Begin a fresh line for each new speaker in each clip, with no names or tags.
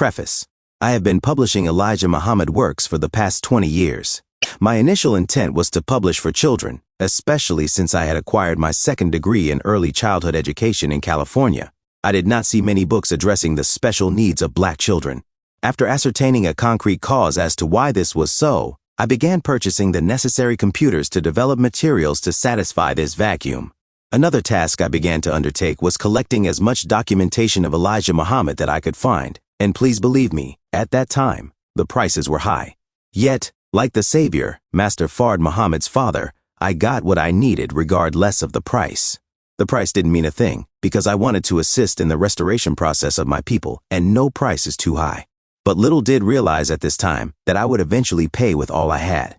Preface. I have been publishing Elijah Muhammad works for the past 20 years. My initial intent was to publish for children, especially since I had acquired my second degree in early childhood education in California. I did not see many books addressing the special needs of black children. After ascertaining a concrete cause as to why this was so, I began purchasing the necessary computers to develop materials to satisfy this vacuum. Another task I began to undertake was collecting as much documentation of Elijah Muhammad that I could find, and please believe me, at that time, the prices were high. Yet, like the Savior, Master Fard Muhammad's father, I got what I needed regardless of the price. The price didn't mean a thing, because I wanted to assist in the restoration process of my people, and no price is too high. But little did realize at this time that I would eventually pay with all I had.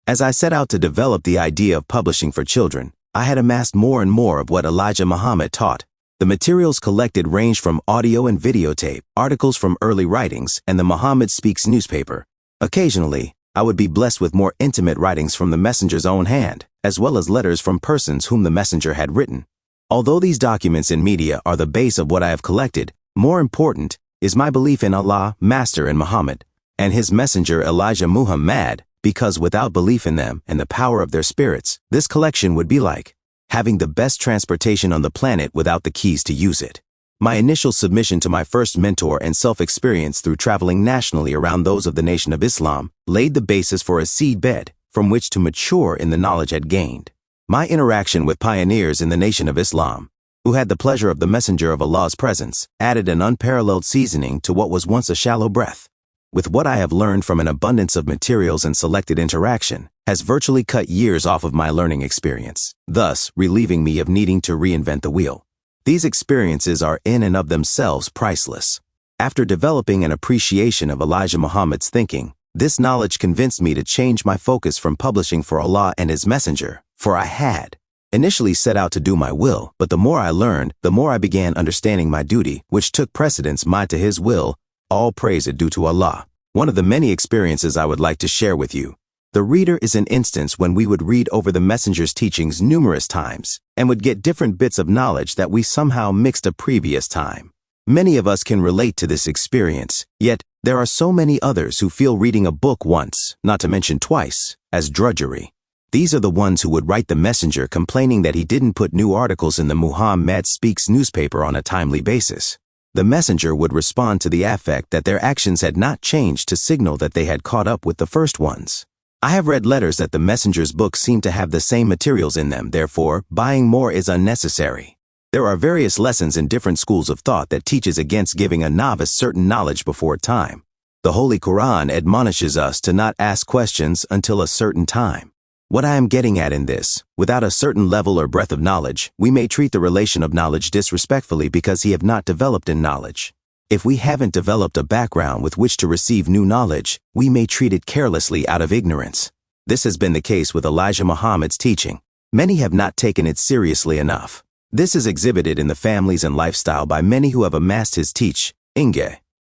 As I set out to develop the idea of publishing for children, I had amassed more and more of what Elijah Muhammad taught. The materials collected ranged from audio and videotape, articles from early writings, and the Muhammad Speaks newspaper. Occasionally, I would be blessed with more intimate writings from the messenger's own hand, as well as letters from persons whom the messenger had written. Although these documents and media are the base of what I have collected, more important is my belief in Allah, Master, and Muhammad, and his messenger Elijah Muhammad, because without belief in them and the power of their spirits, this collection would be like having the best transportation on the planet without the keys to use it. My initial submission to my first mentor and self-experience through traveling nationally around those of the Nation of Islam laid the basis for a seed bed from which to mature in the knowledge I'd gained. My interaction with pioneers in the Nation of Islam, who had the pleasure of the Messenger of Allah's presence, added an unparalleled seasoning to what was once a shallow breath. With what I have learned from an abundance of materials and selected interaction, has virtually cut years off of my learning experience, thus relieving me of needing to reinvent the wheel. These experiences are in and of themselves priceless. After developing an appreciation of Elijah Muhammad's thinking, this knowledge convinced me to change my focus from publishing for Allah and His Messenger, for I had initially set out to do my will, but the more I learned, the more I began understanding my duty, which took precedence to His will. All praise is due to Allah. One of the many experiences I would like to share with you. The reader is an instance when we would read over the messenger's teachings numerous times and would get different bits of knowledge that we somehow mixed a previous time. Many of us can relate to this experience, yet there are so many others who feel reading a book once, not to mention twice, as drudgery. These are the ones who would write the messenger complaining that he didn't put new articles in the Muhammad Speaks newspaper on a timely basis. The messenger would respond to the effect that their actions had not changed to signal that they had caught up with the first ones. I have read letters that the messenger's books seem to have the same materials in them, therefore, buying more is unnecessary. There are various lessons in different schools of thought that teaches against giving a novice certain knowledge before time. The Holy Quran admonishes us to not ask questions until a certain time. What I am getting at in this, without a certain level or breadth of knowledge, we may treat the relation of knowledge disrespectfully because he have not developed in knowledge. If we haven't developed a background with which to receive new knowledge, we may treat it carelessly out of ignorance. This has been the case with Elijah Muhammad's teaching. Many have not taken it seriously enough. This is exhibited in the families and lifestyle by many who have amassed his teachings,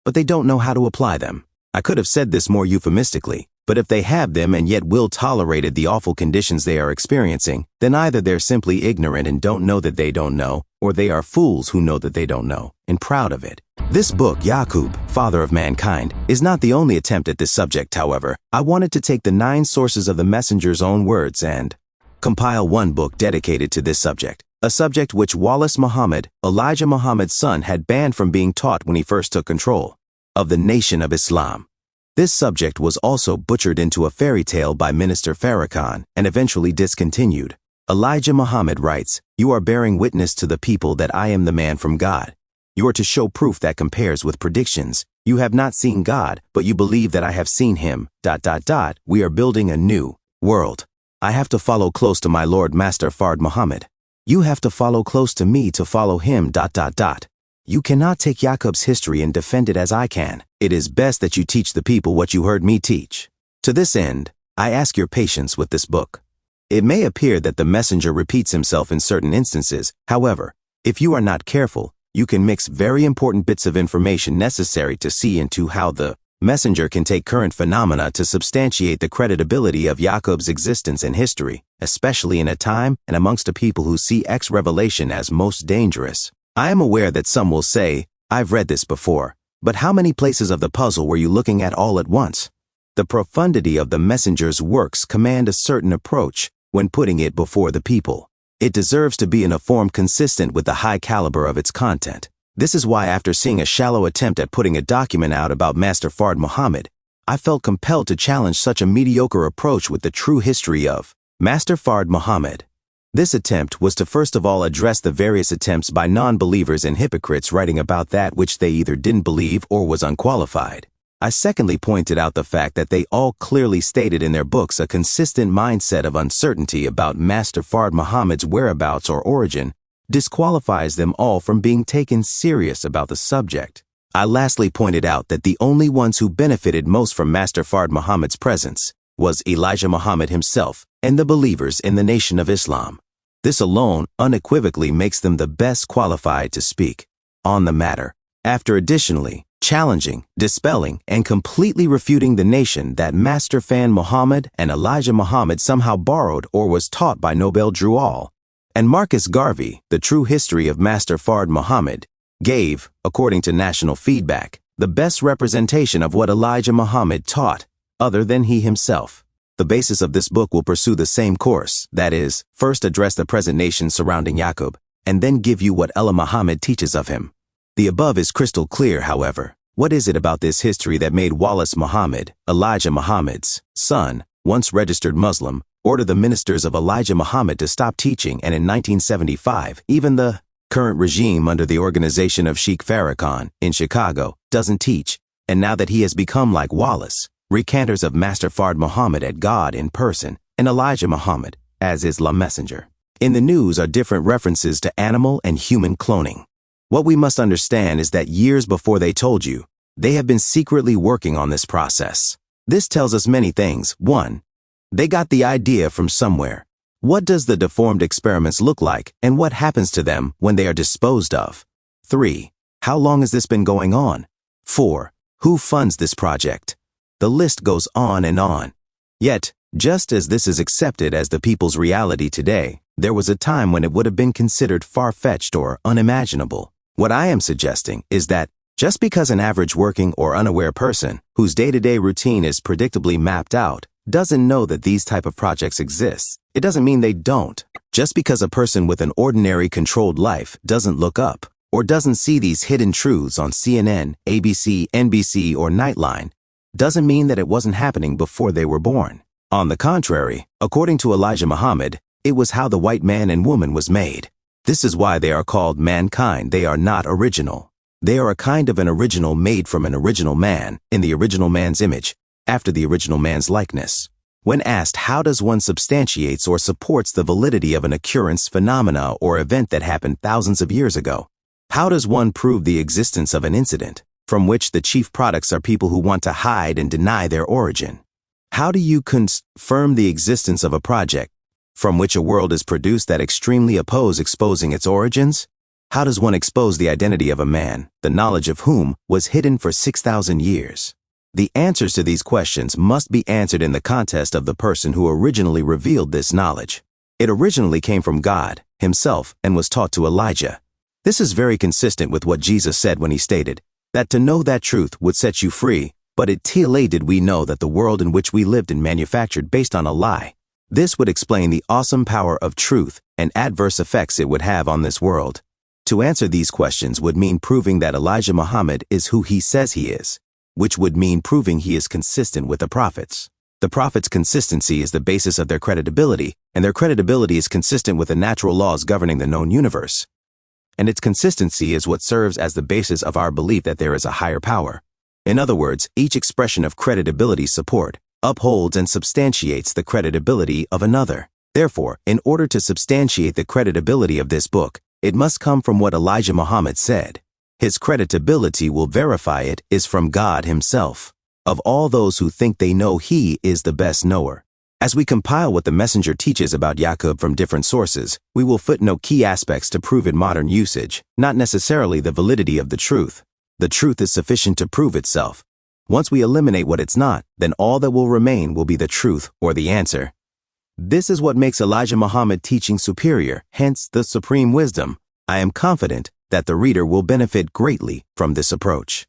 but they don't know how to apply them. I could have said this more euphemistically, but if they have them and yet will tolerated the awful conditions they are experiencing, then either they're simply ignorant and don't know that they don't know, or they are fools who know that they don't know, and proud of it. This book, Yakub, Father of Mankind, is not the only attempt at this subject, however. I wanted to take the 9 sources of the messenger's own words and compile one book dedicated to this subject, a subject which Wallace Muhammad, Elijah Muhammad's son, had banned from being taught when he first took control of the Nation of Islam. This subject was also butchered into a fairy tale by Minister Farrakhan and eventually discontinued. Elijah Muhammad writes, "You are bearing witness to the people that I am the man from God. You are to show proof that compares with predictions. You have not seen God, but you believe that I have seen him. ... We are building a new world. I have to follow close to my Lord Master Fard Muhammad. You have to follow close to me to follow him. ... You cannot take Yakub's history and defend it as I can. It is best that you teach the people what you heard me teach. To this end, I ask your patience with this book. It may appear that the messenger repeats himself in certain instances. However, if you are not careful, you can mix very important bits of information necessary to see into how the messenger can take current phenomena to substantiate the credibility of Yakub's existence and history, especially in a time and amongst a people who see X revelation as most dangerous. I am aware that some will say, I've read this before. But how many places of the puzzle were you looking at all at once? The profundity of the messenger's works command a certain approach when putting it before the people. It deserves to be in a form consistent with the high caliber of its content. This is why, after seeing a shallow attempt at putting a document out about Master Fard Muhammad, I felt compelled to challenge such a mediocre approach with the true history of Master Fard Muhammad. This attempt was to first of all address the various attempts by non-believers and hypocrites writing about that which they either didn't believe or was unqualified. I secondly pointed out the fact that they all clearly stated in their books a consistent mindset of uncertainty about Master Fard Muhammad's whereabouts or origin disqualifies them all from being taken serious about the subject. I lastly pointed out that the only ones who benefited most from Master Fard Muhammad's presence was Elijah Muhammad himself and the believers in the Nation of Islam. This alone unequivocally makes them the best qualified to speak on the matter, after additionally challenging, dispelling, and completely refuting the nation that Master Fard Muhammad and Elijah Muhammad somehow borrowed or was taught by Nobel Drual. And Marcus Garvey, The True History of Master Fard Muhammad, gave, according to national feedback, the best representation of what Elijah Muhammad taught, other than he himself. The basis of this book will pursue the same course, that is, first address the present nation surrounding Yakub, and then give you what Elijah Muhammad teaches of him. The above is crystal clear, however. What is it about this history that made Wallace Muhammad, Elijah Muhammad's son, once registered Muslim, order the ministers of Elijah Muhammad to stop teaching, and in 1975, even the current regime under the organization of Sheikh Farrakhan in Chicago doesn't teach, and now that he has become like Wallace, recanters of Master Fard Muhammad at God in person and Elijah Muhammad as Islam messenger. In the news are different references to animal and human cloning. What we must understand is that years before they told you, they have been secretly working on this process. This tells us many things. 1. They got the idea from somewhere. What does the deformed experiments look like, and what happens to them when they are disposed of? 3. How long has this been going on? 4. Who funds this project? The list goes on and on. Yet, just as this is accepted as the people's reality today, there was a time when it would have been considered far-fetched or unimaginable. What I am suggesting is that just because an average working or unaware person, whose day-to-day routine is predictably mapped out, doesn't know that these type of projects exist, it doesn't mean they don't. Just because a person with an ordinary controlled life doesn't look up or doesn't see these hidden truths on CNN, ABC, NBC, or Nightline, doesn't mean that it wasn't happening before they were born. On the contrary, according to Elijah Muhammad, it was how the white man and woman was made. This is why they are called mankind. They are not original. They are a kind of an original made from an original man, in the original man's image, after the original man's likeness. When asked how does one substantiates or supports the validity of an occurrence, phenomena, or event that happened thousands of years ago, how does one prove the existence of an incident, from which the chief products are people who want to hide and deny their origin? How do you confirm the existence of a project, from which a world is produced that extremely oppose exposing its origins? How does one expose the identity of a man, the knowledge of whom was hidden for 6,000 years? The answers to these questions must be answered in the context of the person who originally revealed this knowledge. It originally came from God himself and was taught to Elijah. This is very consistent with what Jesus said when he stated that to know that truth would set you free, but until late did we know that the world in which we lived and manufactured based on a lie. This would explain the awesome power of truth and adverse effects it would have on this world. To answer these questions would mean proving that Elijah Muhammad is who he says he is, which would mean proving he is consistent with the prophets. The prophets' consistency is the basis of their credibility, and their credibility is consistent with the natural laws governing the known universe. And its consistency is what serves as the basis of our belief that there is a higher power. In other words, each expression of credibility support upholds and substantiates the credibility of another. Therefore, in order to substantiate the credibility of this book, it must come from what Elijah Muhammad said. His credibility will verify it is from God himself. Of all those who think they know, he is the best knower. As we compile what the messenger teaches about Yakub from different sources, we will footnote key aspects to prove in modern usage, not necessarily the validity of the truth. The truth is sufficient to prove itself. Once we eliminate what it's not, then all that will remain will be the truth or the answer. This is what makes Elijah Muhammad teaching superior, hence the supreme wisdom. I am confident that the reader will benefit greatly from this approach.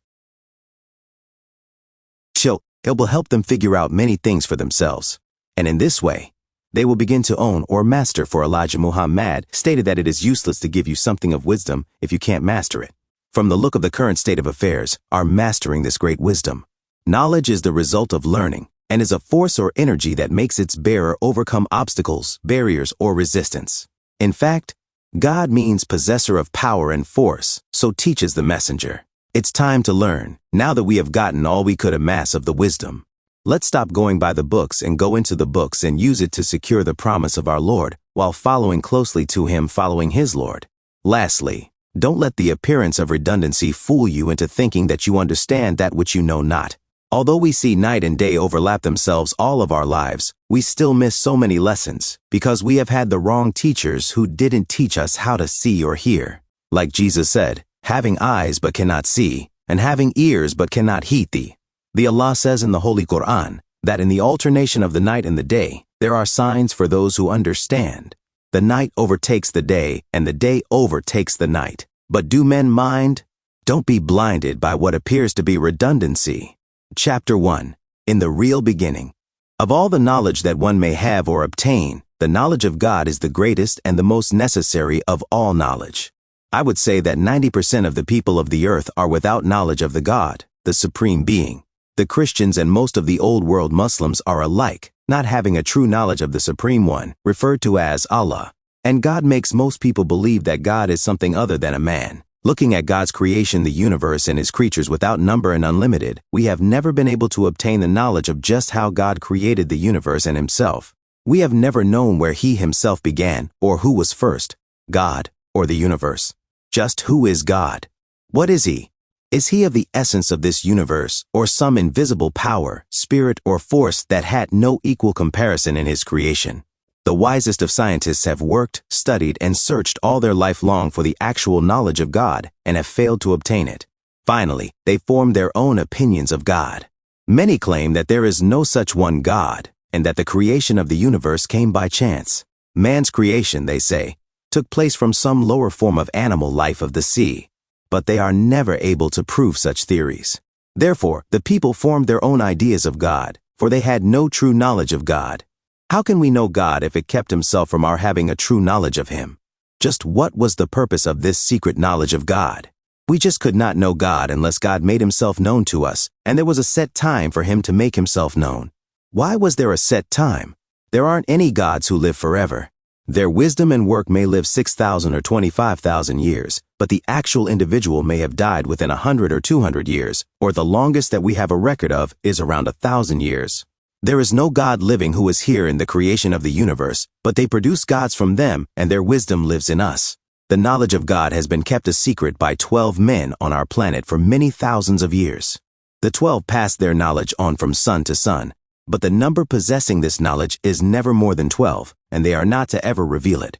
It will help them figure out many things for themselves. And in this way, they will begin to own or master. For Elijah Muhammad stated that it is useless to give you something of wisdom if you can't master it. From the look of the current state of affairs, are mastering this great wisdom. Knowledge is the result of learning and is a force or energy that makes its bearer overcome obstacles, barriers, or resistance. In fact, God means possessor of power and force, so teaches the messenger. It's time to learn, now that we have gotten all we could amass of the wisdom. Let's stop going by the books and go into the books and use it to secure the promise of our Lord, while following closely to Him, following His Lord. Lastly, don't let the appearance of redundancy fool you into thinking that you understand that which you know not. Although we see night and day overlap themselves all of our lives, we still miss so many lessons because we have had the wrong teachers who didn't teach us how to see or hear. Like Jesus said, having eyes but cannot see, and having ears but cannot heed thee. The Allah says in the Holy Quran that in the alternation of the night and the day, there are signs for those who understand. The night overtakes the day, and the day overtakes the night. But do men mind? Don't be blinded by what appears to be redundancy. Chapter 1. In the real beginning. Of all the knowledge that one may have or obtain, the knowledge of God is the greatest and the most necessary of all knowledge. I would say that 90% of the people of the earth are without knowledge of the God, the Supreme Being. The Christians and most of the Old World Muslims are alike, not having a true knowledge of the Supreme One, referred to as Allah. And God makes most people believe that God is something other than a man. Looking at God's creation, the universe, and His creatures without number and unlimited, we have never been able to obtain the knowledge of just how God created the universe and Himself. We have never known where He Himself began, or who was first, God, or the universe. Just who is God? What is He? Is He of the essence of this universe, or some invisible power, spirit, or force that had no equal comparison in His creation? The wisest of scientists have worked, studied, and searched all their life long for the actual knowledge of God and have failed to obtain it. Finally, they formed their own opinions of God. Many claim that there is no such one God, and that the creation of the universe came by chance. Man's creation, they say, took place from some lower form of animal life of the sea. But they are never able to prove such theories. Therefore, the people formed their own ideas of God, for they had no true knowledge of God. How can we know God if it kept Himself from our having a true knowledge of Him? Just what was the purpose of this secret knowledge of God? We just could not know God unless God made Himself known to us, and there was a set time for Him to make Himself known. Why was there a set time? There aren't any gods who live forever. Their wisdom and work may live 6,000 or 25,000 years, but the actual individual may have died within 100 or 200 years, or the longest that we have a record of is around 1,000 years. There is no God living who is here in the creation of the universe, but they produce gods from them, and their wisdom lives in us. The knowledge of God has been kept a secret by 12 men on our planet for many thousands of years. The 12 passed their knowledge on from son to son, but the number possessing this knowledge is never more than 12, and they are not to ever reveal it.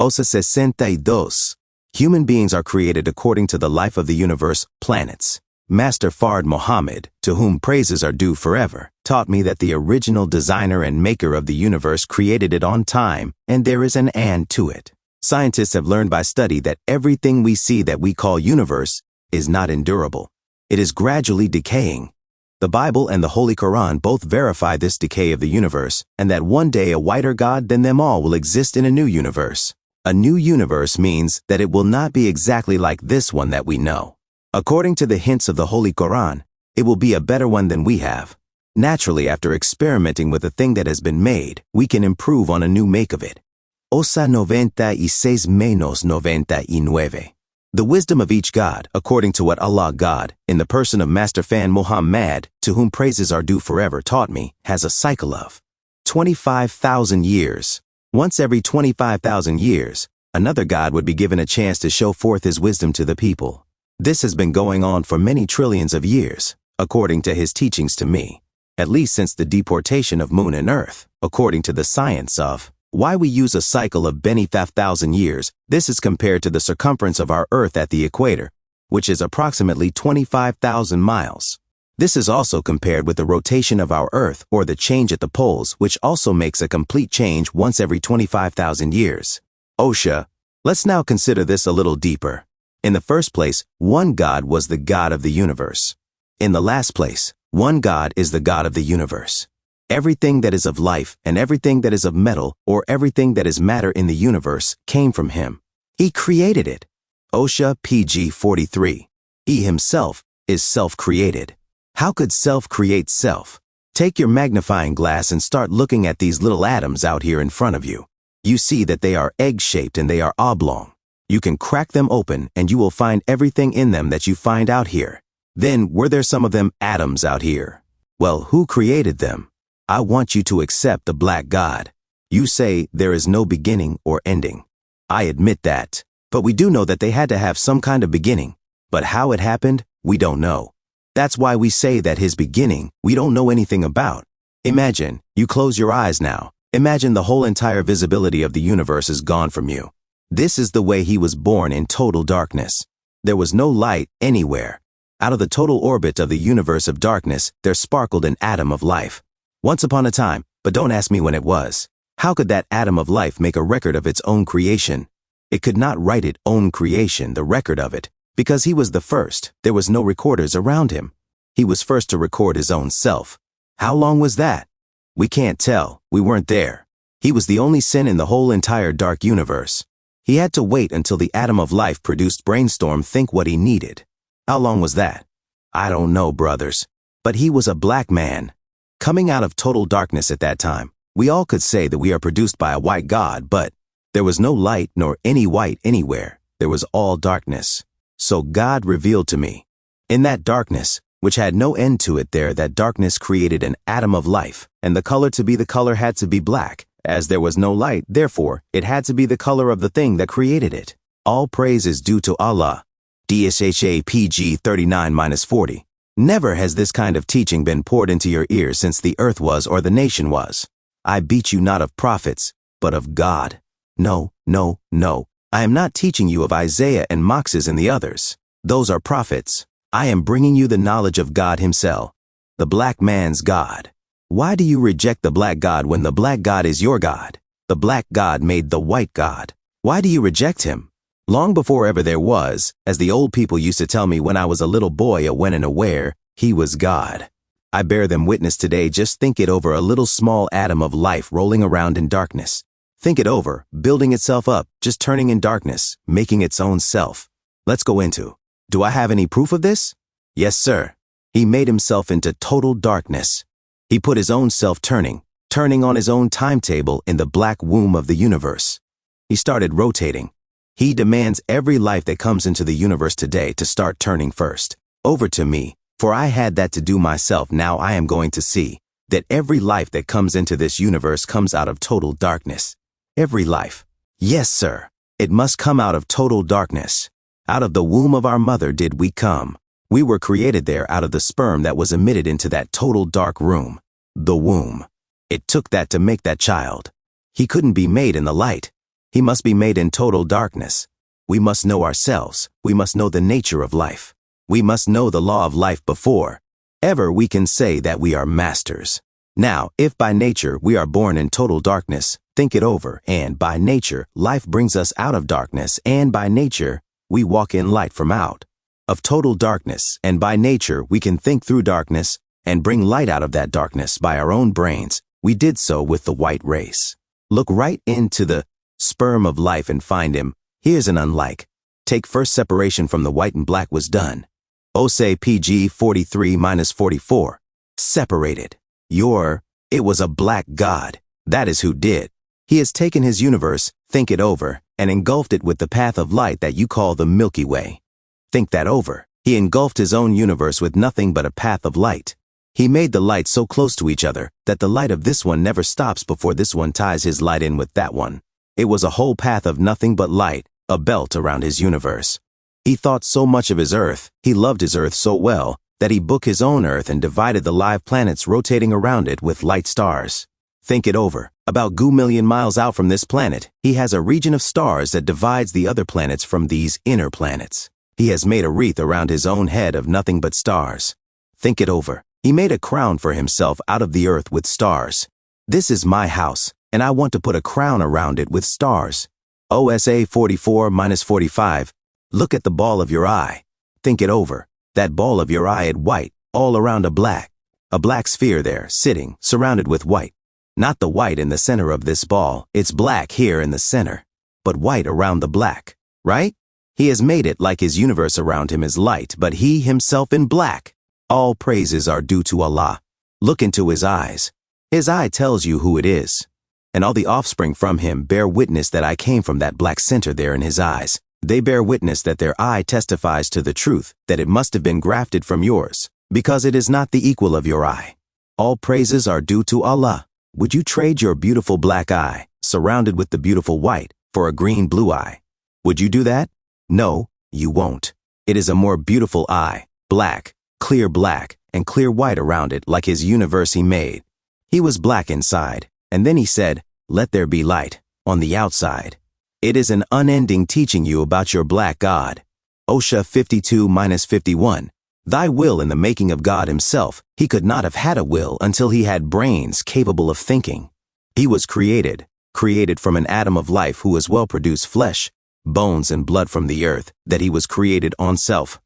Osa 62. Human beings are created according to the life of the universe, planets. Master Fard Muhammad, to whom praises are due forever, taught me that the original designer and maker of the universe created it on time, and there is an and to it. Scientists have learned by study that everything we see that we call universe is not endurable. It is gradually decaying. The Bible and the Holy Quran both verify this decay of the universe, and that one day a whiter God than them all will exist in a new universe. A new universe means that it will not be exactly like this one that we know. According to the hints of the Holy Quran, it will be a better one than we have. Naturally, after experimenting with a thing that has been made, we can improve on a new make of it. Osa 96 menos 99. The wisdom of each God, according to what Allah God, in the person of Master Fan Muhammad, to whom praises are due forever, taught me, has a cycle of 25,000 years. Once every 25,000 years, another God would be given a chance to show forth His wisdom to the people. This has been going on for many trillions of years, according to His teachings to me, at least since the deportation of Moon and Earth, according to the science of why we use a cycle of 5,000 years. This is compared to the circumference of our Earth at the equator, which is approximately 25,000 miles. This is also compared with the rotation of our Earth or the change at the poles, which also makes a complete change once every 25,000 years. Osha, let's now consider this a little deeper. In the first place, one God was the God of the universe. In the last place, one God is the God of the universe. Everything that is of life and everything that is of metal or everything that is matter in the universe came from him. He created it. OSHA PG 43. He himself is self-created. How could self create self? Take your magnifying glass and start looking at these little atoms out here in front of you. You see that they are egg-shaped and they are oblong. You can crack them open and you will find everything in them that you find out here. Then, were there some of them atoms out here? Well, who created them? I want you to accept the black God. You say there is no beginning or ending. I admit that. But we do know that they had to have some kind of beginning. But how it happened, we don't know. That's why we say that his beginning, we don't know anything about. Imagine, you close your eyes now. Imagine the whole entire visibility of the universe is gone from you. This is the way he was born in total darkness. There was no light anywhere. Out of the total orbit of the universe of darkness, there sparkled an atom of life. Once upon a time, but don't ask me when it was. How could that atom of life make a record of its own creation? It could not write its own creation, the record of it. Because he was the first, there was no recorders around him. He was first to record his own self. How long was that? We can't tell, we weren't there. He was the only sin in the whole entire dark universe. He had to wait until the atom of life produced brainstorm think what he needed. How long was that? I don't know, brothers. But he was a black man. Coming out of total darkness at that time, we all could say that we are produced by a white God, but there was no light nor any white anywhere. There was all darkness. So God revealed to me. In that darkness, which had no end to it there, that darkness created an atom of life, and the color to be the color had to be black. As there was no light, therefore, it had to be the color of the thing that created it. All praise is due to Allah. DSHA PG 39-40. Never has this kind of teaching been poured into your ears since the earth was or the nation was. I beat you not of prophets, but of God. No, no, no. I am not teaching you of Isaiah and Moses and the others. Those are prophets. I am bringing you the knowledge of God himself, the black man's God. Why do you reject the black God when the black God is your God? The black God made the white God. Why do you reject him? Long before ever there was, as the old people used to tell me when I was a little boy when and aware, he was God. I bear them witness today. Just think it over, a little small atom of life rolling around in darkness. Think it over, building itself up, just turning in darkness, making its own self. Let's go into. Do I have any proof of this? Yes, sir. He made himself into total darkness. He put his own self turning on his own timetable in the black womb of the universe. He started rotating. He demands every life that comes into the universe today to start turning first. Over to me, for I had that to do myself. Now I am going to see that every life that comes into this universe comes out of total darkness. Every life. Yes, sir. It must come out of total darkness. Out of the womb of our mother did we come. We were created there out of the sperm that was emitted into that total dark room. The womb. It took that to make that child. He couldn't be made in the light. He must be made in total darkness. We must know ourselves. We must know the nature of life. We must know the law of life before ever we can say that we are masters. Now, if by nature we are born in total darkness, think it over, and by nature life brings us out of darkness, and by nature we walk in light from out of total darkness, and by nature we can think through darkness and bring light out of that darkness by our own brains. We did so with the white race. Look right into the sperm of life and find him. Here's an unlike. Take first separation from the white and black was done. OSA PG 43-44. Separated. It was a black God. That is who did. He has taken his universe, think it over, and engulfed it with the path of light that you call the Milky Way. Think that over. He engulfed his own universe with nothing but a path of light. He made the light so close to each other that the light of this one never stops before this one ties his light in with that one. It was a whole path of nothing but light, a belt around his universe. He thought so much of his earth, he loved his earth so well, that he booked his own earth and divided the live planets rotating around it with light stars. Think it over. About 2 million miles out from this planet, he has a region of stars that divides the other planets from these inner planets. He has made a wreath around his own head of nothing but stars. Think it over. He made a crown for himself out of the earth with stars. This is my house, and I want to put a crown around it with stars. OSA 44-45. Look at the ball of your eye. Think it over. That ball of your eye is white, all around a black sphere there, sitting, surrounded with white. Not the white in the center of this ball, it's black here in the center, but white around the black, right? He has made it like his universe around him is light, but he himself in black. All praises are due to Allah. Look into his eyes. His eye tells you who it is. And all the offspring from him bear witness that I came from that black center there in his eyes. They bear witness that their eye testifies to the truth, that it must have been grafted from yours, because it is not the equal of your eye. All praises are due to Allah. Would you trade your beautiful black eye, surrounded with the beautiful white, for a green blue eye? Would you do that? No, you won't. It is a more beautiful eye, black, and clear white around it like his universe he made. He was black inside, and then he said, "Let there be light," on the outside. It is an unending teaching you about your black God. Osha 52-51. Thy will in the making of God himself, he could not have had a will until he had brains capable of thinking. He was created from an atom of life who as well produced flesh, bones and blood from the earth, that he was created on self.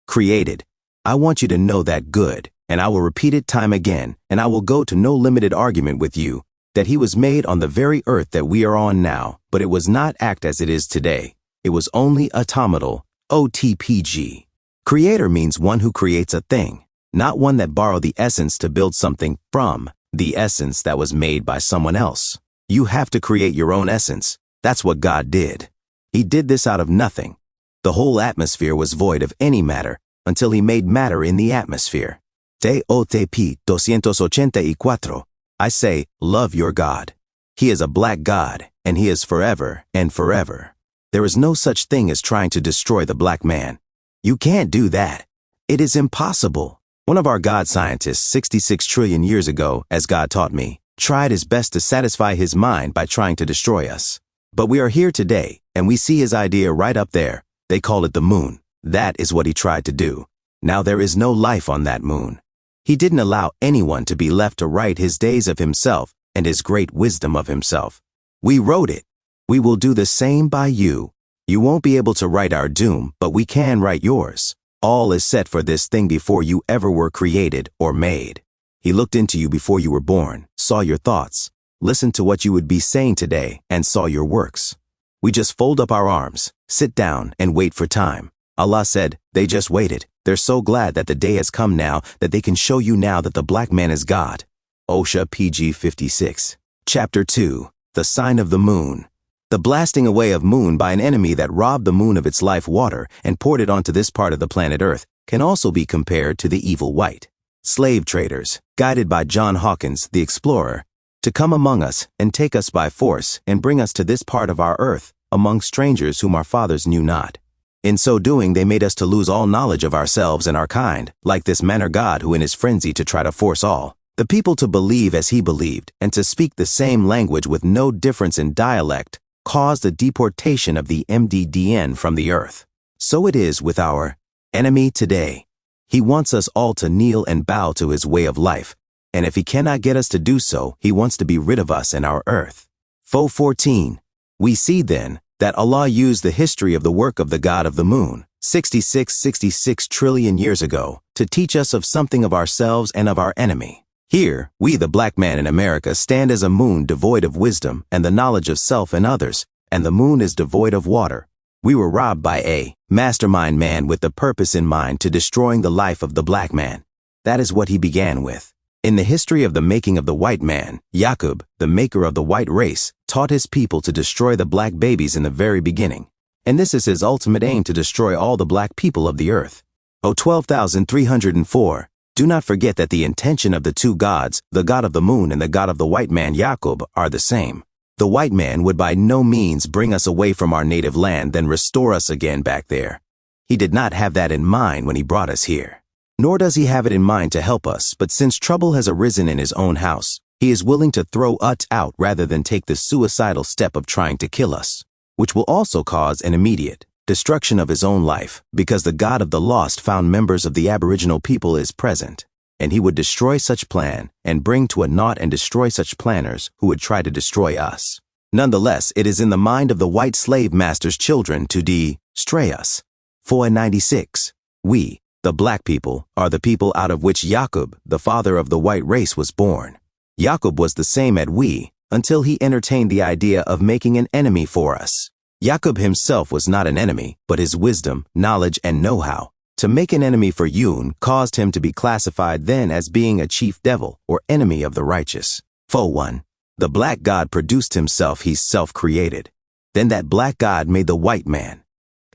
Created. I want you to know that good, and I will repeat it time again, and I will go to no limited argument with you, that he was made on the very earth that we are on now, but it was not act as it is today. It was only automata, OTPG. Creator means one who creates a thing, not one that borrowed the essence to build something from the essence that was made by someone else. You have to create your own essence. That's what God did. He did this out of nothing. The whole atmosphere was void of any matter until he made matter in the atmosphere. TOTP 284. I say, love your God. He is a black God, and he is forever and forever. There is no such thing as trying to destroy the black man. You can't do that. It is impossible. One of our God scientists 66 trillion years ago, as God taught me, tried his best to satisfy his mind by trying to destroy us. But we are here today, and we see his idea right up there. They call it the moon. That is what he tried to do. Now there is no life on that moon. He didn't allow anyone to be left to write his days of himself and his great wisdom of himself. We wrote it. We will do the same by you. You won't be able to write our doom, but we can write yours. All is set for this thing before you ever were created or made. He looked into you before you were born, saw your thoughts, listened to what you would be saying today, and saw your works. We just fold up our arms, sit down, and wait for time. Allah said, they just waited. They're so glad that the day has come now that they can show you now that the black man is God. Osha PG 56. Chapter 2. The Sign of the Moon. The blasting away of moon by an enemy that robbed the moon of its life water and poured it onto this part of the planet Earth can also be compared to the evil white. Slave traders, guided by John Hawkins, the explorer, to come among us and take us by force and bring us to this part of our earth among strangers whom our fathers knew not. In so doing, they made us to lose all knowledge of ourselves and our kind, like this manner God who in his frenzy to try to force all the people to believe as he believed and to speak the same language with no difference in dialect caused the deportation of the MDDN from the earth. So it is with our enemy today. He wants us all to kneel and bow to his way of life, and if he cannot get us to do so, he wants to be rid of us and our earth. 14. We see then that Allah used the history of the work of the God of the moon, 66 trillion years ago, to teach us of something of ourselves and of our enemy. Here, we the black man in America stand as a moon devoid of wisdom and the knowledge of self and others, and the moon is devoid of water. We were robbed by a mastermind man with the purpose in mind to destroying the life of the black man. That is what he began with. In the history of the making of the white man, Yakub, the maker of the white race, taught his people to destroy the black babies in the very beginning. And this is his ultimate aim, to destroy all the black people of the earth. 12,304. Do not forget that the intention of the two gods, the God of the moon and the God of the white man Yakub, are the same. The white man would by no means bring us away from our native land, then restore us again back there. He did not have that in mind when he brought us here. Nor does he have it in mind to help us, but since trouble has arisen in his own house, he is willing to throw us out rather than take the suicidal step of trying to kill us, which will also cause an immediate destruction of his own life, because the God of the lost found members of the Aboriginal people is present, and he would destroy such plan and bring to a naught and destroy such planners who would try to destroy us. Nonetheless, it is in the mind of the white slave master's children to destroy us. 496. We, The black people are the people out of which Yakub, the father of the white race, was born. Yakub was the same as we until he entertained the idea of making an enemy for us. Yakub himself was not an enemy, but his wisdom, knowledge, and know-how to make an enemy for Yun caused him to be classified then as being a chief devil or enemy of the righteous. 1. The black god produced himself, he's self-created. Then that black god made the white man.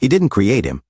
He didn't create him.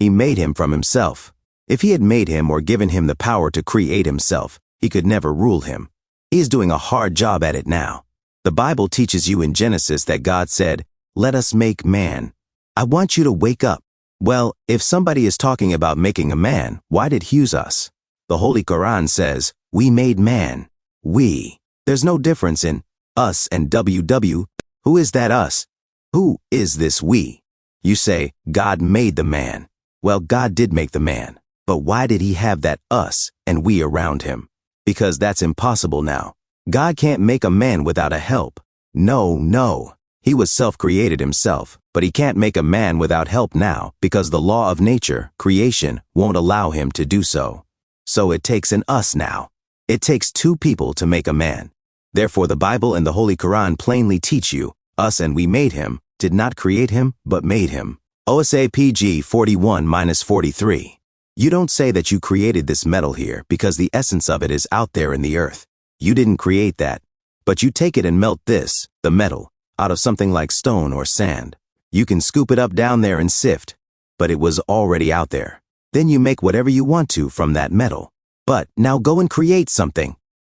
He made him from himself. If he had made him or given him the power to create himself, he could never rule him. He is doing a hard job at it now. The Bible teaches you in Genesis that God said, "Let us make man." I want you to wake up. Well, if somebody is talking about making a man, why did he use us? The Holy Quran says, "We made man." We. There's no difference in us and WW. Who is that us? Who is this we? You say, God made the man. Well, God did make the man. But why did he have that us and we around him? Because that's impossible now. God can't make a man without a help. No. He was self-created himself, but he can't make a man without help now because the law of nature, creation, won't allow him to do so. So it takes an us now. It takes two people to make a man. Therefore, the Bible and the Holy Quran plainly teach you, us and we made him, did not create him, but made him. OSAPG 41-43. You don't say that you created this metal here because the essence of it is out there in the earth. You didn't create that. But you take it and melt this, the metal, out of something like stone or sand. You can scoop it up down there and sift. But it was already out there. Then you make whatever you want to from that metal. But now go and create something.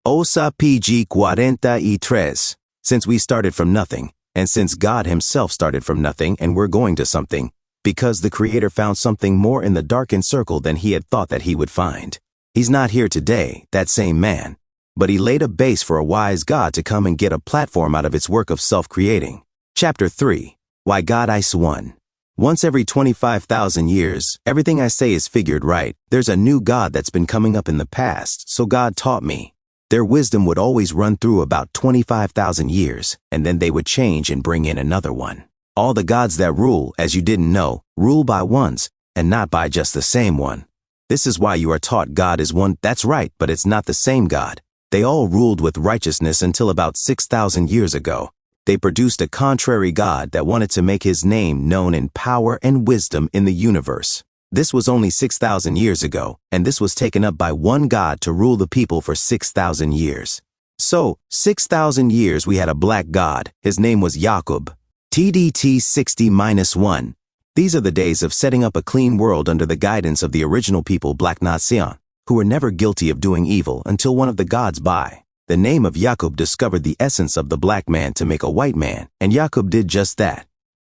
OSAPG 43. Since we started from nothing, and since God himself started from nothing and we're going to something, because the Creator found something more in the darkened circle than he had thought that he would find. He's not here today, that same man. But he laid a base for a wise God to come and get a platform out of its work of self-creating. Chapter 3. Why God is One. Once every 25,000 years, everything I say is figured right. There's a new God that's been coming up in the past, so God taught me. Their wisdom would always run through about 25,000 years, and then they would change and bring in another one. All the gods that rule, as you didn't know, rule by ones, and not by just the same one. This is why you are taught God is one. That's right, but it's not the same God. They all ruled with righteousness until about 6,000 years ago. They produced a contrary God that wanted to make his name known in power and wisdom in the universe. This was only 6,000 years ago, and this was taken up by one God to rule the people for 6,000 years. So, 6,000 years we had a black God. His name was Yakub. TDT 60-1. These are the days of setting up a clean world under the guidance of the original people, Black Nation, who were never guilty of doing evil until one of the gods by the name of Yakub discovered the essence of the black man to make a white man, and Yakub did just that.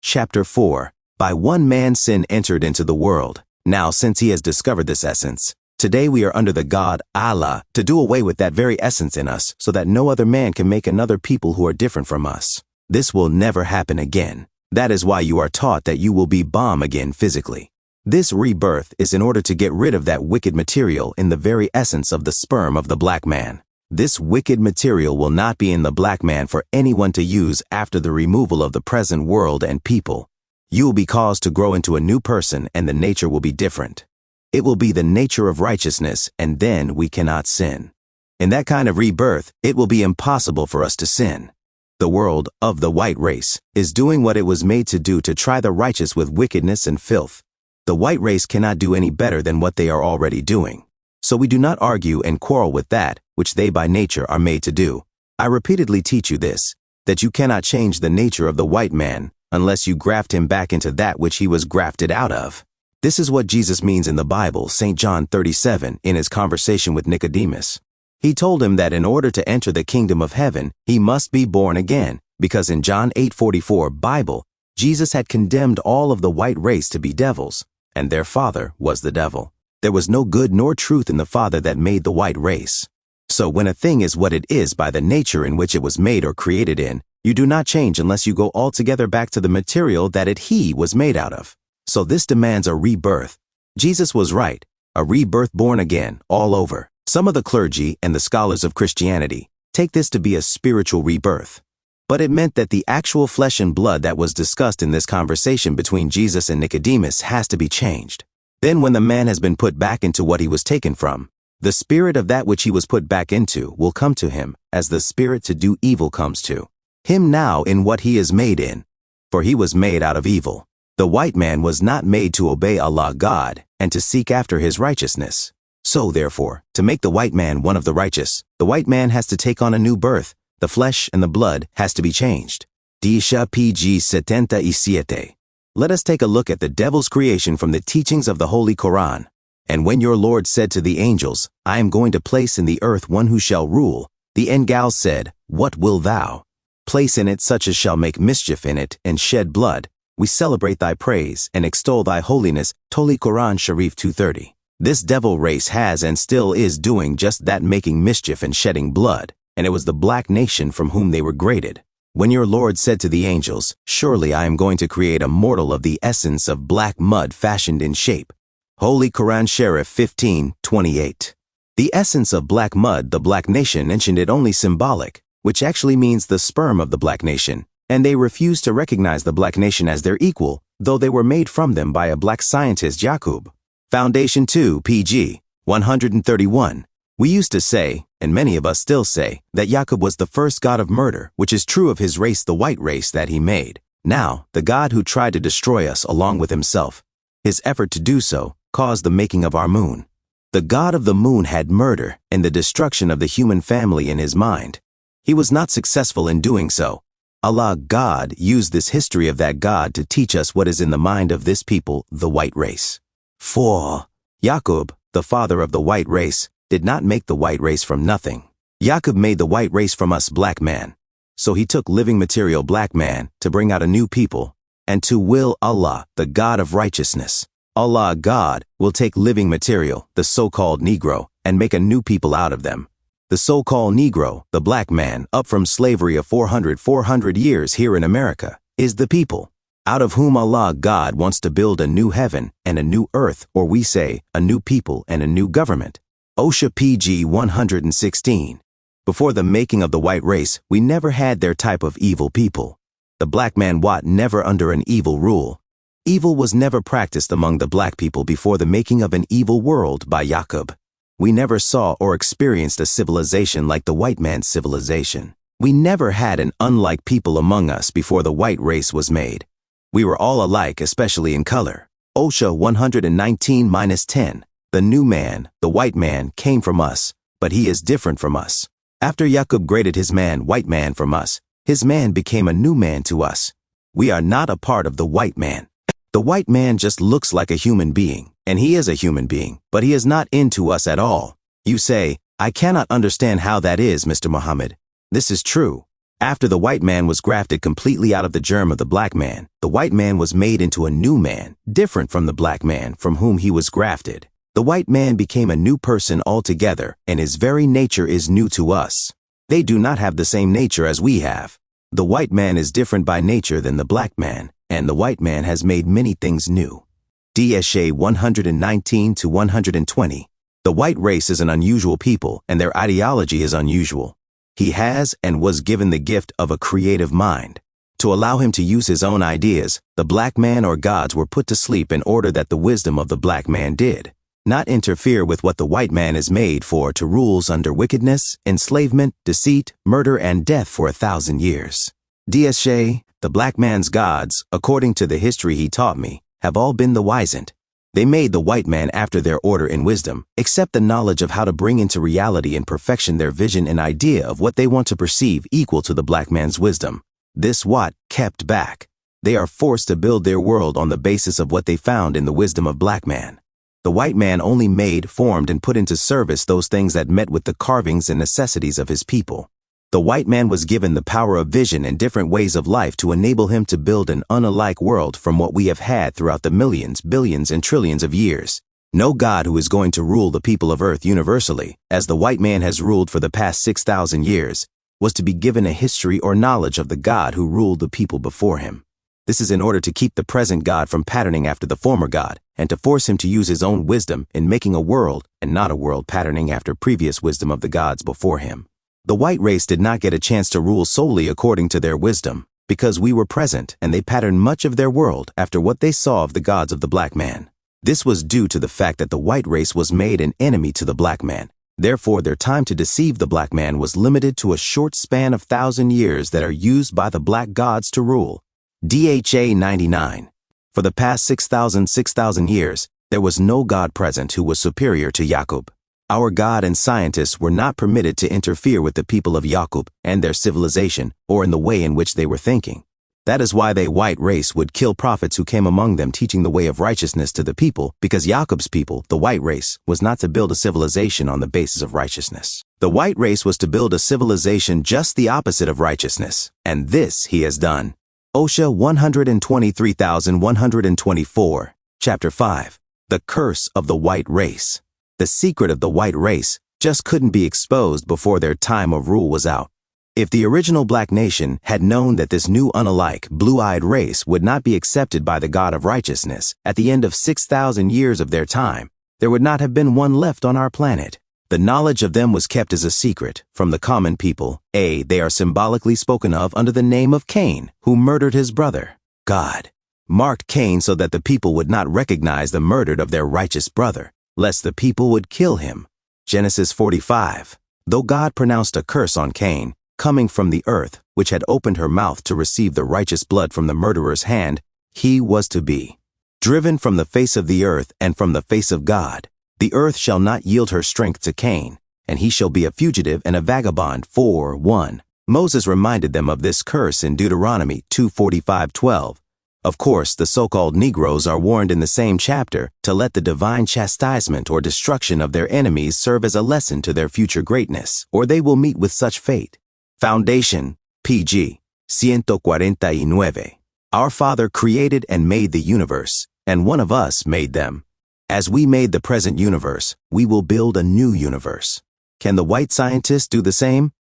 Chapter 4. By one man sin entered into the world. Now, since he has discovered this essence, today we are under the God, Allah, to do away with that very essence in us so that no other man can make another people who are different from us. This will never happen again. That is why you are taught that you will be bomb again physically. This rebirth is in order to get rid of that wicked material in the very essence of the sperm of the black man. This wicked material will not be in the black man for anyone to use after the removal of the present world and people. You will be caused to grow into a new person and the nature will be different. It will be the nature of righteousness and then we cannot sin. In that kind of rebirth, it will be impossible for us to sin. The world of the white race is doing what it was made to do to try the righteous with wickedness and filth. The white race cannot do any better than what they are already doing. So we do not argue and quarrel with that which they by nature are made to do. I repeatedly teach you this, that you cannot change the nature of the white man unless you graft him back into that which he was grafted out of. This is what Jesus means in the Bible, St. John 37, in his conversation with Nicodemus. He told him that in order to enter the kingdom of heaven, he must be born again, because in John 8:44 Bible, Jesus had condemned all of the white race to be devils, and their father was the devil. There was no good nor truth in the father that made the white race. So when a thing is what it is by the nature in which it was made or created in, you do not change unless you go altogether back to the material that he was made out of. So this demands a rebirth. Jesus was right, a rebirth born again, all over. Some of the clergy and the scholars of Christianity take this to be a spiritual rebirth. But it meant that the actual flesh and blood that was discussed in this conversation between Jesus and Nicodemus has to be changed. Then when the man has been put back into what he was taken from, the spirit of that which he was put back into will come to him, as the spirit to do evil comes to him now in what he is made in. For he was made out of evil. The white man was not made to obey Allah God and to seek after his righteousness. So therefore, to make the white man one of the righteous, the white man has to take on a new birth. The flesh and the blood has to be changed. Disha PG 77. Let us take a look at the devil's creation from the teachings of the Holy Quran. And when your Lord said to the angels, I am going to place in the earth one who shall rule, the Exile said, What will thou? Place in it such as shall make mischief in it and shed blood. We celebrate thy praise and extol thy holiness. Holy Quran Sharif 230. This devil race has and still is doing just that, making mischief and shedding blood, and it was the black nation from whom they were graded. When your Lord said to the angels, Surely I am going to create a mortal of the essence of black mud fashioned in shape. Holy Quran Sharif 15:28. The essence of black mud, the black nation mentioned it only symbolic, which actually means the sperm of the black nation, and they refused to recognize the black nation as their equal, though they were made from them by a black scientist, Yakub. Foundation 2 PG 131. We used to say, and many of us still say, that Yakub was the first god of murder, which is true of his race, the white race that he made. Now, the God who tried to destroy us along with himself, his effort to do so caused the making of our moon. The god of the moon had murder and the destruction of the human family in his mind. He was not successful in doing so. Allah God used this history of that God to teach us what is in the mind of this people, the white race. 4. Yakub, the father of the white race, did not make the white race from nothing. Yakub made the white race from us black man. So he took living material black man to bring out a new people, and to will Allah, the God of righteousness. Allah God will take living material, the so-called Negro, and make a new people out of them. The so-called Negro, the black man, up from slavery of 400 years here in America, is the people, out of whom Allah God wants to build a new heaven and a new earth, or we say, a new people and a new government. OSHA PG 116. Before the making of the white race, we never had their type of evil people. The black man Wat never under an evil rule. Evil was never practiced among the black people before the making of an evil world by Yakub. We never saw or experienced a civilization like the white man's civilization. We never had an unlike people among us before the white race was made. We were all alike, especially in color. OSHA 119-10. The new man, the white man, came from us, but he is different from us. After Yakub graded his man, white man, from us, his man became a new man to us. We are not a part of the white man. The white man just looks like a human being, and he is a human being, but he is not into us at all. You say, I cannot understand how that is, Mr. Muhammad. This is true. After the white man was grafted completely out of the germ of the black man, the white man was made into a new man, different from the black man from whom he was grafted. The white man became a new person altogether, and his very nature is new to us. They do not have the same nature as we have. The white man is different by nature than the black man, and the white man has made many things new. DSA 119-120. The white race is an unusual people, and their ideology is unusual. He has and was given the gift of a creative mind. To allow him to use his own ideas, the black man or gods were put to sleep in order that the wisdom of the black man did not interfere with what the white man is made for, to rules under wickedness, enslavement, deceit, murder, and death for 1,000 years. DSA, the black man's gods, according to the history he taught me, have all been the wizened. They made the white man after their order in wisdom, except the knowledge of how to bring into reality and perfection their vision and idea of what they want to perceive equal to the black man's wisdom. This Wat kept back. They are forced to build their world on the basis of what they found in the wisdom of black man. The white man only made, formed, and put into service those things that met with the carvings and necessities of his people. The white man was given the power of vision and different ways of life to enable him to build an unalike world from what we have had throughout the millions, billions, and trillions of years. No God who is going to rule the people of earth universally, as the white man has ruled for the past 6,000 years, was to be given a history or knowledge of the God who ruled the people before him. This is in order to keep the present God from patterning after the former God, and to force him to use his own wisdom in making a world, and not a world patterning after previous wisdom of the gods before him. The white race did not get a chance to rule solely according to their wisdom, because we were present and they patterned much of their world after what they saw of the gods of the black man. This was due to the fact that the white race was made an enemy to the black man. Therefore, their time to deceive the black man was limited to a short span of 1,000 years that are used by the black gods to rule. DHA 99. For the past 6,000 years, there was no god present who was superior to Yakub. Our God and scientists were not permitted to interfere with the people of Yakub and their civilization or in the way in which they were thinking. That is why the white race would kill prophets who came among them teaching the way of righteousness to the people, because Yakub's people, the white race, was not to build a civilization on the basis of righteousness. The white race was to build a civilization just the opposite of righteousness, and this he has done. OSHA 123,124, Chapter 5. The Curse of the White Race. The secret of the white race just couldn't be exposed before their time of rule was out. If the original black nation had known that this new unalike, blue-eyed race would not be accepted by the God of righteousness at the end of 6,000 years of their time, there would not have been one left on our planet. The knowledge of them was kept as a secret from the common people. They are symbolically spoken of under the name of Cain, who murdered his brother. God marked Cain so that the people would not recognize the murder of their righteous brother, lest the people would kill him. Genesis 45. Though God pronounced a curse on Cain, coming from the earth, which had opened her mouth to receive the righteous blood from the murderer's hand, he was to be driven from the face of the earth and from the face of God. The earth shall not yield her strength to Cain, and he shall be a fugitive and a vagabond. 4:1. Moses reminded them of this curse in Deuteronomy 2:45-12. Of course, the so-called Negroes are warned in the same chapter to let the divine chastisement or destruction of their enemies serve as a lesson to their future greatness, or they will meet with such fate. Foundation, PG 149. Our Father created and made the universe, and one of us made them. As we made the present universe, we will build a new universe. Can the white scientists do the same?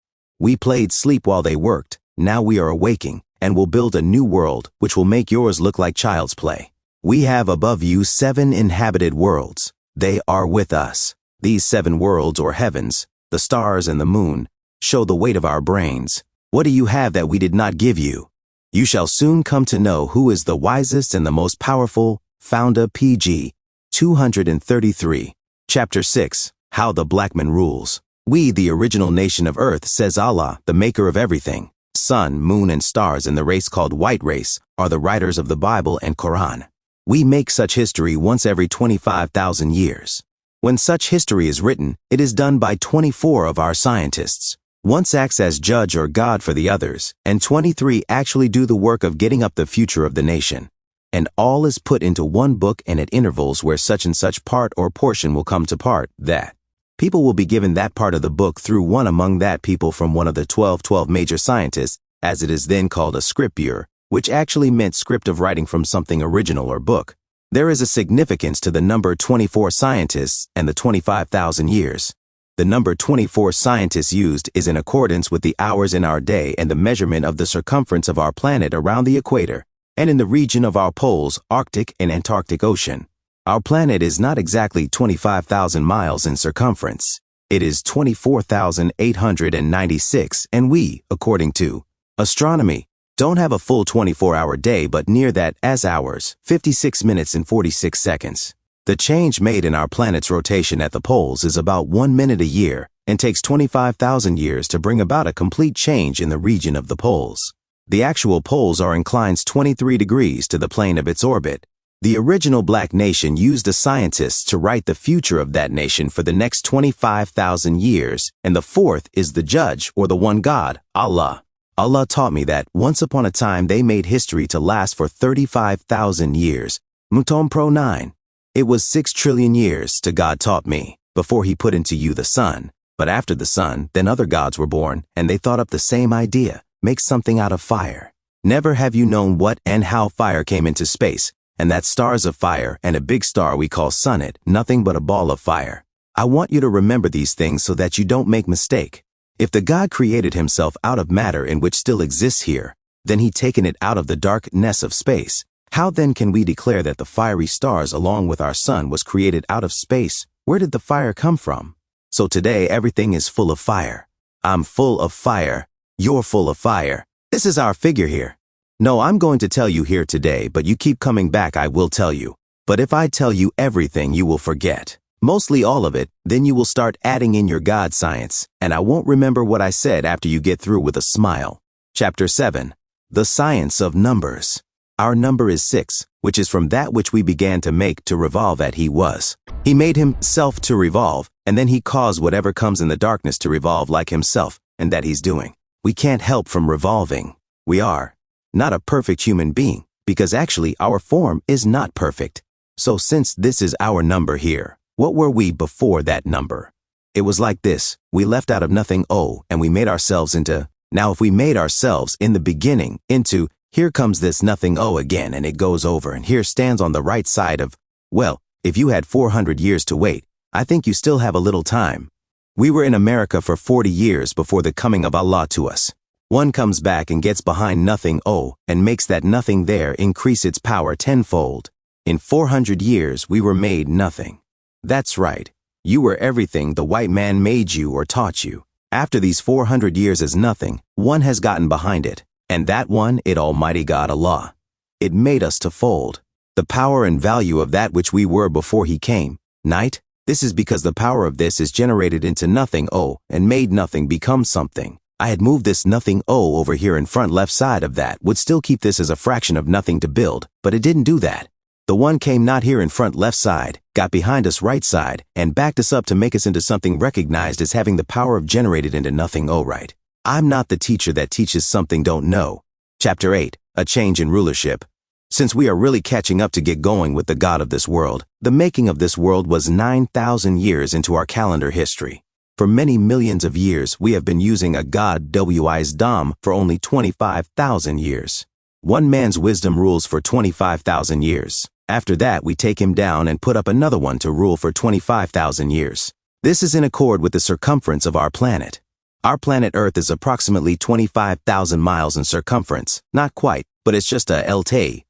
We played sleep while they worked. Now we are awaking and will build a new world which will make yours look like child's play. We have above you 7 inhabited worlds. They are with us. These 7 worlds or heavens, the stars and the moon, show the weight of our brains. What do you have that we did not give you? You shall soon come to know who is the wisest and the most powerful. Founder PG 233. Chapter 6. How the Black Man Rules. We, the original nation of earth, says Allah, the maker of everything. Sun, moon, and stars in the race called white race are the writers of the Bible and Quran. We make such history once every 25,000 years. When such history is written, it is done by 24 of our scientists. Once acts as judge or God for the others, and 23 actually do the work of getting up the future of the nation. And all is put into one book and at intervals where such and such part or portion will come to part, that. People will be given that part of the book through one among that people from one of the 12 major scientists, as it is then called a scripture, which actually meant script of writing from something original or book. There is a significance to the number 24 scientists and the 25,000 years. The number 24 scientists used is in accordance with the hours in our day and the measurement of the circumference of our planet around the equator, and in the region of our poles, Arctic and Antarctic Ocean. Our planet is not exactly 25,000 miles in circumference. It is 24,896, and we, according to astronomy, don't have a full 24-hour day but near that as hours, 56 minutes and 46 seconds. The change made in our planet's rotation at the poles is about 1 minute a year and takes 25,000 years to bring about a complete change in the region of the poles. The actual poles are inclines 23 degrees to the plane of its orbit. The original black nation used the scientists to write the future of that nation for the next 25,000 years, and the fourth is the judge or the one God, Allah. Allah taught me that once upon a time they made history to last for 35,000 years. Mutom Pro 9. It was 6 trillion years to God taught me, before he put into you the sun. But after the sun, then other gods were born, and they thought up the same idea, make something out of fire. Never have you known what and how fire came into space, and that stars of fire and a big star we call Sunnet, nothing but a ball of fire. I want you to remember these things so that you don't make mistake. If the God created himself out of matter in which still exists here, then he taken it out of the darkness of space. How then can we declare that the fiery stars along with our sun was created out of space? Where did the fire come from? So today everything is full of fire. I'm full of fire. You're full of fire. This is our figure here. No, I'm going to tell you here today, but you keep coming back, I will tell you. But if I tell you everything, you will forget. Mostly all of it, then you will start adding in your God science, and I won't remember what I said after you get through with a smile. Chapter 7. The Science of Numbers. Our number is 6, which is from that which we began to make to revolve at he was. He made himself to revolve, and then he caused whatever comes in the darkness to revolve like himself, and that he's doing. We can't help from revolving. We are not a perfect human being, because actually our form is not perfect. So since this is our number here, what were we before that number? It was like this. We left out of nothing and we made ourselves into. Now if we made ourselves in the beginning into, here comes this nothing again, and it goes over, and here stands on the right side of, well, if you had 400 years to wait, I think you still have a little time. We were in America for 40 years before the coming of Allah to us. One comes back and gets behind nothing and makes that nothing there increase its power tenfold. In 400 years we were made nothing. That's right. You were everything the white man made you or taught you. After these 400 years as nothing, one has gotten behind it. And that one, it Almighty God Allah. It made us to fold. The power and value of that which we were before he came. Night, this is because the power of this is generated into nothing and made nothing become something. I had moved this nothing over here in front left side of that, would still keep this as a fraction of nothing to build, but it didn't do that. The one came not here in front left side, got behind us right side, and backed us up to make us into something recognized as having the power of generated into nothing right. I'm not the teacher that teaches something don't know. Chapter 8. A Change in Rulership. Since we are really catching up to get going with the God of this world, the making of this world was 9,000 years into our calendar history. For many millions of years, we have been using a God W's Dom for only 25,000 years. One man's wisdom rules for 25,000 years. After that, we take him down and put up another one to rule for 25,000 years. This is in accord with the circumference of our planet. Our planet Earth is approximately 25,000 miles in circumference. Not quite, but it's just a LT,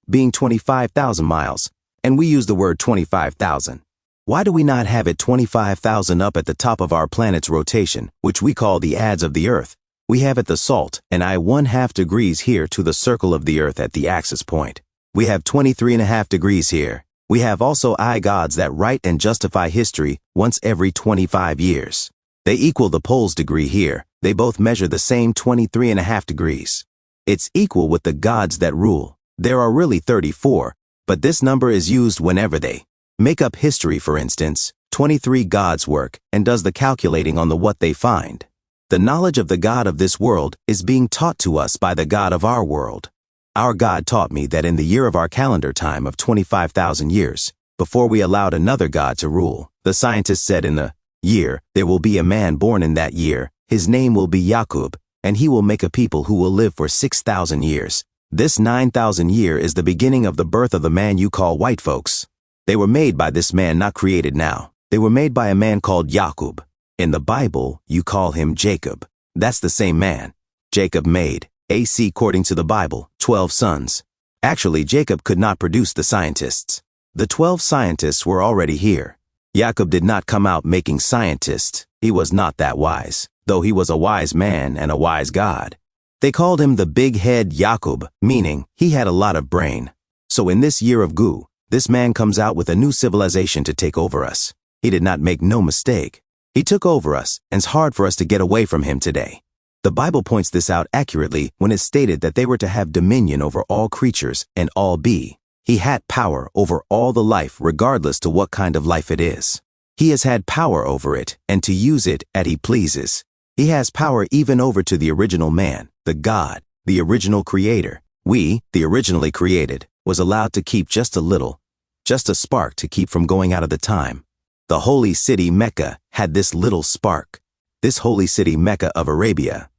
being 25,000 miles. And we use the word 25,000. Why do we not have it 25,000 up at the top of our planet's rotation, which we call the adze of the Earth? We have it the salt, and I 1/2 degrees here to the circle of the Earth at the axis point. We have 23.5 degrees here. We have also gods that write and justify history once every 25 years. They equal the pole's degree here. They both measure the same 23.5 degrees. It's equal with the gods that rule. There are really 34, but this number is used whenever they make up history. For instance, 23 gods work and does the calculating on the what they find. The knowledge of the God of this world is being taught to us by the God of our world. Our God taught me that in the year of our calendar time of 25,000 years, before we allowed another God to rule, the scientist said in the year, there will be a man born in that year. His name will be Yakub, and he will make a people who will live for 6,000 years. This 9,000 year is the beginning of the birth of the man you call white folks. They were made by this man, not created now. They were made by a man called Yakub. In the Bible, you call him Jacob. That's the same man. Jacob made, according to the Bible, 12 sons. Actually, Jacob could not produce the scientists. The 12 scientists were already here. Yakub did not come out making scientists. He was not that wise, though he was a wise man and a wise God. They called him the big head Yakub, meaning he had a lot of brain. So in this year of Gu, this man comes out with a new civilization to take over us. He did not make no mistake. He took over us, and it's hard for us to get away from him today. The Bible points this out accurately when it stated that they were to have dominion over all creatures and all be. He had power over all the life regardless to what kind of life it is. He has had power over it and to use it as he pleases. He has power even over to the original man, the God, the original creator. We, the originally created, was allowed to keep just a little, just a spark to keep from going out of the time. The holy city Mecca had this little spark. This holy city Mecca of Arabia.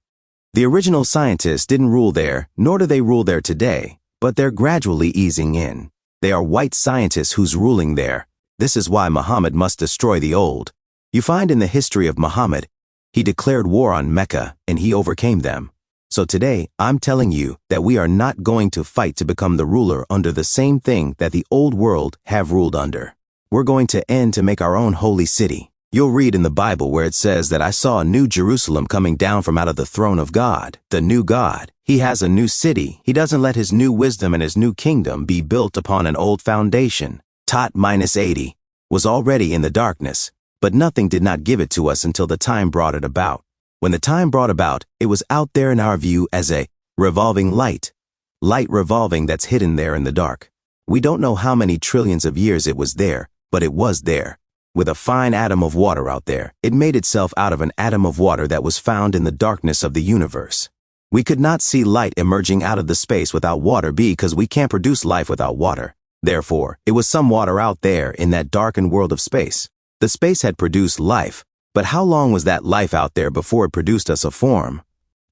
The original scientists didn't rule there, nor do they rule there today, but they're gradually easing in. They are white scientists who's ruling there. This is why Muhammad must destroy the old. You find in the history of Muhammad, he declared war on Mecca and he overcame them. So today, I'm telling you that we are not going to fight to become the ruler under the same thing that the old world have ruled under. We're going to end to make our own holy city. You'll read in the Bible where it says that I saw a new Jerusalem coming down from out of the throne of God, the new God. He has a new city. He doesn't let his new wisdom and his new kingdom be built upon an old foundation. Tot -80 was already in the darkness, but nothing did not give it to us until the time brought it about. When the time brought about, it was out there in our view as a revolving light revolving that's hidden there in the dark. We don't know how many trillions of years it was there, but it was there. With a fine atom of water out there, it made itself out of an atom of water that was found in the darkness of the universe. We could not see light emerging out of the space without water because we can't produce life without water. Therefore, it was some water out there in that darkened world of space. The space had produced life, but how long was that life out there before it produced us a form?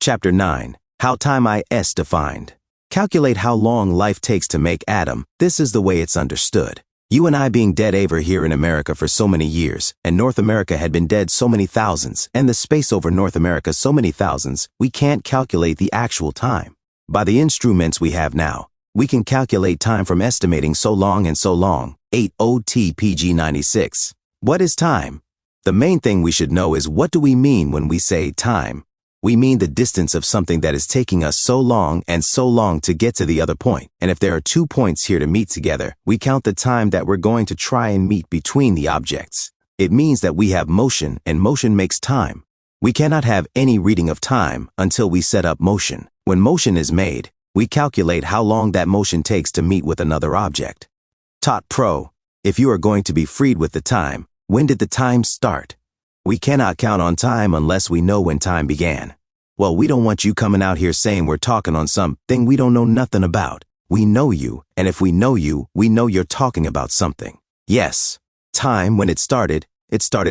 Chapter 9. How time is defined. Calculate how long life takes to make atom. This is the way it's understood. You and I being dead over here in America for so many years, and North America had been dead so many thousands, and the space over North America so many thousands, we can't calculate the actual time. By the instruments we have now, we can calculate time from estimating so long and so long, 8 OTPG 96. What is time? The main thing we should know is what do we mean when we say time? We mean the distance of something that is taking us so long and so long to get to the other point. And if there are 2 points here to meet together, we count the time that we're going to try and meet between the objects. It means that we have motion, and motion makes time. We cannot have any reading of time until we set up motion. When motion is made, we calculate how long that motion takes to meet with another object. Tot Pro, if you are going to be freed with the time, when did the time start? We cannot count on time unless we know when time began. Well, we don't want you coming out here saying we're talking on something we don't know nothing about. We know you, and if we know you, we know you're talking about something. Yes, time, when it started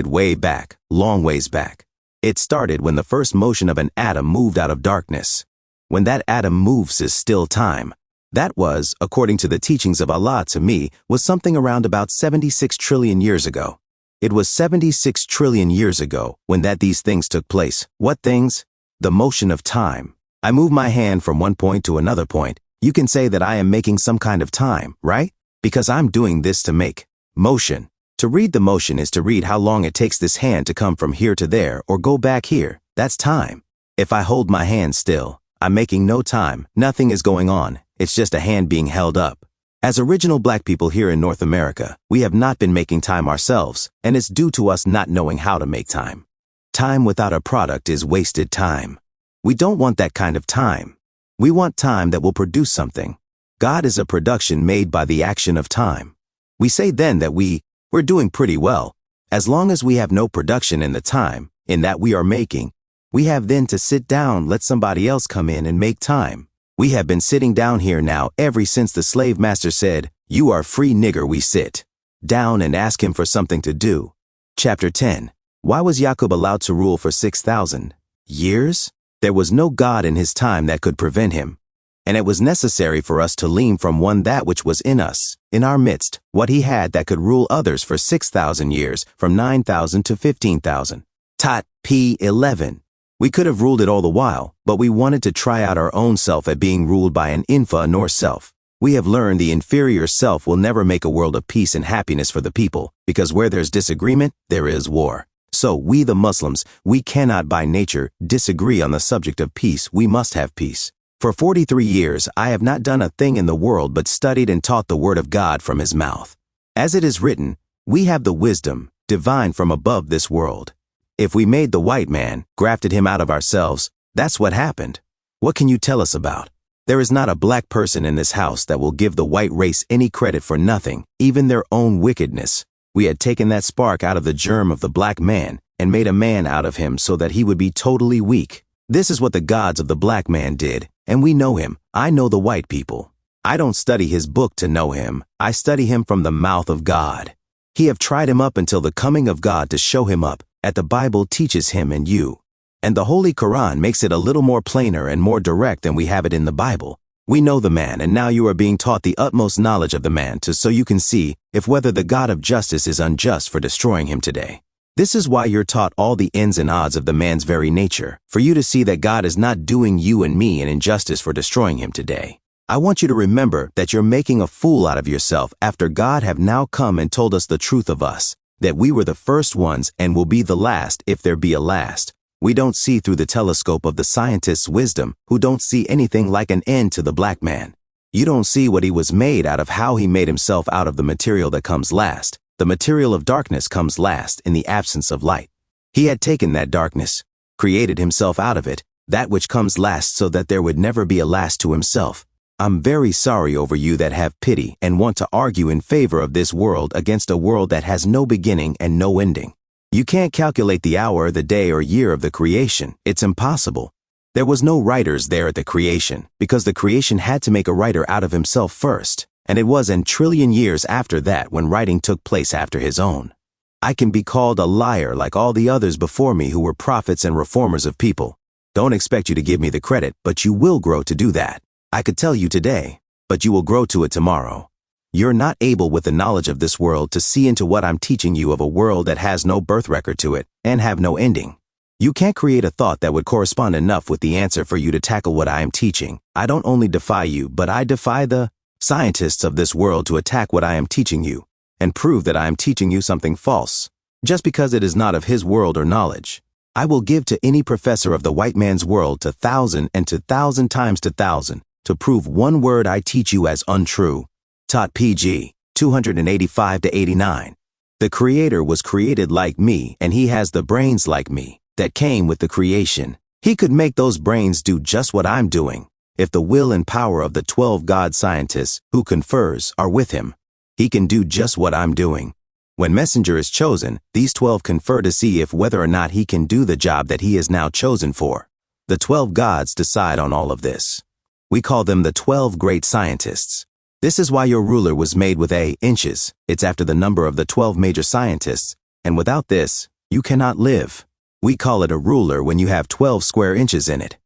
way back, long ways back. It started when the first motion of an atom moved out of darkness. When that atom moves is still time. That was, according to the teachings of Allah to me, was something around about 76 trillion years ago. It was 76 trillion years ago when these things took place. What things? The motion of time. I move my hand from one point to another point. You can say that I am making some kind of time, right? Because I'm doing this to make motion. To read the motion is to read how long it takes this hand to come from here to there or go back here. That's time. If I hold my hand still, I'm making no time. Nothing is going on. It's just a hand being held up. As original black people here in North America, we have not been making time ourselves, and it's due to us not knowing how to make time. Time without a product is wasted time. We don't want that kind of time. We want time that will produce something. God is a production made by the action of time. We say then that we're doing pretty well. As long as we have no production in the time, in that we are making, we have then to sit down, let somebody else come in and make time. We have been sitting down here now ever since the slave master said, "You are free nigger." We sit down and ask him for something to do. Chapter 10. Why was Yakub allowed to rule for 6,000 years? There was no God in his time that could prevent him. And it was necessary for us to lean from one that which was in us, in our midst, what he had that could rule others for 6,000 years, from 9,000 to 15,000. Tot P11. We could have ruled it all the while, but we wanted to try out our own self at being ruled by an infa nor self. We have learned the inferior self will never make a world of peace and happiness for the people, because where there's disagreement, there is war. So we the Muslims, we cannot by nature disagree on the subject of peace. We must have peace. For 43 years, I have not done a thing in the world but studied and taught the word of God from his mouth. As it is written, we have the wisdom, divine from above this world. If we made the white man, grafted him out of ourselves, that's what happened. What can you tell us about? There is not a black person in this house that will give the white race any credit for nothing, even their own wickedness. We had taken that spark out of the germ of the black man and made a man out of him so that he would be totally weak. This is what the gods of the black man did, and we know him. I know the white people. I don't study his book to know him. I study him from the mouth of God. He have tried him up until the coming of God to show him up. At the Bible teaches him and you. And the Holy Quran makes it a little more plainer and more direct than we have it in the Bible. We know the man, and now you are being taught the utmost knowledge of the man so you can see if whether the God of justice is unjust for destroying him today. This is why you're taught all the ins and outs of the man's very nature, for you to see that God is not doing you and me an injustice for destroying him today. I want you to remember that you're making a fool out of yourself after God have now come and told us the truth of us. that we were the first ones and will be the last if there be a last. We don't see through the telescope of the scientist's wisdom, who don't see anything like an end to the black man. You don't see what he was made out of, how he made himself out of the material that comes last. The material of darkness comes last in the absence of light. He had taken that darkness, created himself out of it, that which comes last, so that there would never be a last to himself. I'm very sorry over you that have pity and want to argue in favor of this world against a world that has no beginning and no ending. You can't calculate the hour, the day, or year of the creation. It's impossible. There was no writers there at the creation, because the creation had to make a writer out of himself first, and it was an trillion years after that when writing took place after his own. I can be called a liar like all the others before me who were prophets and reformers of people. Don't expect you to give me the credit, but you will grow to do that. I could tell you today, but you will grow to it tomorrow. You're not able with the knowledge of this world to see into what I'm teaching you of a world that has no birth record to it and have no ending. You can't create a thought that would correspond enough with the answer for you to tackle what I am teaching. I don't only defy you, but I defy the scientists of this world to attack what I am teaching you and prove that I am teaching you something false, just because it is not of his world or knowledge. I will give to any professor of the white man's world to 1,000 and to 1,000 times to 1,000 to prove one word I teach you as untrue. Taught PG 285 to 89. The Creator was created like me, and he has the brains like me that came with the creation. He could make those brains do just what I'm doing if the will and power of the 12 God scientists who confers are with him. He can do just what I'm doing. When messenger is chosen, these 12 confer to see if whether or not he can do the job that he is now chosen for. The 12 gods decide on all of this. We call them the 12 great scientists. This is why your ruler was made with inches. It's after the number of the 12 major scientists, and without this, you cannot live. We call it a ruler when you have 12 square inches in it.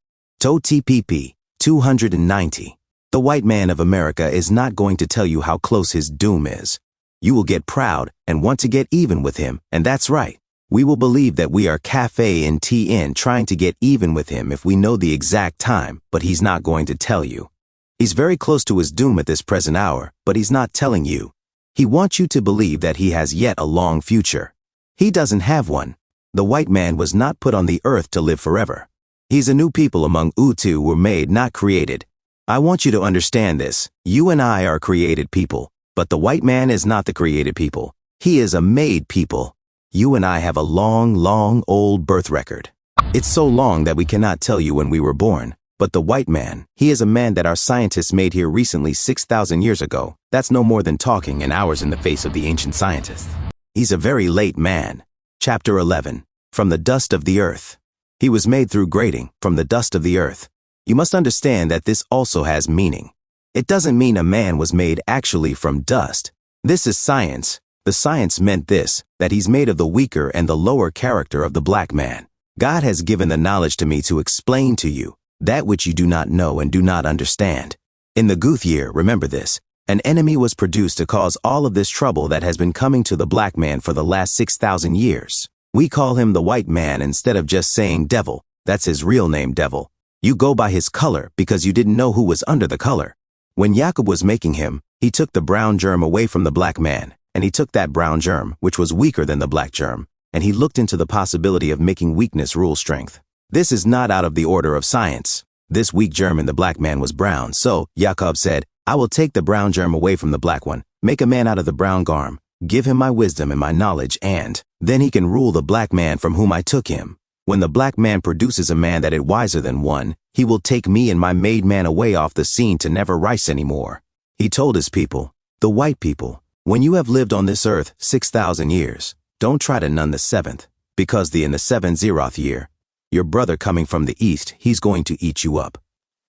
TOTPP 290. The white man of America is not going to tell you how close his doom is. You will get proud and want to get even with him, and that's right. We will believe that we are cafe and TN trying to get even with him if we know the exact time, but he's not going to tell you. He's very close to his doom at this present hour, but he's not telling you. He wants you to believe that he has yet a long future. He doesn't have one. The white man was not put on the earth to live forever. He's a new people among Utu were made, not created. I want you to understand this. You and I are created people, but the white man is not the created people. He is a made people. You and I have a long, old birth record. It's so long that we cannot tell you when we were born. But the white man, he is a man that our scientists made here recently 6,000 years ago. That's no more than talking and hours in the face of the ancient scientists. He's a very late man. Chapter 11. From the dust of the earth. He was made through grating, from the dust of the earth. You must understand that this also has meaning. It doesn't mean a man was made actually from dust. This is science. The science meant this, that he's made of the weaker and the lower character of the black man. God has given the knowledge to me to explain to you that which you do not know and do not understand. In the Guth year, remember this, an enemy was produced to cause all of this trouble that has been coming to the black man for the last 6,000 years. We call him the white man instead of just saying devil. That's his real name, devil. You go by his color because you didn't know who was under the color. When Yakub was making him, he took the brown germ away from the black man, and he took that brown germ, which was weaker than the black germ, and he looked into the possibility of making weakness rule strength. This is not out of the order of science. This weak germ in the black man was brown, so Yakub said, I will take the brown germ away from the black one, make a man out of the brown germ, give him my wisdom and my knowledge, and then he can rule the black man from whom I took him. When the black man produces a man that is wiser than one, he will take me and my made man away off the scene to never rise anymore. He told his people, the white people, when you have lived on this earth 6,000 years, don't try to none the seventh, because in the 7th year, your brother coming from the east, he's going to eat you up.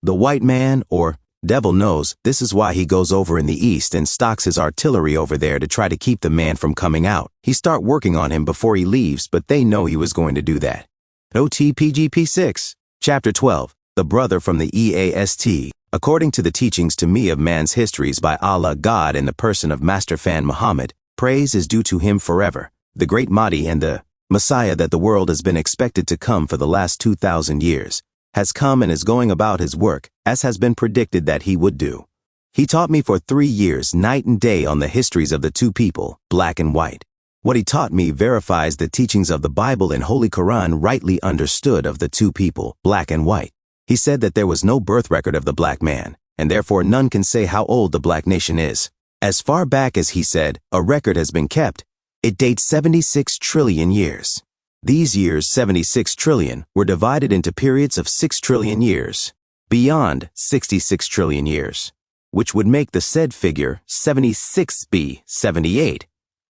The white man, or devil, knows this is why he goes over in the east and stocks his artillery over there to try to keep the man from coming out. He start working on him before he leaves, but they know he was going to do that. OTPGP 6, Chapter 12, The Brother from the EAST. According to the teachings to me of man's histories by Allah, God in the person of Master Fan Muhammad, praise is due to him forever, the great Mahdi and the Messiah that the world has been expected to come for the last 2,000 years, has come and is going about his work, as has been predicted that he would do. He taught me for 3 years, night and day, on the histories of the two people, black and white. What he taught me verifies the teachings of the Bible and Holy Quran rightly understood of the two people, black and white. He said that there was no birth record of the black man, and therefore none can say how old the black nation is. As far back as he said a record has been kept, it dates 76 trillion years. These years, 76 trillion, were divided into periods of 6 trillion years, beyond 66 trillion years, which would make the said figure 76 be 78,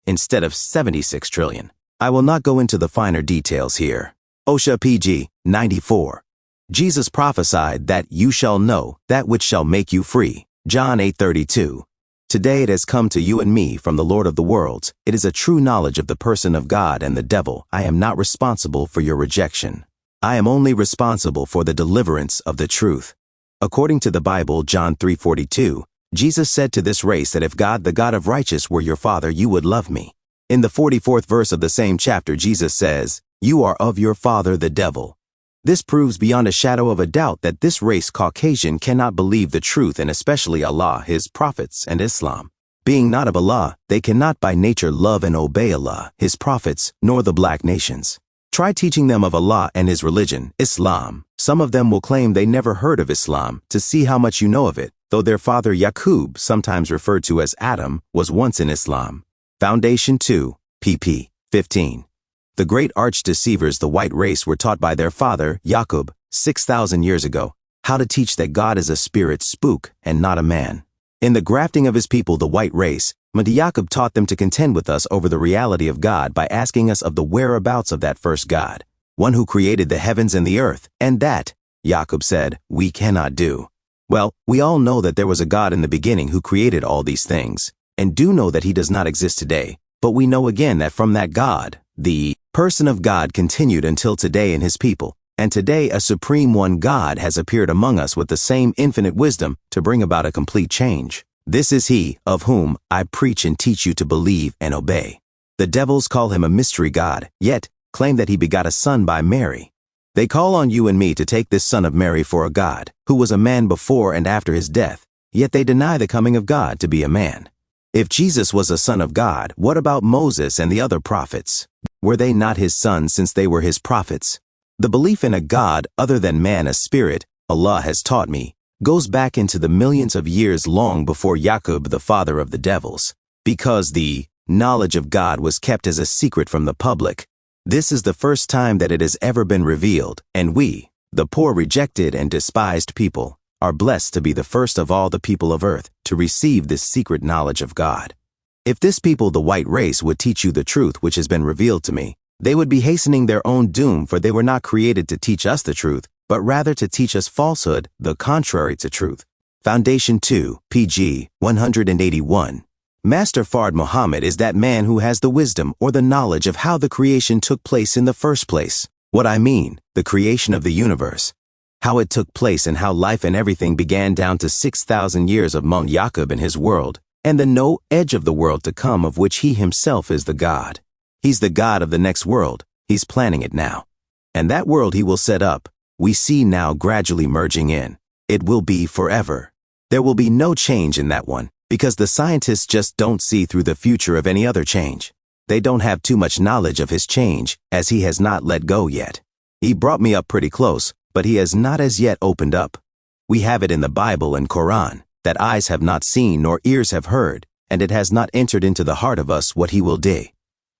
instead of 76 trillion. I will not go into the finer details here. OSHA PG 94. Jesus prophesied that you shall know that which shall make you free. John 8:32. Today it has come to you and me from the Lord of the worlds. It is a true knowledge of the person of God and the devil. I am not responsible for your rejection. I am only responsible for the deliverance of the truth. According to the Bible, John 3:42, Jesus said to this race that if God, the God of righteous, were your father, you would love me. In the 44th verse of the same chapter, Jesus says, you are of your father, the devil. This proves beyond a shadow of a doubt that this race Caucasian cannot believe the truth, and especially Allah, his prophets, and Islam. Being not of Allah, they cannot by nature love and obey Allah, his prophets, nor the black nations. Try teaching them of Allah and his religion, Islam. Some of them will claim they never heard of Islam, to see how much you know of it, though their father Yakub, sometimes referred to as Adam, was once in Islam. Foundation 2, pp. 15. The great arch-deceivers, the white race, were taught by their father, Yakub, 6,000 years ago, how to teach that God is a spirit spook and not a man. In the grafting of his people, the white race, Yakub taught them to contend with us over the reality of God by asking us of the whereabouts of that first God, one who created the heavens and the earth, and that, Yakub said, we cannot do. Well, we all know that there was a God in the beginning who created all these things, and do know that he does not exist today, but we know again that from that God, the person of God continued until today in his people, and today a supreme one God has appeared among us with the same infinite wisdom to bring about a complete change. This is he of whom I preach and teach you to believe and obey. The devils call him a mystery God, yet claim that he begot a son by Mary. They call on you and me to take this son of Mary for a God, who was a man before and after his death, yet they deny the coming of God to be a man. If Jesus was a son of God, what about Moses and the other prophets? Were they not his sons since they were his prophets? The belief in a God other than man, a spirit, Allah has taught me, goes back into the millions of years long before Yakub, the father of the devils. Because the knowledge of God was kept as a secret from the public, this is the first time that it has ever been revealed, and we, the poor, rejected, and despised people, are blessed to be the first of all the people of earth to receive this secret knowledge of God. If this people, the white race, would teach you the truth which has been revealed to me, they would be hastening their own doom, for they were not created to teach us the truth, but rather to teach us falsehood, the contrary to truth. Foundation 2, pg 181. Master Fard Muhammad is that man who has the wisdom or the knowledge of how the creation took place in the first place. What I mean, the creation of the universe. How it took place and how life and everything began down to 6,000 years of Mount Yakub and his world, and the no edge of the world to come, of which he himself is the God. He's the God of the next world. He's planning it now. And that world he will set up, we see now gradually merging in. It will be forever. There will be no change in that one, because the scientists just don't see through the future of any other change. They don't have too much knowledge of his change, as he has not let go yet. He brought me up pretty close, but he has not as yet opened up. We have it in the Bible and Quran, that eyes have not seen nor ears have heard, and it has not entered into the heart of us what he will do.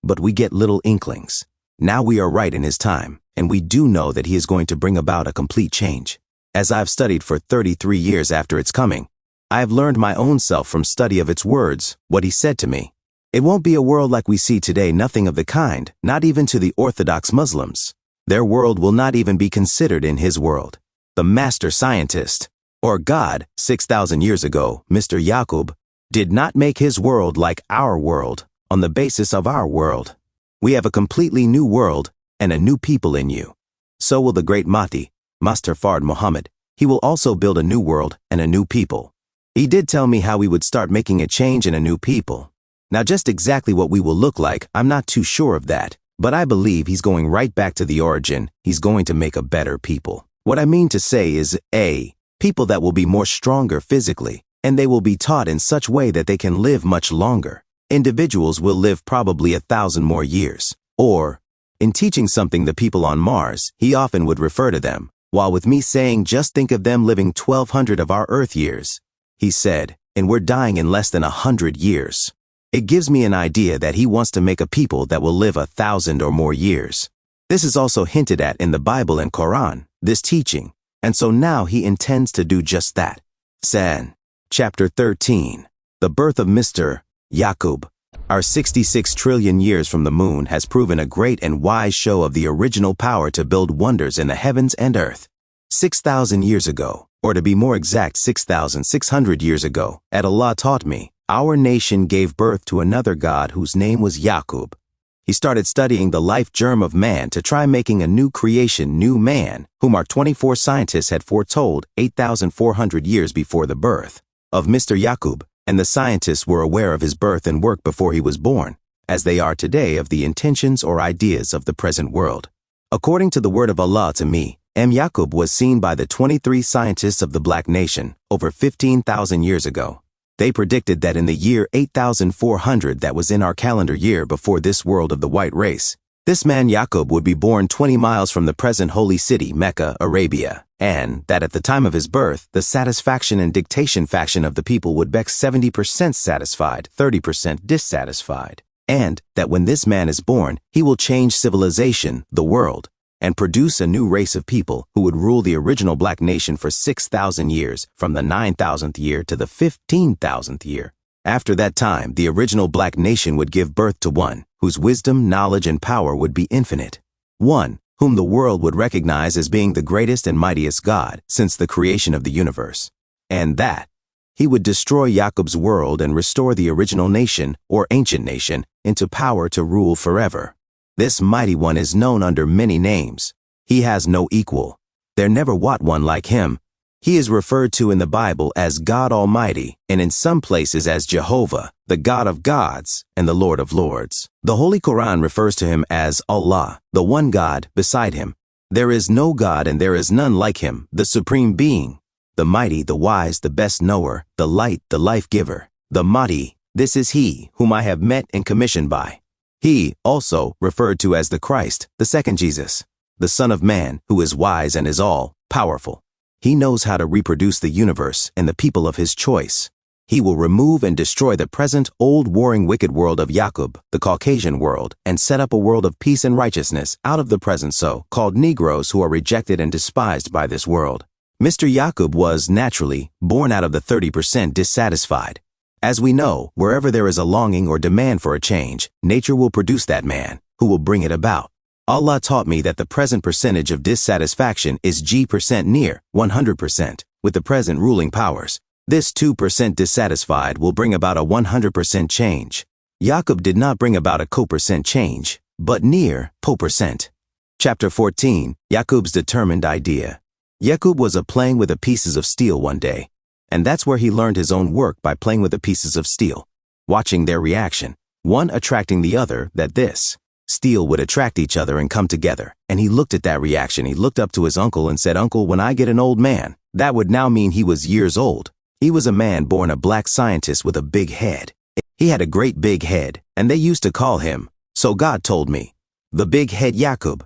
But we get little inklings. Now we are right in his time, and we do know that he is going to bring about a complete change. As I've studied for 33 years after its coming, I have learned my own self from study of its words, what he said to me. It won't be a world like we see today, nothing of the kind, not even to the Orthodox Muslims. Their world will not even be considered in his world. The master scientist, or God, 6,000 years ago, Mr. Yakub, did not make his world like our world, on the basis of our world. We have a completely new world and a new people in you. So will the great Mahdi, Master Fard Muhammad. He will also build a new world and a new people. He did tell me how we would start making a change in a new people. Now just exactly what we will look like, I'm not too sure of that. But I believe he's going right back to the origin. He's going to make a better people. What I mean to say is, A, people that will be more stronger physically, and they will be taught in such way that they can live much longer. individuals will live probably 1,000 more years. Or, in teaching something the people on Mars, he often would refer to them, while with me saying just think of them living 1,200 of our Earth years. He said, and we're dying in less than 100 years. It gives me an idea that he wants to make a people that will live 1,000 or more years. This is also hinted at in the Bible and Quran, this teaching, and so now he intends to do just that. San. Chapter 13. The birth of Mr. Yakub. Our 66 trillion years from the moon has proven a great and wise show of the original power to build wonders in the heavens and earth. 6,000 years ago, or to be more exact 6,600 years ago, Allah taught me, our nation gave birth to another God whose name was Yakub. He started studying the life germ of man to try making a new creation, new man, whom our 24 scientists had foretold 8,400 years before the birth of Mr. Yakub, and the scientists were aware of his birth and work before he was born, as they are today of the intentions or ideas of the present world. According to the word of Allah to me, Yakub was seen by the 23 scientists of the black nation over 15,000 years ago. They predicted that in the year 8,400 that was in our calendar year before this world of the white race, this man Yakub would be born 20 miles from the present holy city, Mecca, Arabia, and that at the time of his birth, the satisfaction and dictation faction of the people would be 70% satisfied, 30% dissatisfied, and that when this man is born, he will change civilization, the world, and produce a new race of people who would rule the original black nation for 6,000 years, from the 9,000th year to the 15,000th year. After that time, the original black nation would give birth to one whose wisdom, knowledge, and power would be infinite. One whom the world would recognize as being the greatest and mightiest God since the creation of the universe. And that he would destroy Yakub's world and restore the original nation, or ancient nation, into power to rule forever. This mighty one is known under many names. He has no equal. There never was one like him. He is referred to in the Bible as God Almighty, and in some places as Jehovah, the God of gods and the Lord of lords. The Holy Quran refers to him as Allah, the one God beside him. There is no God and there is none like him, the Supreme Being, the mighty, the wise, the best knower, the light, the life-giver, the Mahdi. This is he whom I have met and commissioned by. He, also referred to as the Christ, the second Jesus, the Son of Man, who is wise and is all-powerful. He knows how to reproduce the universe and the people of his choice. He will remove and destroy the present old warring wicked world of Yakub, the Caucasian world, and set up a world of peace and righteousness out of the present so-called Negroes who are rejected and despised by this world. Mr. Yakub was, naturally, born out of the 30% dissatisfied. As we know, wherever there is a longing or demand for a change, nature will produce that man, who will bring it about. Allah taught me that the present percentage of dissatisfaction is G% near 100%, with the present ruling powers. This 2% dissatisfied will bring about a 100% change. Yakub did not bring about a co% change, but near po%. Chapter 14, Yakub's determined idea. Yakub was playing with the pieces of steel one day, and that's where he learned his own work, by playing with the pieces of steel, watching their reaction, one attracting the other, that this steel would attract each other and come together. And he looked at that reaction. He looked up to his uncle and said, "Uncle, when I get an old man," that would now mean he was years old. He was a man born a black scientist with a big head. He had a great big head, and they used to call him, so God told me, the big head Yakub,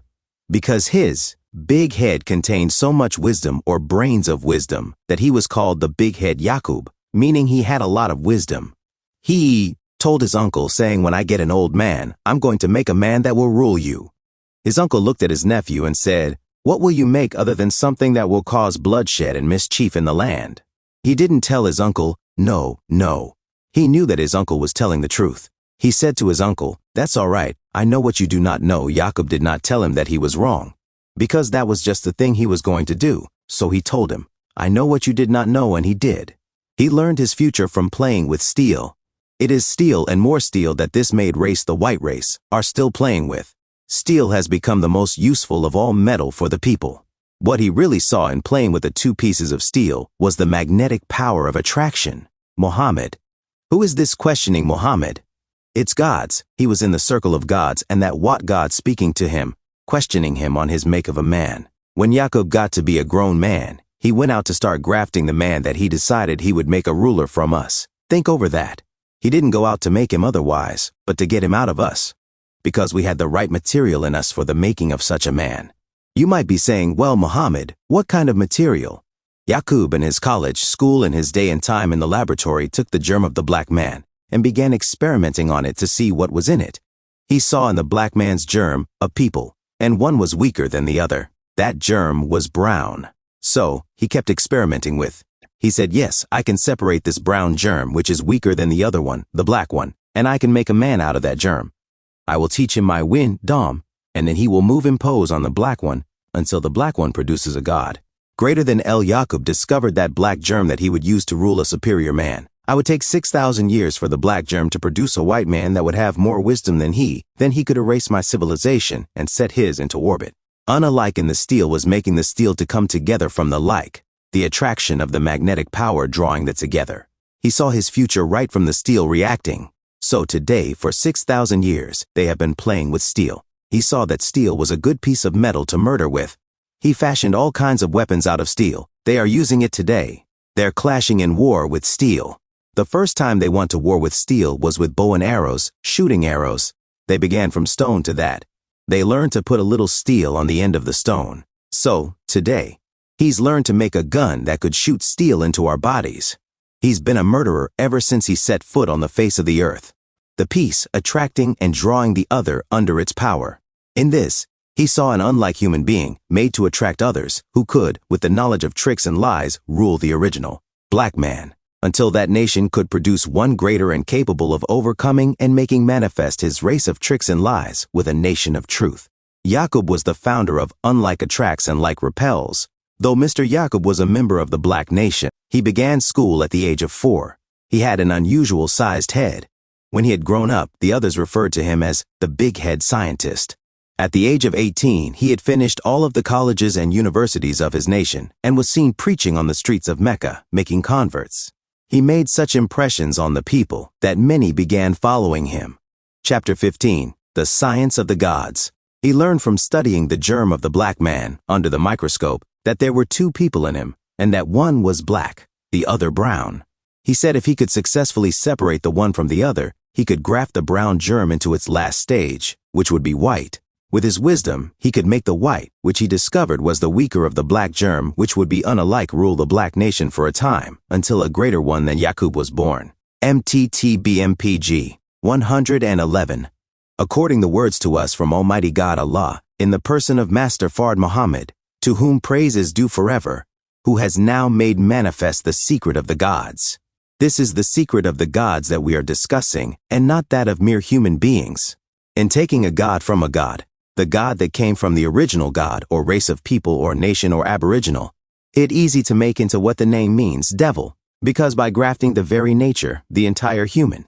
because his big head contained so much wisdom, or brains of wisdom, that he was called the big head Yakub, meaning he had a lot of wisdom. He told his uncle, saying, "When I get an old man, I'm going to make a man that will rule you." His uncle looked at his nephew and said, "What will you make other than something that will cause bloodshed and mischief in the land?" He didn't tell his uncle, no. He knew that his uncle was telling the truth. He said to his uncle, "That's all right. I know what you do not know." Yakub did not tell him that he was wrong, because that was just the thing he was going to do. So he told him, "I know what you did not know," and he did. He learned his future from playing with steel. It is steel and more steel that this made race, the white race, are still playing with. Steel has become the most useful of all metal for the people. What he really saw in playing with the two pieces of steel was the magnetic power of attraction. Muhammad. Who is this questioning Muhammad? It's God's. He was in the circle of gods, and that what God speaking to him, questioning him on his make of a man. When Yakub got to be a grown man, he went out to start grafting the man that he decided he would make a ruler from us. Think over that. He didn't go out to make him otherwise, but to get him out of us, because we had the right material in us for the making of such a man. You might be saying, well, Muhammad, what kind of material? Yakub in his college, school, and his day and time in the laboratory took the germ of the black man and began experimenting on it to see what was in it. He saw in the black man's germ a people, and one was weaker than the other. That germ was brown. So, he kept experimenting with. He said, yes, I can separate this brown germ, which is weaker than the other one, the black one, and I can make a man out of that germ. I will teach him my wisdom, and then he will impose on the black one until the black one produces a god. Greater than Yakub discovered that black germ that he would use to rule a superior man. I would take 6,000 years for the black germ to produce a white man that would have more wisdom than he. Then he could erase my civilization and set his into orbit. Unalike in the steel was making the steel to come together from the like, the attraction of the magnetic power drawing the together. He saw his future right from the steel reacting. So today, for 6,000 years, they have been playing with steel. He saw that steel was a good piece of metal to murder with. He fashioned all kinds of weapons out of steel. They are using it today. They're clashing in war with steel. The first time they went to war with steel was with bow and arrows, shooting arrows. They began from stone to that. They learned to put a little steel on the end of the stone. So, today, he's learned to make a gun that could shoot steel into our bodies. He's been a murderer ever since he set foot on the face of the earth. The piece attracting and drawing the other under its power. In this, he saw an unlike human being made to attract others who could, with the knowledge of tricks and lies, rule the original black man, until that nation could produce one greater and capable of overcoming and making manifest his race of tricks and lies with a nation of truth. Yakub was the founder of Unlike Attracts and Like Repels. Though Mr. Yakub was a member of the black nation, he began school at the age of 4. He had an unusual sized head. When he had grown up, the others referred to him as the big head scientist. At the age of 18, he had finished all of the colleges and universities of his nation and was seen preaching on the streets of Mecca, making converts. He made such impressions on the people that many began following him. Chapter 15, The Science of the Gods. He learned from studying the germ of the black man under the microscope that there were 2 people in him, and that one was black, the other brown. He said if he could successfully separate the one from the other, he could graft the brown germ into its last stage, which would be white. With his wisdom, he could make the white, which he discovered was the weaker of the black germ, which would be unalike rule the black nation for a time, until a greater one than Yakub was born. MTTBMPG 111. According the words to us from Almighty God Allah, in the person of Master Fard Muhammad, to whom praise is due forever, who has now made manifest the secret of the gods. This is the secret of the gods that we are discussing, and not that of mere human beings. In taking a god from a god, the god that came from the original god or race of people or nation or aboriginal, it easy to make into what the name means, devil, because by grafting the very nature, the entire human.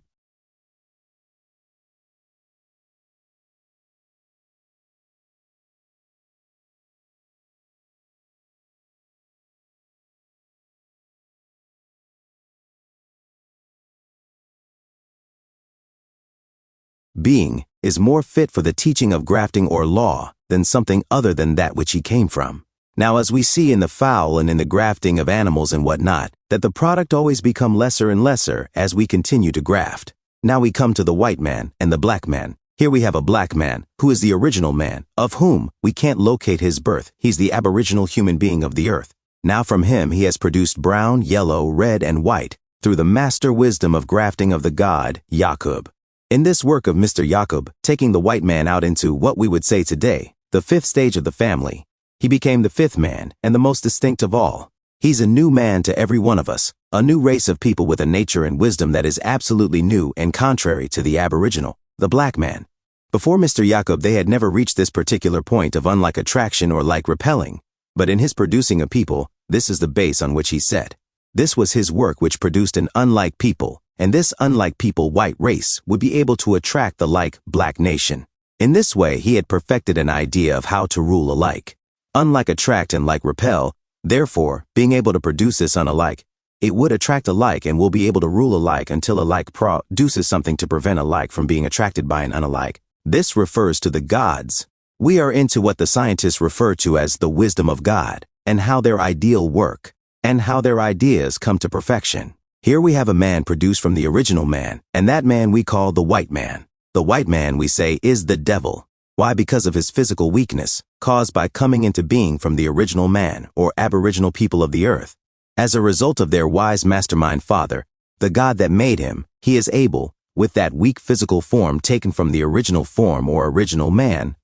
Being is more fit for the teaching of grafting or law than something other than that which he came from. Now as we see in the fowl and in the grafting of animals and whatnot, that the product always become lesser and lesser as we continue to graft. Now we come to the white man and the black man. Here we have a black man, who is the original man, of whom we can't locate his birth. He's the aboriginal human being of the earth. Now from him he has produced brown, yellow, red, and white, through the master wisdom of grafting of the god, Yakub. In this work of Mr. Yakub, taking the white man out into what we would say today, the 5th stage of the family, he became the 5th man and the most distinct of all. He's a new man to every one of us, a new race of people with a nature and wisdom that is absolutely new and contrary to the aboriginal, the black man. Before Mr. Yakub, they had never reached this particular point of unlike attraction or like repelling, but in his producing a people, this is the base on which he set. This was his work which produced an unlike people, and this unlike people white race would be able to attract the like black nation. In this way, he had perfected an idea of how to rule alike. Unlike attract and like repel, therefore, being able to produce this unalike, it would attract alike and will be able to rule alike until alike produces something to prevent alike from being attracted by an unalike. This refers to the gods. We are into what the scientists refer to as the wisdom of God, and how their ideal work, and how their ideas come to perfection. Here we have a man produced from the original man, and that man we call the white man. The white man, we say, is the devil. Why? Because of his physical weakness, caused by coming into being from the original man, or aboriginal people of the earth. As a result of their wise mastermind father, the God that made him, he is able, with that weak physical form taken from the original form or original man,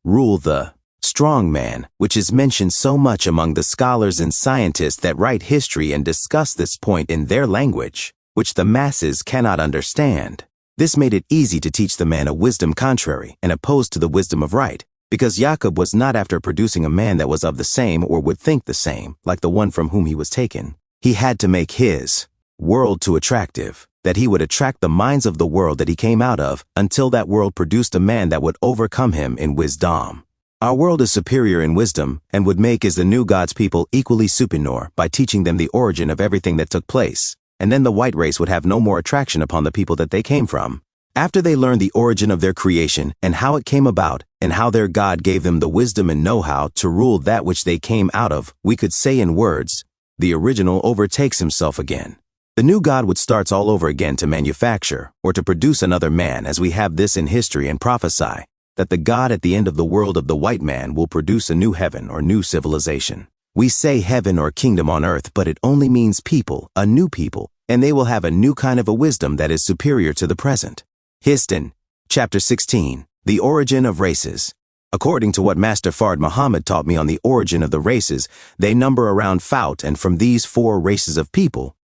rule the strong man, which is mentioned so much among the scholars and scientists that write history and discuss this point in their language, which the masses cannot understand. This made it easy to teach the man a wisdom contrary and opposed to the wisdom of right, because Yakub was not after producing a man that was of the same or would think the same, like the one from whom he was taken. He had to make his world too attractive, that he would attract the minds of the world that he came out of until that world produced a man that would overcome him in wisdom. Our world is superior in wisdom and would make as the new God's people equally superior by teaching them the origin of everything that took place, and then the white race would have no more attraction upon the people that they came from. After they learned the origin of their creation and how it came about and how their God gave them the wisdom and know-how to rule that which they came out of, we could say in words, the original overtakes himself again. The new God would start all over again to manufacture or to produce another man, as we have this in history and prophesy, that the God at the end of the world of the white man will produce a new heaven or new civilization. We say heaven or kingdom on earth, but it only means people, a new people, and they will have a new kind of a wisdom that is superior to the present. Histon, chapter 16, the origin of races. According to what Master Fard Muhammad taught me on the origin of the races, they number around Faut, and from these 4 races of people,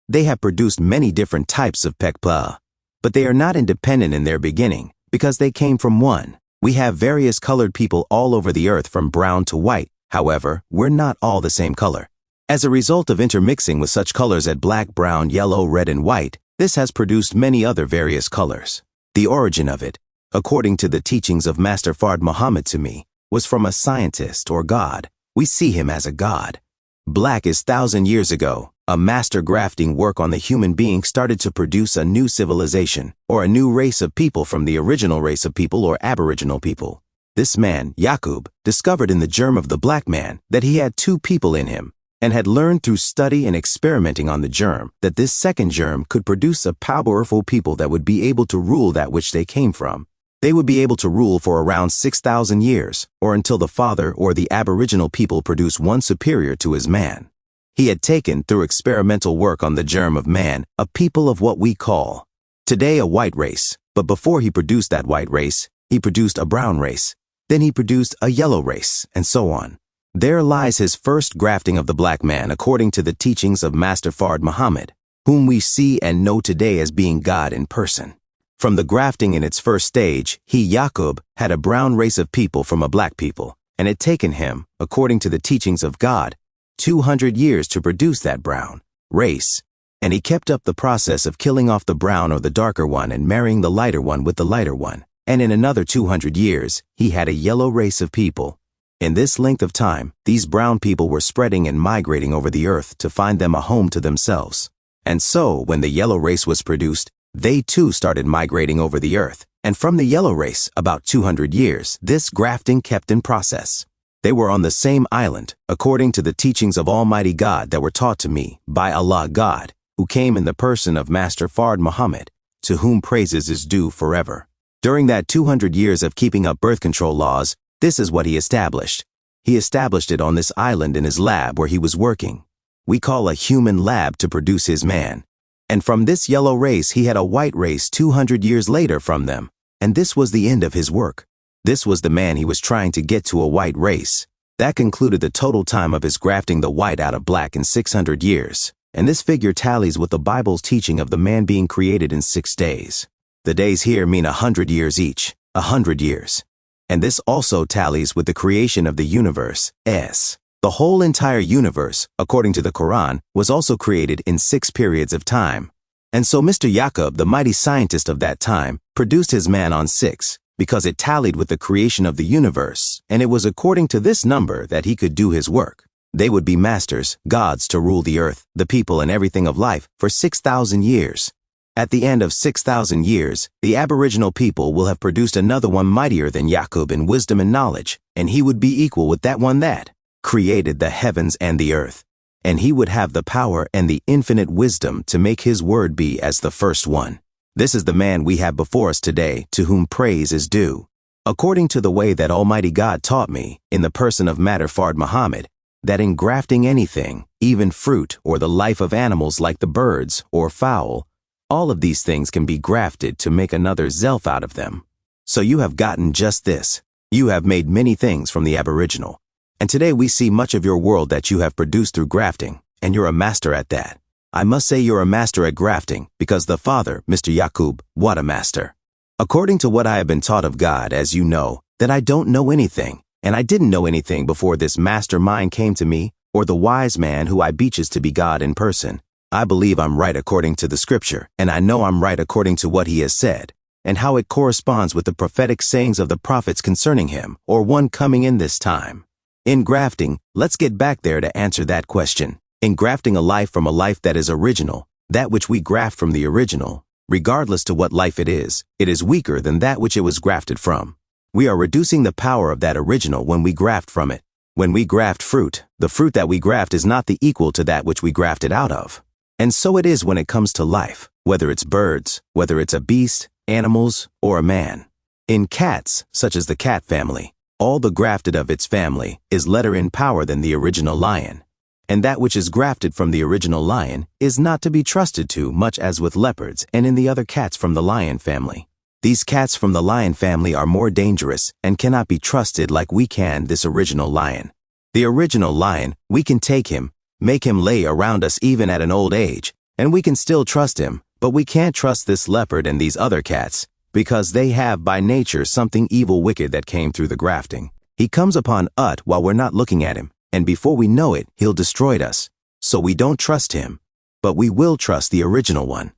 they have produced many different types of Pekpa, but they are not independent in their beginning, because they came from one. We have various colored people all over the earth from brown to white. However, we're not all the same color. As a result of intermixing with such colors as black, brown, yellow, red, and white, this has produced many other various colors. The origin of it, according to the teachings of Master Fard Muhammad to me, was from a scientist or God. We see him as a God. Black is 1,000 years ago. A master grafting work on the human being started to produce a new civilization, or a new race of people from the original race of people or aboriginal people. This man, Yakub, discovered in the germ of the black man that he had 2 people in him, and had learned through study and experimenting on the germ that this second germ could produce a powerful people that would be able to rule that which they came from. They would be able to rule for around 6,000 years, or until the father or the aboriginal people produce one superior to his man. He had taken, through experimental work on the germ of man, a people of what we call today a white race, but before he produced that white race, he produced a brown race, then he produced a yellow race, and so on. There lies his first grafting of the black man according to the teachings of Master Fard Muhammad, whom we see and know today as being God in person. From the grafting in its first stage, he, Yakub, had a brown race of people from a black people, and it taken him, according to the teachings of God, 200 years to produce that brown race, and he kept up the process of killing off the brown or the darker one and marrying the lighter one with the lighter one, and in another 200 years, he had a yellow race of people. In this length of time, these brown people were spreading and migrating over the earth to find them a home to themselves. And so, when the yellow race was produced, they too started migrating over the earth, and from the yellow race, about 200 years, this grafting kept in process. They were on the same island, according to the teachings of Almighty God that were taught to me by Allah God, who came in the person of Master Fard Muhammad, to whom praises is due forever. During that 200 years of keeping up birth control laws, this is what he established. He established it on this island in his lab where he was working. We call a human lab to produce his man. And from this yellow race he had a white race 200 years later from them, and this was the end of his work. This was the man he was trying to get to, a white race. That concluded the total time of his grafting the white out of black in 600 years, and this figure tallies with the Bible's teaching of the man being created in 6 days. The days here mean 100 years each, 100 years. And this also tallies with the creation of the universe, S. The whole entire universe, according to the Quran, was also created in 6 periods of time. And so Mr. Yakub, the mighty scientist of that time, produced his man on 6, because it tallied with the creation of the universe, and it was according to this number that he could do his work. They would be masters, gods to rule the earth, the people, and everything of life for 6,000 years. At the end of 6,000 years, the aboriginal people will have produced another one mightier than Yakub in wisdom and knowledge, and he would be equal with that one that created the heavens and the earth. and he would have the power and the infinite wisdom to make his word be as the first one. This is the man we have before us today, to whom praise is due. According to the way that Almighty God taught me, in the person of Matter Fard Muhammad, that in grafting anything, even fruit or the life of animals like the birds or fowl, all of these things can be grafted to make another self out of them. So you have gotten just this. You have made many things from the aboriginal. And today we see much of your world that you have produced through grafting, and you're a master at that. I must say you're a master at grafting, because the father, Mr. Yakub, what a master. According to what I have been taught of God, as you know, that I don't know anything, and I didn't know anything before this mastermind came to me, or the wise man who I beaches to be God in person. I believe I'm right according to the scripture, and I know I'm right according to what he has said, and how it corresponds with the prophetic sayings of the prophets concerning him, or one coming in this time. In grafting, let's get back there to answer that question. In grafting a life from a life that is original, that which we graft from the original, regardless to what life it is weaker than that which it was grafted from. We are reducing the power of that original when we graft from it. When we graft fruit, the fruit that we graft is not the equal to that which we grafted out of. And so it is when it comes to life, whether it's birds, whether it's a beast, animals, or a man. In cats, such as the cat family, all the grafted of its family is lesser in power than the original lion. And that which is grafted from the original lion is not to be trusted to much as with leopards and in the other cats from the lion family. These cats from the lion family are more dangerous and cannot be trusted like we can this original lion. The original lion, we can take him, make him lay around us even at an old age, and we can still trust him, but we can't trust this leopard and these other cats, because they have by nature something evil wicked that came through the grafting. He comes upon us while we're not looking at him, and before we know it, he'll destroy us. So we don't trust him, but we will trust the original one.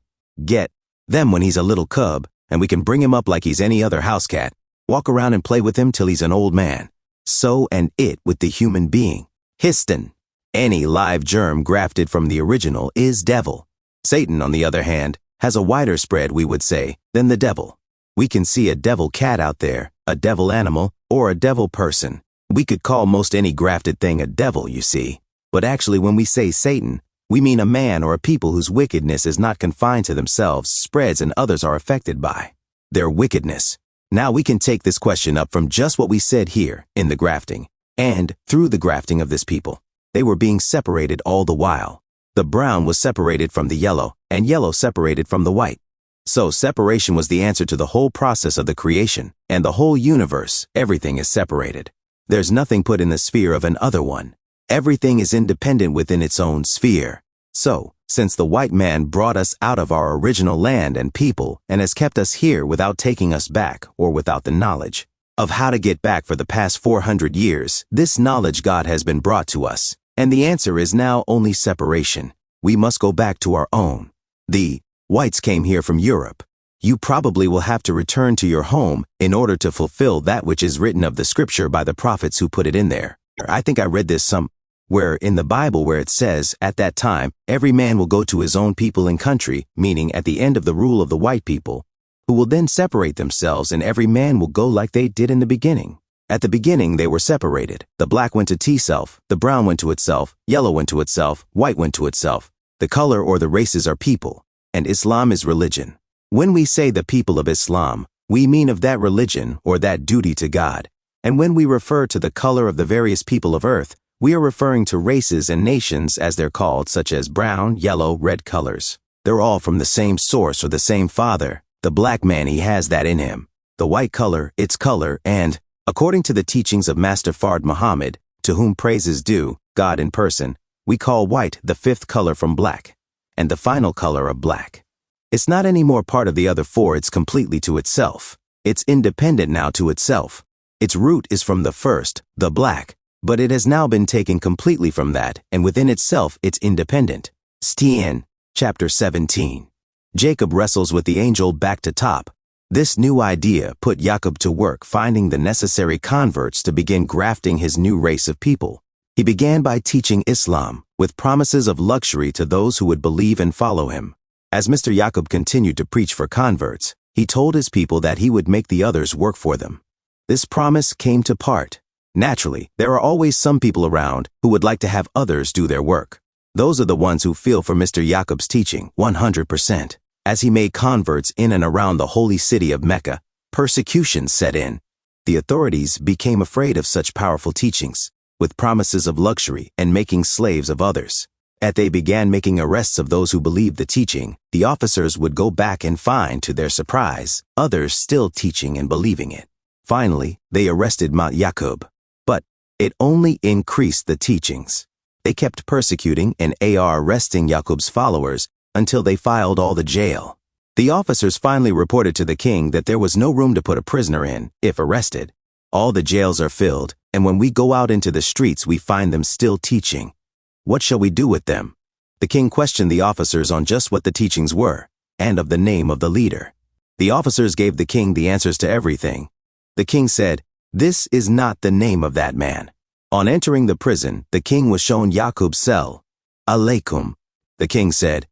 Get them when he's a little cub, and we can bring him up like he's any other house cat, walk around and play with him till he's an old man. So and it with the human being. Histon. Any live germ grafted from the original is devil. Satan, on the other hand, has a wider spread, we would say, than the devil. We can see a devil cat out there, a devil animal, or a devil person. We could call most any grafted thing a devil, you see. But actually when we say Satan, we mean a man or a people whose wickedness is not confined to themselves, spreads and others are affected by their wickedness. Now we can take this question up from just what we said here in the grafting, and through the grafting of this people. They were being separated all the while. The brown was separated from the yellow, and yellow separated from the white. So separation was the answer to the whole process of the creation, and the whole universe, everything is separated. There's nothing put in the sphere of an other one. Everything is independent within its own sphere. So, since the white man brought us out of our original land and people and has kept us here without taking us back or without the knowledge of how to get back for the past 400 years, this knowledge God has been brought to us. And the answer is now only separation. We must go back to our own. The whites came here from Europe. You probably will have to return to your home in order to fulfill that which is written of the scripture by the prophets who put it in there. I think I read this somewhere in the Bible where it says, at that time, every man will go to his own people and country, meaning at the end of the rule of the white people, who will then separate themselves, and every man will go like they did in the beginning. At the beginning, they were separated. The black went to T-self, the brown went to itself, yellow went to itself, white went to itself. The color or the races are people, and Islam is religion. When we say the people of Islam, we mean of that religion or that duty to God. And when we refer to the color of the various people of earth, we are referring to races and nations as they're called, such as brown, yellow, red colors. They're all from the same source or the same father. The black man, he has that in him. The white color, its color, and, according to the teachings of Master Fard Muhammad, to whom praise is due, God in person, we call white the fifth color from black, and the final color of black. It's not any more part of the other four, it's completely to itself. It's independent now to itself. Its root is from the first, the black, but it has now been taken completely from that, and within itself it's independent. Stien, chapter 17. Jacob wrestles with the angel back to top. This new idea put Yakub to work finding the necessary converts to begin grafting his new race of people. He began by teaching Islam, with promises of luxury to those who would believe and follow him. As Mr. Yakub continued to preach for converts, he told his people that he would make the others work for them. This promise came to part. Naturally, there are always some people around who would like to have others do their work. Those are the ones who feel for Mr. Yakub's teaching 100%. As he made converts in and around the holy city of Mecca, persecution set in. The authorities became afraid of such powerful teachings, with promises of luxury and making slaves of others. As they began making arrests of those who believed the teaching, the officers would go back and find, to their surprise, others still teaching and believing it. Finally, they arrested Yakub. But it only increased the teachings. They kept persecuting and arresting Yakub's followers until they filed all the jail. The officers finally reported to the king that there was no room to put a prisoner in, if arrested. All the jails are filled, and when we go out into the streets we find them still teaching. What shall we do with them? The king questioned the officers on just what the teachings were, and of the name of the leader. The officers gave the king the answers to everything. The king said, "This is not the name of that man." On entering the prison, the king was shown Yakub's cell. "Alaykum." The king said,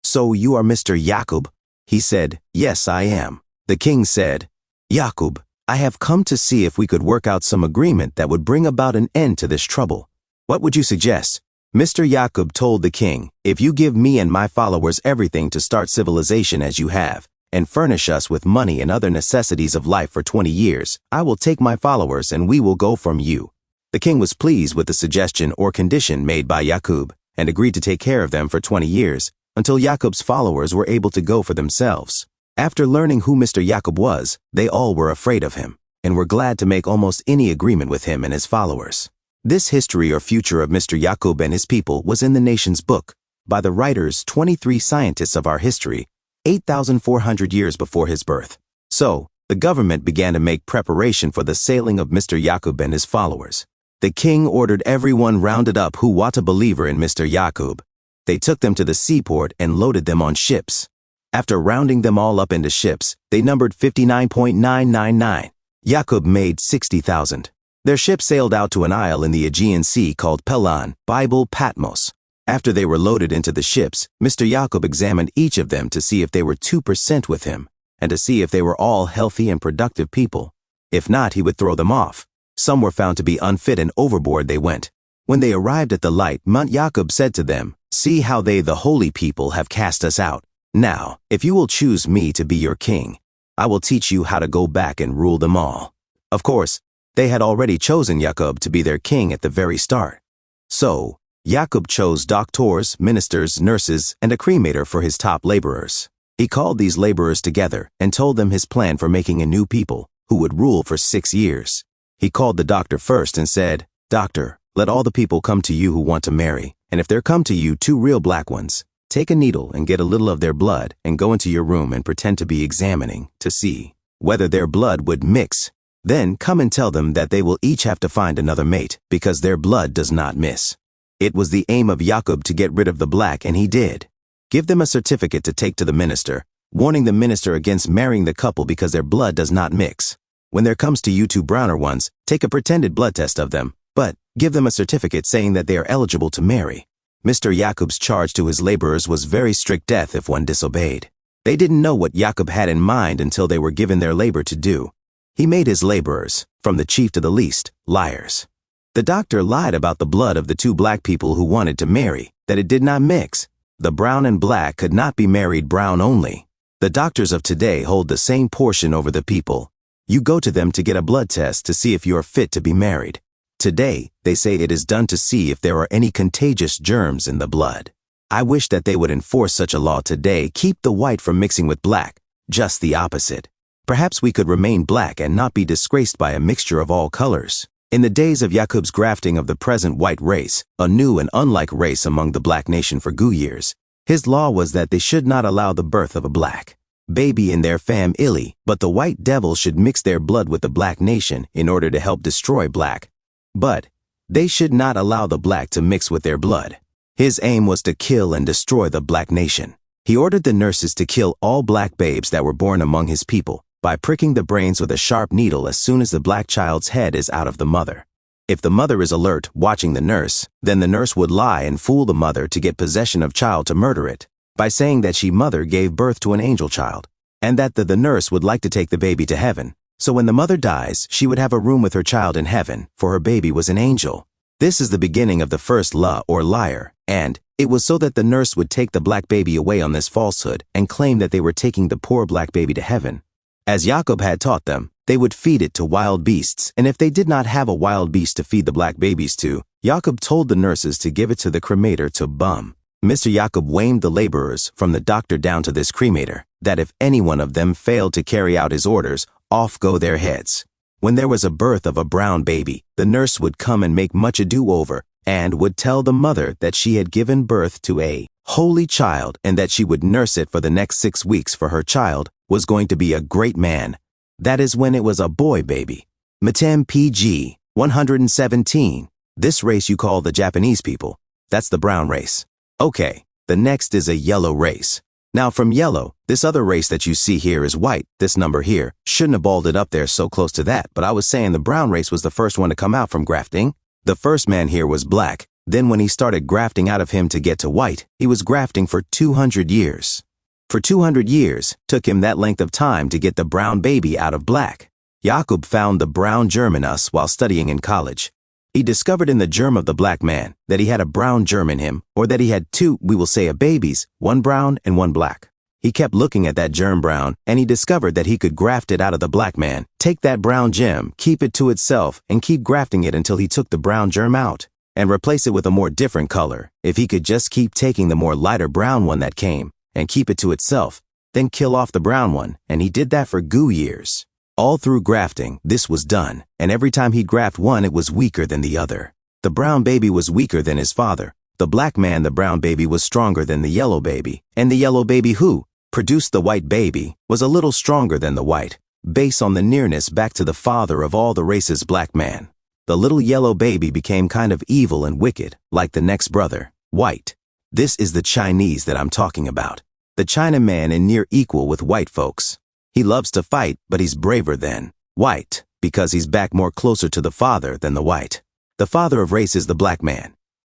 "So you are Mr. Yakub?" He said, "Yes, I am." The king said, "Yakub, I have come to see if we could work out some agreement that would bring about an end to this trouble. What would you suggest?" Mr. Yakub told the king, "If you give me and my followers everything to start civilization as you have, and furnish us with money and other necessities of life for 20 years, I will take my followers and we will go from you." The king was pleased with the suggestion or condition made by Yakub, and agreed to take care of them for 20 years, until Yakub's followers were able to go for themselves. After learning who Mr. Yakub was, they all were afraid of him, and were glad to make almost any agreement with him and his followers. This history or future of Mr. Yakub and his people was in the nation's book, by the writers 23 scientists of our history, 8,400 years before his birth. So, the government began to make preparation for the sailing of Mr. Yakub and his followers. The king ordered everyone rounded up who was a believer in Mr. Yakub. They took them to the seaport and loaded them on ships. After rounding them all up into ships, they numbered 59.999. Yakub made 60,000. Their ship sailed out to an isle in the Aegean Sea called Pelan, Bible Patmos. After they were loaded into the ships, Mr. Yakub examined each of them to see if they were 2% with him, and to see if they were all healthy and productive people. If not, he would throw them off. Some were found to be unfit, and overboard they went. When they arrived at the light, Yakub said to them, "See how they, the holy people, have cast us out. Now, if you will choose me to be your king, I will teach you how to go back and rule them all." Of course, they had already chosen Yakub to be their king at the very start. So, Yakub chose doctors, ministers, nurses, and a cremator for his top laborers. He called these laborers together and told them his plan for making a new people who would rule for 6 years. He called the doctor first and said, "Doctor, let all the people come to you who want to marry, and if there come to you 2 real black ones, take a needle and get a little of their blood and go into your room and pretend to be examining to see whether their blood would mix. Then come and tell them that they will each have to find another mate, because their blood does not miss." It was the aim of Yakub to get rid of the black, and he did. Give them a certificate to take to the minister, warning the minister against marrying the couple because their blood does not mix. When there comes to you 2 browner ones, take a pretended blood test of them, but give them a certificate saying that they are eligible to marry. Mr. Yakub's charge to his laborers was very strict death if one disobeyed. They didn't know what Yakub had in mind until they were given their labor to do. He made his laborers, from the chief to the least, liars. The doctor lied about the blood of the 2 black people who wanted to marry, that it did not mix. The brown and black could not be married brown only. The doctors of today hold the same portion over the people. You go to them to get a blood test to see if you are fit to be married. Today, they say it is done to see if there are any contagious germs in the blood. I wish that they would enforce such a law today, keep the white from mixing with black, just the opposite. Perhaps we could remain black and not be disgraced by a mixture of all colors. In the days of Yakub's grafting of the present white race, a new and unlike race among the black nation for years, his law was that they should not allow the birth of a black baby in their family, but the white devil should mix their blood with the black nation in order to help destroy black. But they should not allow the black to mix with their blood. His aim was to kill and destroy the black nation. He ordered the nurses to kill all black babes that were born among his people, by pricking the brains with a sharp needle as soon as the black child's head is out of the mother. If the mother is alert, watching the nurse, then the nurse would lie and fool the mother to get possession of child to murder it, by saying that she mother gave birth to an angel child, and that the nurse would like to take the baby to heaven. So when the mother dies, she would have a room with her child in heaven, for her baby was an angel. This is the beginning of the first la or liar, And it was so that the nurse would take the black baby away on this falsehood and claim that they were taking the poor black baby to heaven. As Yakub had taught them, they would feed it to wild beasts, and if they did not have a wild beast to feed the black babies to, Yakub told the nurses to give it to the cremator to bum. Mr. Yakub warned the laborers, from the doctor down to this cremator, that if any one of them failed to carry out his orders, off go their heads. When there was a birth of a brown baby, the nurse would come and make much ado over, and would tell the mother that she had given birth to a holy child and that she would nurse it for the next 6 weeks, for her child was going to be a great man. That is when it was a boy baby. Matem PG 117. This race you call the Japanese people. That's the brown race. Okay, the next is a yellow race. Now from yellow, this other race that you see here is white. This number here shouldn't have balled it up there so close to that, but I was saying the brown race was the first one to come out from grafting. The first man here was black. Then when he started grafting out of him to get to white, he was grafting for 200 years. For 200 years, took him that length of time to get the brown baby out of black. Yakub found the brown germ in us while studying in college. He discovered in the germ of the black man that he had a brown germ in him, or that he had two, we will say, babies, one brown and one black. He kept looking at that germ brown, and he discovered that he could graft it out of the black man, take that brown gem, keep it to itself, and keep grafting it until he took the brown germ out, and replace it with a more different color. If he could just keep taking the more lighter brown one that came, and keep it to itself, then kill off the brown one, and he did that for years. All through grafting, this was done, and every time he'd graft one, it was weaker than the other. The brown baby was weaker than his father. The black man, the brown baby, was stronger than the yellow baby, and the yellow baby who produced the white baby was a little stronger than the white, based on the nearness back to the father of all the races, black man. The little yellow baby became kind of evil and wicked, like the next brother, white. This is the Chinese that I'm talking about. The Chinaman is near equal with white folks. He loves to fight, but he's braver than white, because he's back more closer to the father than the white. The father of race is the black man.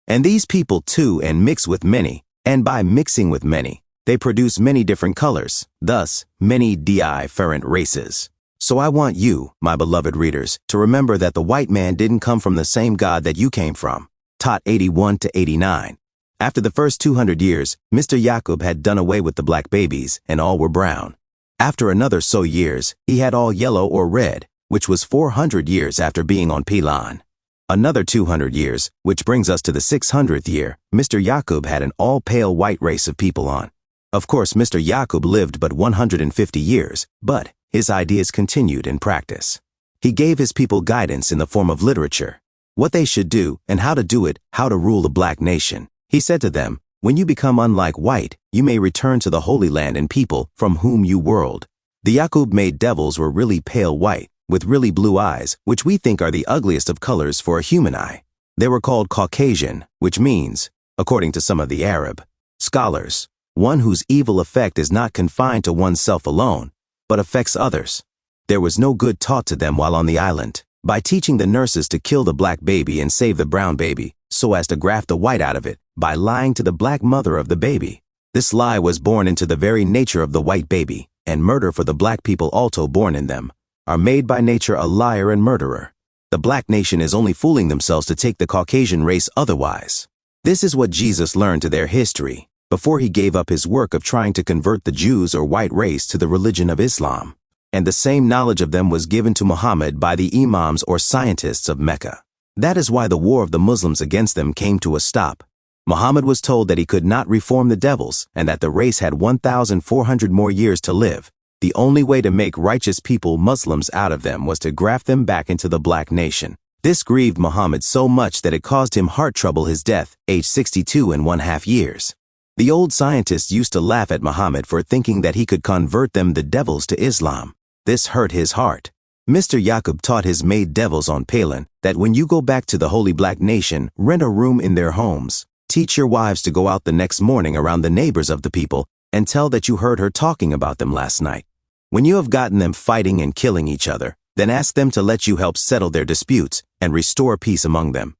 And these people too and mix with many, and by mixing with many, they produce many different colors, thus many different races. So I want you, my beloved readers, to remember that the white man didn't come from the same God that you came from. Taught 81 to 89. After the first 200 years, Mr. Yakub had done away with the black babies, and all were brown. After another so years, he had all yellow or red, which was 400 years after being on Pelon. Another 200 years, which brings us to the 600th year, Mr. Yakub had an all pale white race of people on. Of course, Mr. Yakub lived but 150 years, but his ideas continued in practice. He gave his people guidance in the form of literature, what they should do and how to do it, how to rule the black nation. He said to them, when you become unlike white, you may return to the Holy Land and people from whom you whirled. The Yakub made devils were really pale white, with really blue eyes, which we think are the ugliest of colors for a human eye. They were called Caucasian, which means, according to some of the Arab scholars, one whose evil effect is not confined to oneself alone, but affects others. There was no good taught to them while on the island. By teaching the nurses to kill the black baby and save the brown baby, so as to graft the white out of it, by lying to the black mother of the baby. This lie was born into the very nature of the white baby, and murder for the black people also born in them, are made by nature a liar and murderer. The black nation is only fooling themselves to take the Caucasian race otherwise. This is what Jesus learned to their history, before he gave up his work of trying to convert the Jews or white race to the religion of Islam. And the same knowledge of them was given to Muhammad by the imams or scientists of Mecca. That is why the war of the Muslims against them came to a stop. Muhammad was told that he could not reform the devils and that the race had 1,400 more years to live. The only way to make righteous people Muslims out of them was to graft them back into the black nation. This grieved Muhammad so much that it caused him heart trouble his death, aged 62.5 years. The old scientists used to laugh at Muhammad for thinking that he could convert them the devils to Islam. This hurt his heart. Mr. Yakub taught his maid devils on Palin that when you go back to the holy black nation, rent a room in their homes. Teach your wives to go out the next morning around the neighbors of the people and tell that you heard her talking about them last night. When you have gotten them fighting and killing each other, then ask them to let you help settle their disputes and restore peace among them.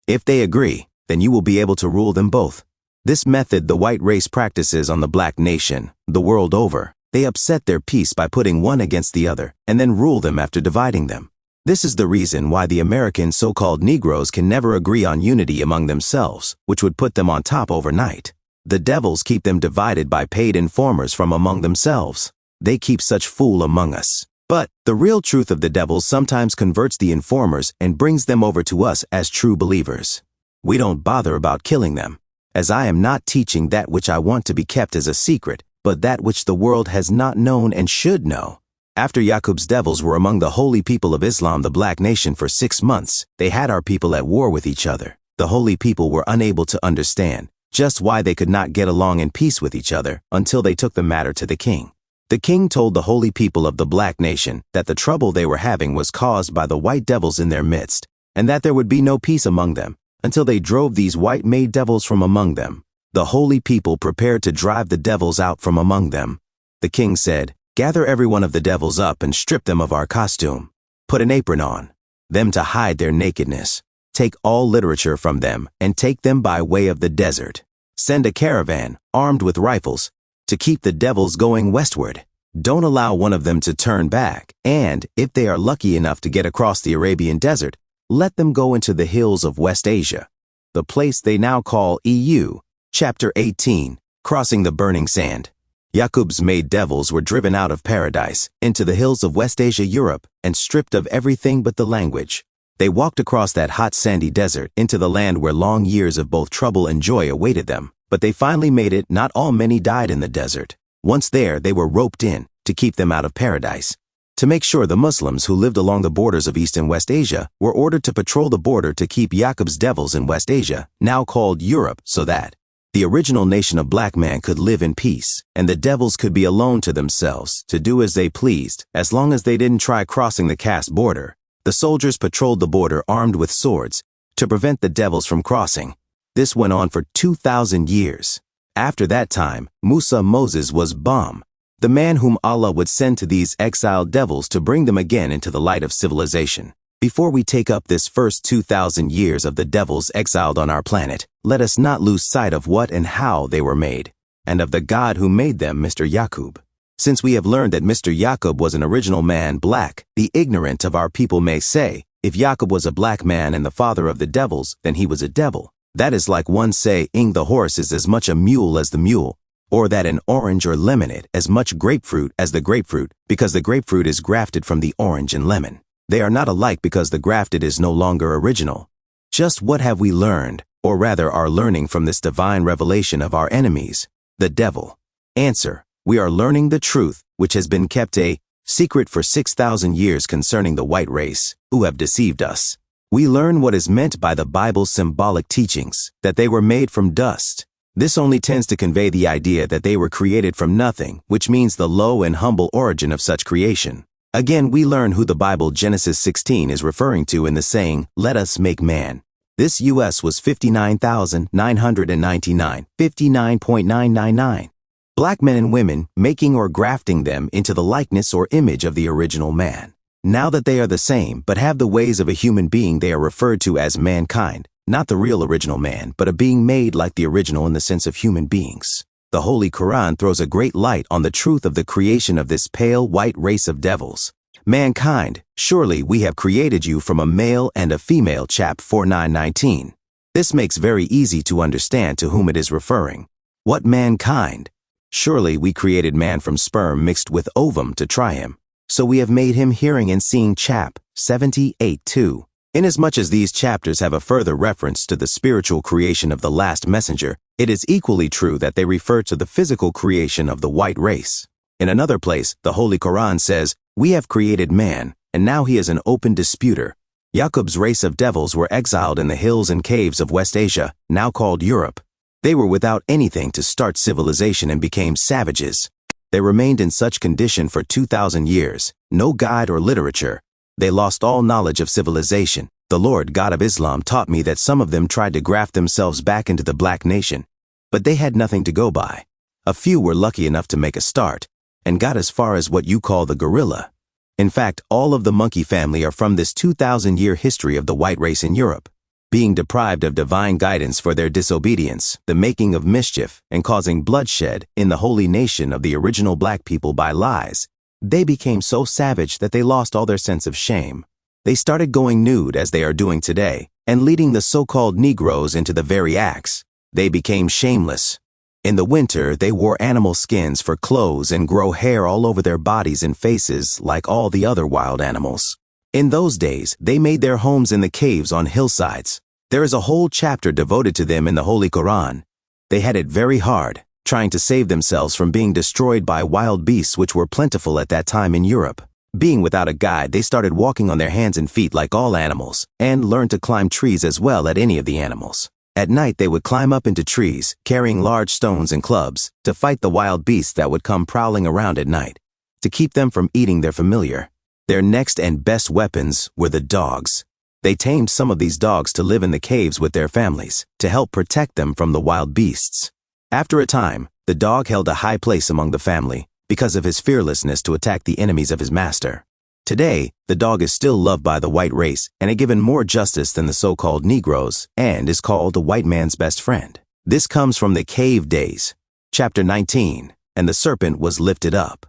If they agree, then you will be able to rule them both. This method the white race practices on the black nation, the world over. They upset their peace by putting one against the other and then rule them after dividing them. This is the reason why the American so-called Negroes can never agree on unity among themselves, which would put them on top overnight. The devils keep them divided by paid informers from among themselves. They keep such fool among us. But the real truth of the devils sometimes converts the informers and brings them over to us as true believers. We don't bother about killing them, as I am not teaching that which I want to be kept as a secret, but that which the world has not known and should know. After Yakub's devils were among the holy people of Islam, the black nation, for 6 months, they had our people at war with each other. The holy people were unable to understand just why they could not get along in peace with each other until they took the matter to the king. The king told the holy people of the black nation that the trouble they were having was caused by the white devils in their midst, and that there would be no peace among them until they drove these white-made devils from among them. The holy people prepared to drive the devils out from among them. The king said, "Gather every one of the devils up and strip them of our costume. Put an apron on them to hide their nakedness. Take all literature from them and take them by way of the desert. Send a caravan, armed with rifles, to keep the devils going westward. Don't allow one of them to turn back, and if they are lucky enough to get across the Arabian desert, let them go into the hills of West Asia, the place they now call EU." Chapter 18, Crossing the Burning Sand. Yakub's made devils were driven out of paradise, into the hills of West Asia, Europe, and stripped of everything but the language. They walked across that hot sandy desert into the land where long years of both trouble and joy awaited them. But they finally made it. Not all many died in the desert. Once there, they were roped in to keep them out of paradise. To make sure, the Muslims who lived along the borders of East and West Asia were ordered to patrol the border to keep Yakub's devils in West Asia, now called Europe, so that the original nation of black man could live in peace, and the devils could be alone to themselves to do as they pleased, as long as they didn't try crossing the caste border. The soldiers patrolled the border armed with swords to prevent the devils from crossing. This went on for 2,000 years. After that time, Moses was Bam, the man whom Allah would send to these exiled devils to bring them again into the light of civilization. Before we take up this first 2,000 years of the devils exiled on our planet, let us not lose sight of what and how they were made, and of the God who made them, Mr. Yakub. Since we have learned that Mr. Yakub was an original man, black, the ignorant of our people may say, if Yakub was a black man and the father of the devils, then he was a devil. That is like one saying the horse is as much a mule as the mule, or that an orange or lemonade as much grapefruit as the grapefruit, because the grapefruit is grafted from the orange and lemon. They are not alike because the grafted is no longer original. Just what have we learned, or rather are learning from this divine revelation of our enemies, the devil? Answer: we are learning the truth, which has been kept a secret for 6,000 years concerning the white race, who have deceived us. We learn what is meant by the Bible's symbolic teachings, that they were made from dust. This only tends to convey the idea that they were created from nothing, which means the low and humble origin of such creation. Again, we learn who the Bible Genesis 16 is referring to in the saying, "Let us make man." This US was 59,999, 59.999. Black men and women, making or grafting them into the likeness or image of the original man. Now that they are the same, but have the ways of a human being, they are referred to as mankind, not the real original man, but a being made like the original in the sense of human beings. The Holy Quran throws a great light on the truth of the creation of this pale white race of devils. Mankind, surely we have created you from a male and a female, chap 4919. This makes very easy to understand to whom it is referring. What mankind? Surely we created man from sperm mixed with ovum to try him. So we have made him hearing and seeing, chap 78:2. Inasmuch as these chapters have a further reference to the spiritual creation of the last messenger, it is equally true that they refer to the physical creation of the white race. In another place, the Holy Quran says, "We have created man, and now he is an open disputer." Yakub's race of devils were exiled in the hills and caves of West Asia, now called Europe. They were without anything to start civilization and became savages. They remained in such condition for 2,000 years, no guide or literature. They lost all knowledge of civilization. The Lord God of Islam taught me that some of them tried to graft themselves back into the black nation, but they had nothing to go by. A few were lucky enough to make a start, and got as far as what you call the gorilla. In fact, all of the monkey family are from this 2,000-year history of the white race in Europe. Being deprived of divine guidance for their disobedience, the making of mischief, and causing bloodshed in the holy nation of the original black people by lies, they became so savage that they lost all their sense of shame. They started going nude as they are doing today, and leading the so-called Negroes into the very acts. They became shameless. In the winter, they wore animal skins for clothes and grow hair all over their bodies and faces like all the other wild animals. In those days, they made their homes in the caves on hillsides. There is a whole chapter devoted to them in the Holy Quran. They had it very hard, trying to save themselves from being destroyed by wild beasts which were plentiful at that time in Europe. Being without a guide, they started walking on their hands and feet like all animals, and learned to climb trees as well as any of the animals. At night, they would climb up into trees, carrying large stones and clubs, to fight the wild beasts that would come prowling around at night, to keep them from eating their familiar. Their next and best weapons were the dogs. They tamed some of these dogs to live in the caves with their families, to help protect them from the wild beasts. After a time, the dog held a high place among the family, because of his fearlessness to attack the enemies of his master. Today, the dog is still loved by the white race and is given more justice than the so-called Negroes and is called the white man's best friend. This comes from the cave days. Chapter 19, and the serpent was lifted up.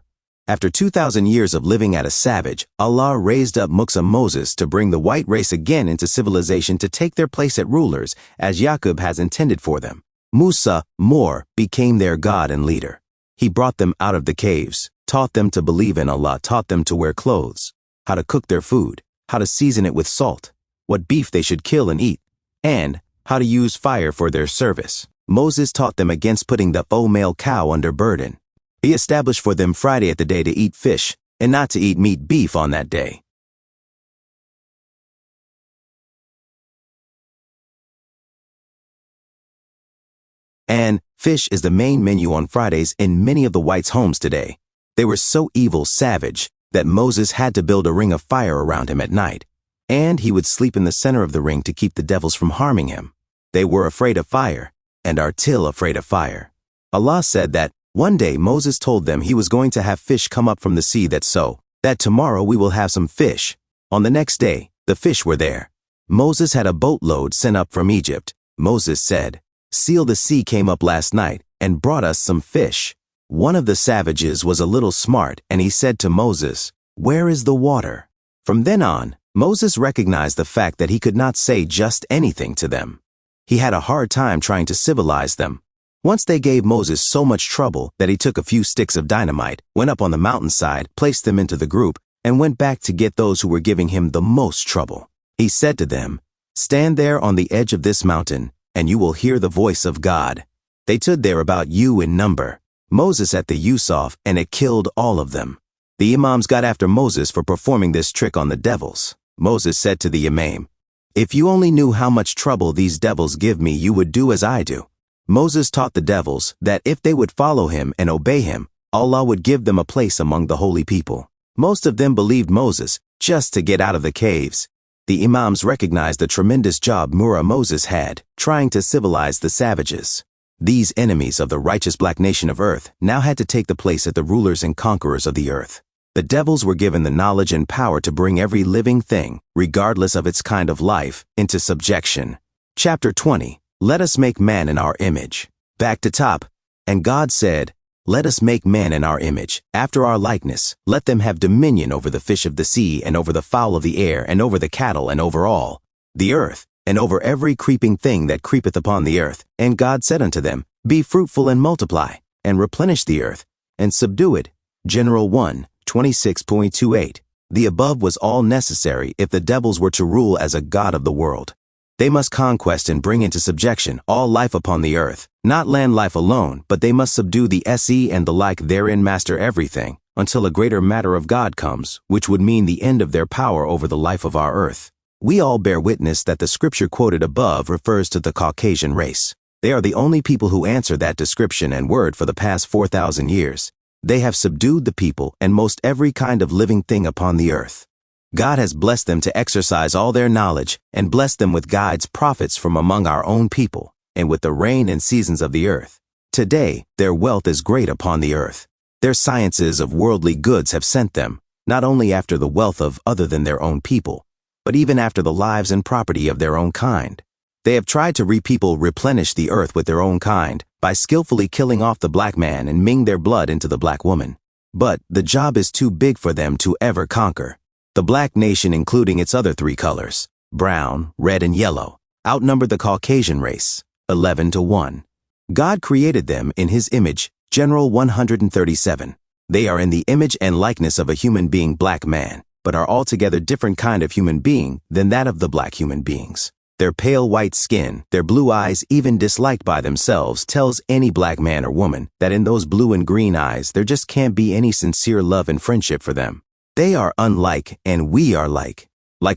After 2,000 years of living as a savage, Allah raised up Moses to bring the white race again into civilization to take their place as rulers, as Yakub has intended for them. Musa, became their God and leader. He brought them out of the caves, taught them to believe in Allah, taught them to wear clothes, how to cook their food, how to season it with salt, what beef they should kill and eat, and how to use fire for their service. Moses taught them against putting the male cow under burden. He established for them Friday at the day to eat fish, and not to eat meat beef on that day. And fish is the main menu on Fridays in many of the whites' homes today. They were so evil, savage, that Moses had to build a ring of fire around him at night, and he would sleep in the center of the ring to keep the devils from harming him. They were afraid of fire, and are still afraid of fire. Allah said that one day Moses told them he was going to have fish come up from the sea, that tomorrow we will have some fish. On the next day, the fish were there. Moses had a boatload sent up from Egypt. Moses said, "Seal the sea came up last night and brought us some fish." One of the savages was a little smart, and he said to Moses, "Where is the water?" From then on, Moses recognized the fact that he could not say just anything to them. He had a hard time trying to civilize them. Once they gave Moses so much trouble that he took a few sticks of dynamite, went up on the mountainside, placed them into the group, and went back to get those who were giving him the most trouble. He said to them, "Stand there on the edge of this mountain, and you will hear the voice of God." They stood there about you in number. Moses at the Yusuf, and it killed all of them. The imams got after Moses for performing this trick on the devils. Moses said to the imam, "If you only knew how much trouble these devils give me, you would do as I do." Moses taught the devils that if they would follow him and obey him, Allah would give them a place among the holy people. Most of them believed Moses just to get out of the caves. The imams recognized the tremendous job Moses had trying to civilize the savages. These enemies of the righteous black nation of earth now had to take the place of the rulers and conquerors of the earth. The devils were given the knowledge and power to bring every living thing, regardless of its kind of life, into subjection. Chapter 20. Let us make man in our image. Back to top. And God said, "Let us make man in our image, after our likeness. Let them have dominion over the fish of the sea, and over the fowl of the air, and over the cattle, and over all the earth, and over every creeping thing that creepeth upon the earth." And God said unto them, "Be fruitful and multiply, and replenish the earth, and subdue it." General 1, 26.28. The above was all necessary if the devils were to rule as a god of the world. They must conquest and bring into subjection all life upon the earth, not land life alone, but they must subdue the se and the like therein, master everything, until a greater matter of God comes, which would mean the end of their power over the life of our earth. We all bear witness that the scripture quoted above refers to the Caucasian race. They are the only people who answer that description and word for the past 4,000 years. They have subdued the people and most every kind of living thing upon the earth. God has blessed them to exercise all their knowledge and blessed them with guides, prophets from among our own people, and with the rain and seasons of the earth. Today, their wealth is great upon the earth. Their sciences of worldly goods have sent them, not only after the wealth of other than their own people, but even after the lives and property of their own kind. They have tried to replenish the earth with their own kind by skillfully killing off the black man and mingling their blood into the black woman. But the job is too big for them to ever conquer. The black nation, including its other three colors, brown, red, and yellow, outnumbered the Caucasian race, 11-1. God created them in his image, General 137. They are in the image and likeness of a human being, black man, but are altogether different kind of human being than that of the black human beings. Their pale white skin, their blue eyes, even disliked by themselves, tells any black man or woman that in those blue and green eyes there just can't be any sincere love and friendship for them. They are unlike and we are like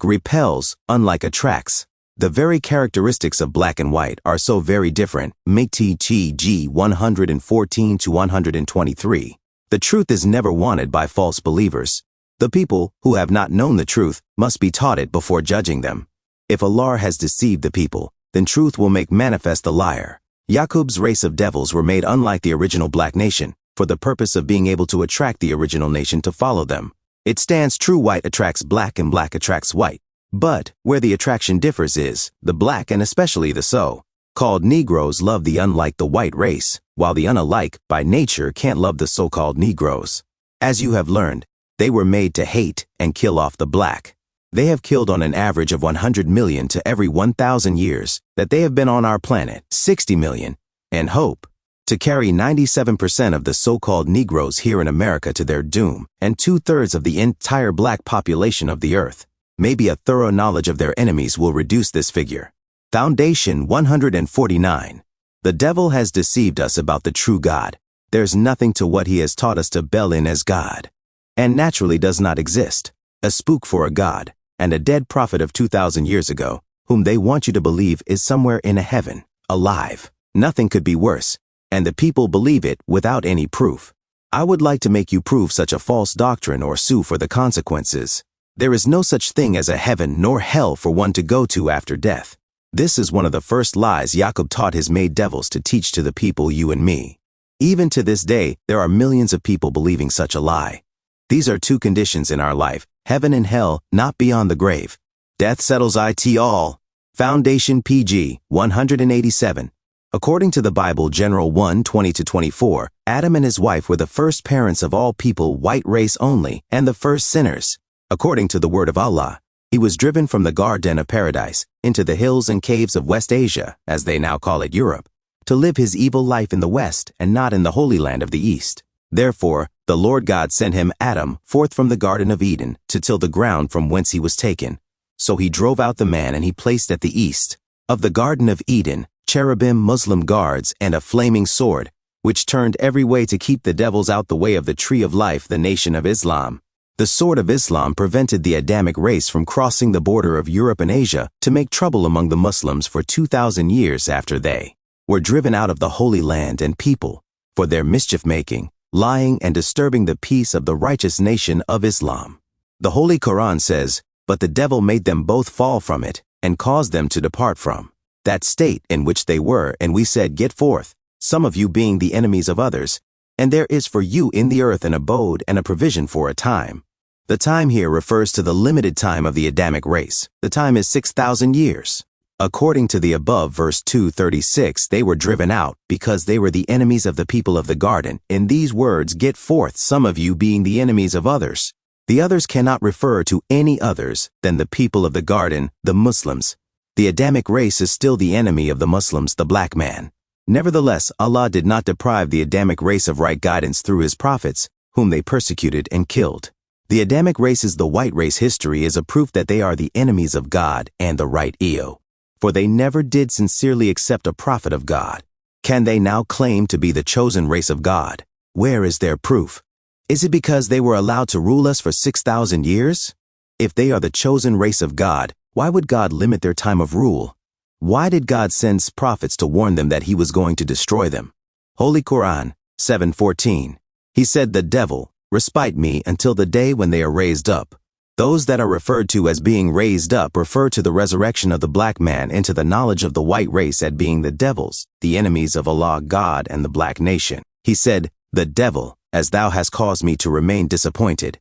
repels, unlike attracts. The very characteristics of black and white are so very different. MTG 114-123. The truth is never wanted by false believers. The people who have not known the truth must be taught it before judging them. If Allah has deceived the people, then truth will make manifest the liar. Yakub's race of devils were made unlike the original black nation, for the purpose of being able to attract the original nation to follow them. It stands true: white attracts black and black attracts white. But where the attraction differs is, the black and especially the so-called Negroes love the unlike the white race, while the unalike, by nature, can't love the so-called Negroes. As you have learned, they were made to hate and kill off the black. They have killed on an average of 100 million to every 1,000 years that they have been on our planet, 60 million, and hope to carry 97% of the so-called Negroes here in America to their doom, and 2/3 of the entire black population of the earth. Maybe a thorough knowledge of their enemies will reduce this figure. Foundation 149. The devil has deceived us about the true God. There's nothing to what he has taught us to bel in as God, and naturally does not exist. A spook for a God, and a dead prophet of 2,000 years ago, whom they want you to believe is somewhere in a heaven, alive. Nothing could be worse, and the people believe it without any proof. I would like to make you prove such a false doctrine or sue for the consequences. There is no such thing as a heaven nor hell for one to go to after death. This is one of the first lies Yakub taught his made devils to teach to the people, you and me. Even to this day, there are millions of people believing such a lie. These are two conditions in our life: heaven and hell, not beyond the grave. Death settles it all. Foundation PG 187. According to the Bible, General 1:20-24, Adam and his wife were the first parents of all people, white race only, and the first sinners. According to the word of Allah, he was driven from the garden of paradise into the hills and caves of West Asia, as they now call it Europe, to live his evil life in the West and not in the Holy Land of the East. Therefore, the Lord God sent him, Adam, forth from the Garden of Eden to till the ground from whence he was taken. So he drove out the man, and he placed at the east of the Garden of Eden cherubim, Muslim guards, and a flaming sword, which turned every way to keep the devils out the way of the tree of life, the nation of Islam. The sword of Islam prevented the Adamic race from crossing the border of Europe and Asia to make trouble among the Muslims for 2,000 years after they were driven out of the Holy Land and people for their mischief-making, lying, and disturbing the peace of the righteous nation of Islam. The Holy Quran says, "But the devil made them both fall from it and caused them to depart from that state in which they were, and we said, Get forth, some of you being the enemies of others, and there is for you in the earth an abode and a provision for a time." The time here refers to the limited time of the Adamic race. The time is 6,000 years. According to the above verse 236, they were driven out because they were the enemies of the people of the garden. In these words, "Get forth, some of you being the enemies of others." The others cannot refer to any others than the people of the garden, the Muslims. The Adamic race is still the enemy of the Muslims, the black man. Nevertheless, Allah did not deprive the Adamic race of right guidance through his prophets, whom they persecuted and killed. The Adamic race is the white race. History is a proof that they are the enemies of God and the right EO, for they never did sincerely accept a prophet of God. Can they now claim to be the chosen race of God? Where is their proof? Is it because they were allowed to rule us for 6,000 years? If they are the chosen race of God, why would God limit their time of rule? Why did God send prophets to warn them that he was going to destroy them? Holy Quran 7:14. He said, "The devil, respite me until the day when they are raised up." Those that are referred to as being raised up refer to the resurrection of the black man into the knowledge of the white race as being the devils, the enemies of Allah, God, and the black nation. He said, "The devil, as thou hast caused me to remain disappointed,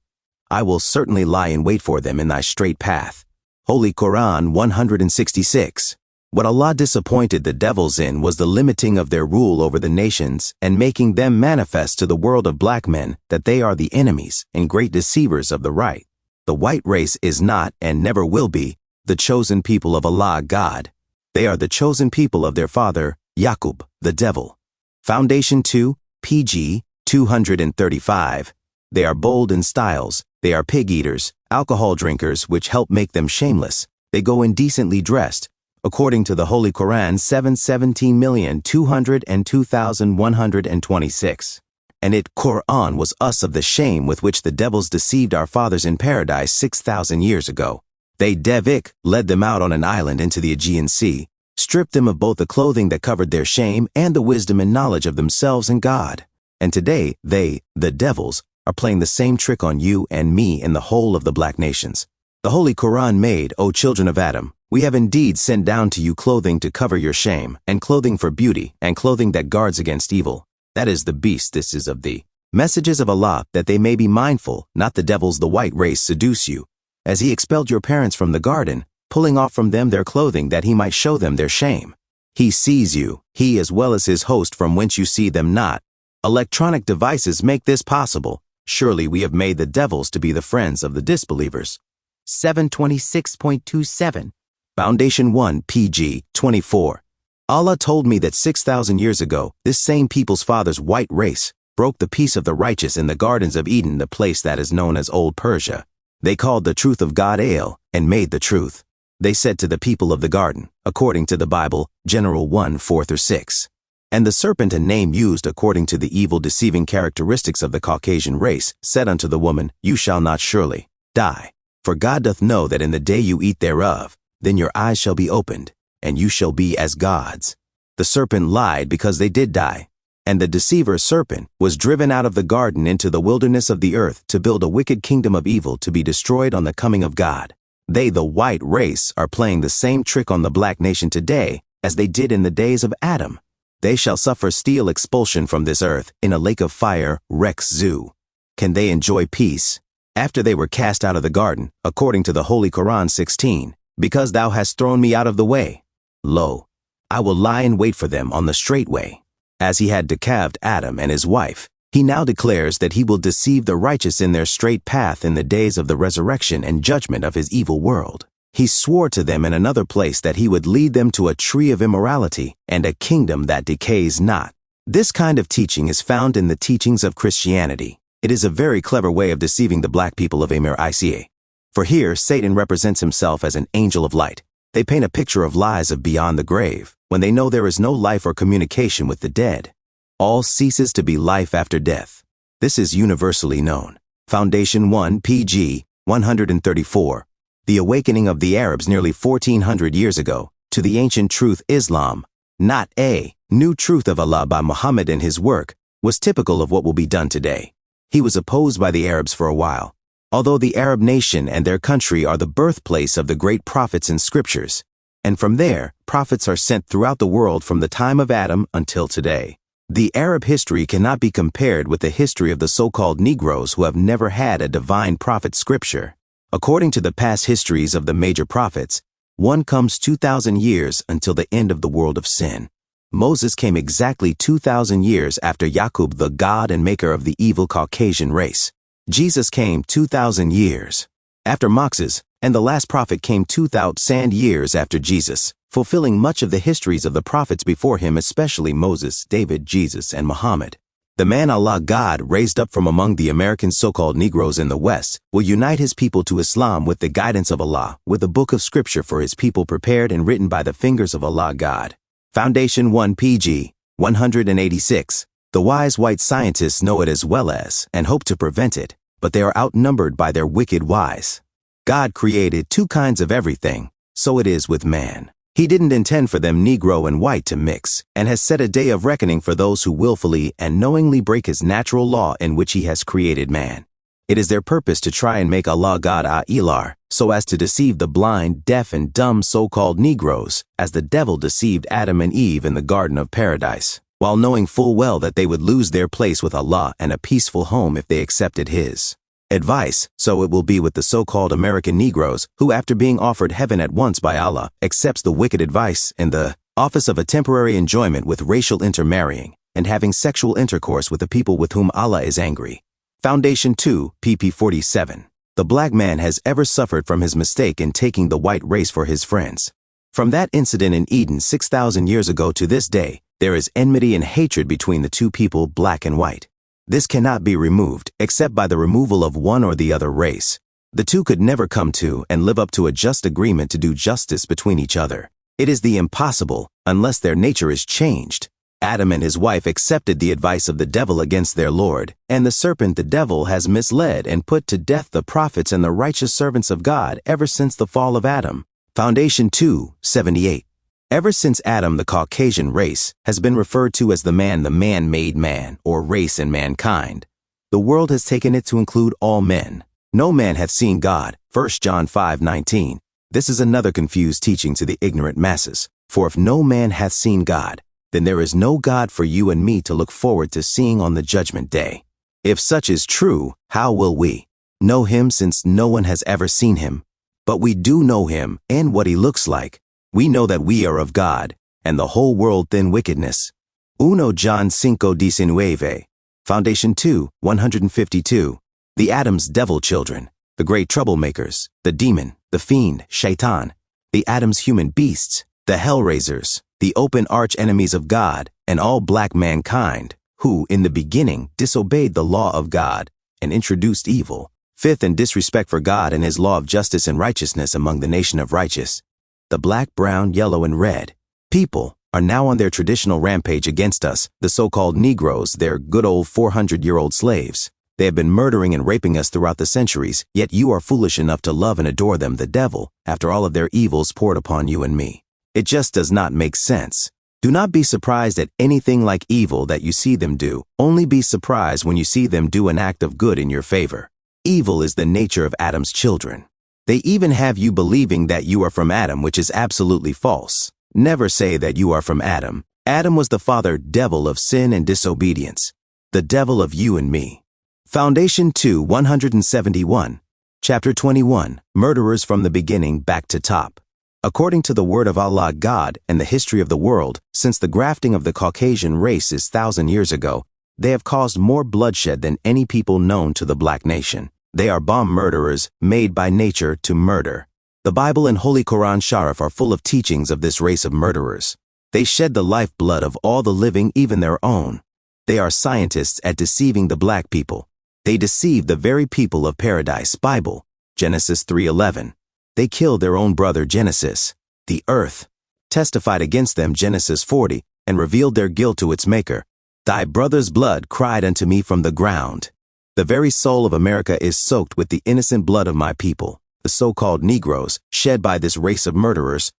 I will certainly lie in wait for them in thy straight path." Holy Quran 166. What Allah disappointed the devils in was the limiting of their rule over the nations and making them manifest to the world of black men that they are the enemies and great deceivers of the right. The white race is not, and never will be, the chosen people of Allah God. They are the chosen people of their father, Yakub, the devil. Foundation 2, pg. 235. They are bold in styles, they are pig-eaters, alcohol drinkers which help make them shameless. They go indecently dressed. According to the Holy Quran 7:17,202,126. And it, Quran, was us of the shame with which the devils deceived our fathers in paradise 6,000 years ago. They devik led them out on an island into the Aegean Sea, stripped them of both the clothing that covered their shame and the wisdom and knowledge of themselves and God. And today they, the devils, are playing the same trick on you and me and the whole of the black nations. The Holy Quran made, O children of Adam, we have indeed sent down to you clothing to cover your shame, and clothing for beauty, and clothing that guards against evil. That is the beast. This is of the messages of Allah, that they may be mindful, not the devils the white race seduce you, as he expelled your parents from the garden, pulling off from them their clothing that he might show them their shame. He sees you, he as well as his host from whence you see them not. Electronic devices make this possible. Surely we have made the devils to be the friends of the disbelievers. 726.27. Foundation 1, pg. 24. Allah told me that 6,000 years ago, this same people's father's white race broke the peace of the righteous in the gardens of Eden, the place that is known as Old Persia. They called the truth of God Ale, and made the truth. They said to the people of the garden, according to the Bible, General 1:4-6. And the serpent, a name used according to the evil deceiving characteristics of the Caucasian race, said unto the woman, You shall not surely die. For God doth know that in the day you eat thereof, then your eyes shall be opened, and you shall be as gods. The serpent lied because they did die. And the deceiver serpent was driven out of the garden into the wilderness of the earth to build a wicked kingdom of evil to be destroyed on the coming of God. They, the white race, are playing the same trick on the black nation today as they did in the days of Adam. They shall suffer steel expulsion from this earth in a lake of fire, Rex Zoo. Can they enjoy peace? After they were cast out of the garden, according to the Holy Quran 16, because thou hast thrown me out of the way. Lo, I will lie in wait for them on the straight way. As he had decaved Adam and his wife, he now declares that he will deceive the righteous in their straight path in the days of the resurrection and judgment of his evil world. He swore to them in another place that he would lead them to a tree of immorality and a kingdom that decays not. This kind of teaching is found in the teachings of Christianity. It is a very clever way of deceiving the black people of Amir Ica. For here, Satan represents himself as an angel of light. They paint a picture of lies of beyond the grave, when they know there is no life or communication with the dead. All ceases to be life after death. This is universally known. Foundation 1, pg. 134. The awakening of the Arabs nearly 1400 years ago to the ancient truth Islam, not a new truth of Allah by Muhammad and his work, was typical of what will be done today. He was opposed by the Arabs for a while. Although the Arab nation and their country are the birthplace of the great prophets and scriptures, and from there, prophets are sent throughout the world from the time of Adam until today. The Arab history cannot be compared with the history of the so-called Negroes who have never had a divine prophet scripture. According to the past histories of the major prophets, one comes 2,000 years until the end of the world of sin. Moses came exactly 2,000 years after Yakub, the god and maker of the evil Caucasian race. Jesus came 2,000 years after Moses, and the last prophet came 2,000 years after Jesus, fulfilling much of the histories of the prophets before him, especially Moses, David, Jesus, and Muhammad. The man Allah God raised up from among the American so-called Negroes in the West will unite his people to Islam with the guidance of Allah, with a book of scripture for his people prepared and written by the fingers of Allah God. Foundation 1 pg. 186. The wise white scientists know it as well as, and hope to prevent it, but they are outnumbered by their wicked wise. God created two kinds of everything, so it is with man. He didn't intend for them Negro and white to mix, and has set a day of reckoning for those who willfully and knowingly break his natural law in which he has created man. It is their purpose to try and make Allah God a-ilar, so as to deceive the blind, deaf, and dumb so-called Negroes, as the devil deceived Adam and Eve in the Garden of Paradise, while knowing full well that they would lose their place with Allah and a peaceful home if they accepted his advice. So it will be with the so-called American Negroes, who after being offered heaven at once by Allah, accepts the wicked advice in the office of a temporary enjoyment with racial intermarrying and having sexual intercourse with the people with whom Allah is angry. Foundation 2, pp. 47. the black man has ever suffered from his mistake in taking the white race for his friends. From that incident in Eden 6,000 years ago to this day, there is enmity and hatred between the two people, black and white. This cannot be removed except by the removal of one or the other race. The two could never come to and live up to a just agreement to do justice between each other. It is the impossible, unless their nature is changed. Adam and his wife accepted the advice of the devil against their Lord, and the serpent, the devil, has misled and put to death the prophets and the righteous servants of God ever since the fall of Adam. Foundation 278. Ever since Adam, the Caucasian race has been referred to as the man-made man, or race in mankind. The world has taken it to include all men. No man hath seen God, 1 John 5:19. This is another confused teaching to the ignorant masses. For if no man hath seen God, then there is no God for you and me to look forward to seeing on the judgment day. If such is true, how will we know him, since no one has ever seen him? But we do know him and what he looks like. We know that we are of God, and the whole world thin wickedness. 1 John 5:19. Foundation 2:152. The Adam's devil children, the great troublemakers, the demon, the fiend, Shaitan, the Adam's human beasts, the hellraisers, the open arch enemies of God, and all black mankind, who in the beginning disobeyed the law of God and introduced evil, fifth, and disrespect for God and his law of justice and righteousness among the nation of righteous. The black, brown, yellow, and red people are now on their traditional rampage against us, the so-called Negroes, their good old 400-year-old slaves. They have been murdering and raping us throughout the centuries, yet you are foolish enough to love and adore them, the devil, after all of their evils poured upon you and me. It just does not make sense. Do not be surprised at anything like evil that you see them do. Only be surprised when you see them do an act of good in your favor. Evil is the nature of Adam's children. They even have you believing that you are from Adam, which is absolutely false. Never say that you are from Adam. Adam was the father devil of sin and disobedience, the devil of you and me. Foundation 2:171. Chapter 21. Murderers from the beginning back to top. According to the word of Allah, God, and the history of the world, since the grafting of the Caucasian race is 1,000 years ago, they have caused more bloodshed than any people known to the black nation. They are bomb murderers, made by nature to murder. The Bible and Holy Quran Sharif are full of teachings of this race of murderers. They shed the lifeblood of all the living, even their own. They are scientists at deceiving the black people. They deceive the very people of paradise. Bible, Genesis 3:11. They killed their own brother Genesis. The earth testified against them, Genesis 40, and revealed their guilt to its maker. Thy brother's blood cried unto me from the ground. The very soul of America is soaked with the innocent blood of my people. The so-called Negroes, shed by this race of murderers,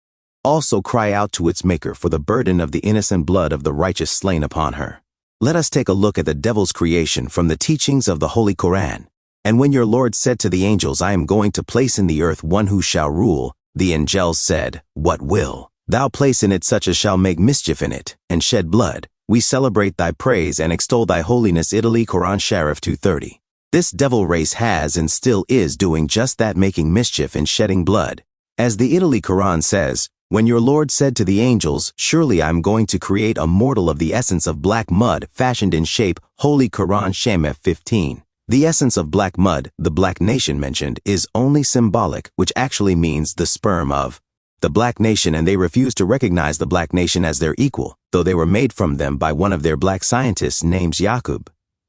also cry out to its maker for the burden of the innocent blood of the righteous slain upon her. Let us take a look at the devil's creation from the teachings of the Holy Quran. And when your Lord said to the angels, I am going to place in the earth one who shall rule, the angels said, What will thou place in it such as shall make mischief in it, and shed blood? We celebrate thy praise and extol thy holiness. Italy, Quran Sharif 2:30. This devil race has and still is doing just that, making mischief and shedding blood. As the Italy Quran says, when your Lord said to the angels, surely I am going to create a mortal of the essence of black mud, fashioned in shape, Holy Quran Shamef 15. The essence of black mud, the black nation mentioned, is only symbolic, which actually means the sperm of the black nation, and they refuse to recognize the black nation as their equal, though they were made from them by one of their black scientists named Yakub.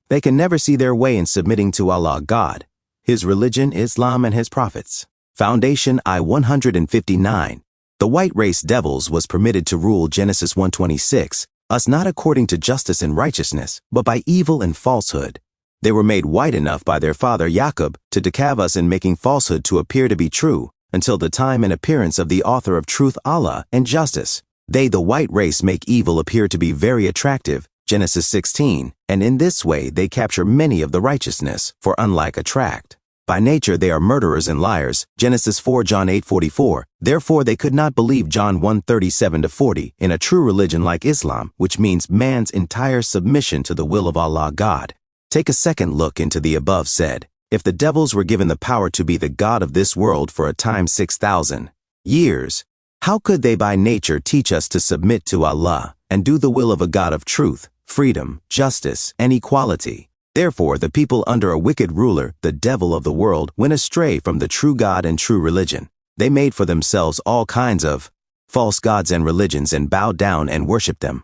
They can never see their way in submitting to Allah, God, His religion, Islam, and His prophets. Foundation I-159. The white race devils was permitted to rule, Genesis 1:26, us not according to justice and righteousness, but by evil and falsehood. They were made white enough by their father Yakub to deceive us in making falsehood to appear to be true, until the time and appearance of the author of truth, Allah, and justice. They, the white race, make evil appear to be very attractive, Genesis 16, and in this way they capture many of the righteousness, for unlike attract. By nature they are murderers and liars, Genesis 4, John 8:44. Therefore they could not believe, John 1:37-40, in a true religion like Islam, which means man's entire submission to the will of Allah, God. Take a second look into the above said. If the devils were given the power to be the God of this world for a time 6,000 years, how could they by nature teach us to submit to Allah and do the will of a God of truth, freedom, justice, and equality? Therefore, the people under a wicked ruler, the devil of the world, went astray from the true God and true religion. They made for themselves all kinds of false gods and religions and bowed down and worshipped them.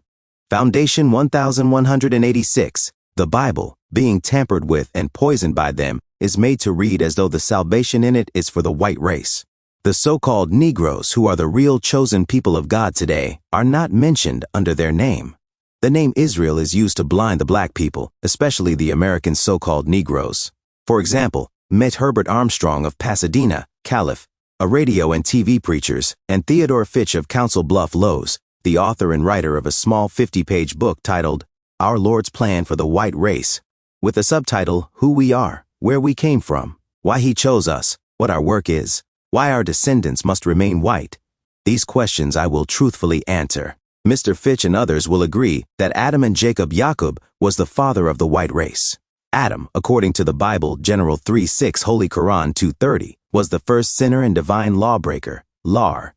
Foundation 1186. The Bible, being tampered with and poisoned by them, is made to read as though the salvation in it is for the white race. The so-called Negroes, who are the real chosen people of God today, are not mentioned under their name. The name Israel is used to blind the black people, especially the American so-called Negroes. For example, Met Herbert Armstrong of Pasadena, Calif., a radio and TV preachers, and Theodore Fitch of Council Bluff, Lowe's, the author and writer of a small 50-page book titled Our Lord's Plan for the White Race, with the subtitle Who We Are, Where We Came From, Why He Chose Us, What Our Work Is, Why Our Descendants Must Remain White. These questions I will truthfully answer. Mr. Fitch and others will agree that Adam and Jacob Yakub was the father of the white race. Adam, according to the Bible, General 3:6, Holy Quran 2:30, was the first sinner and divine lawbreaker,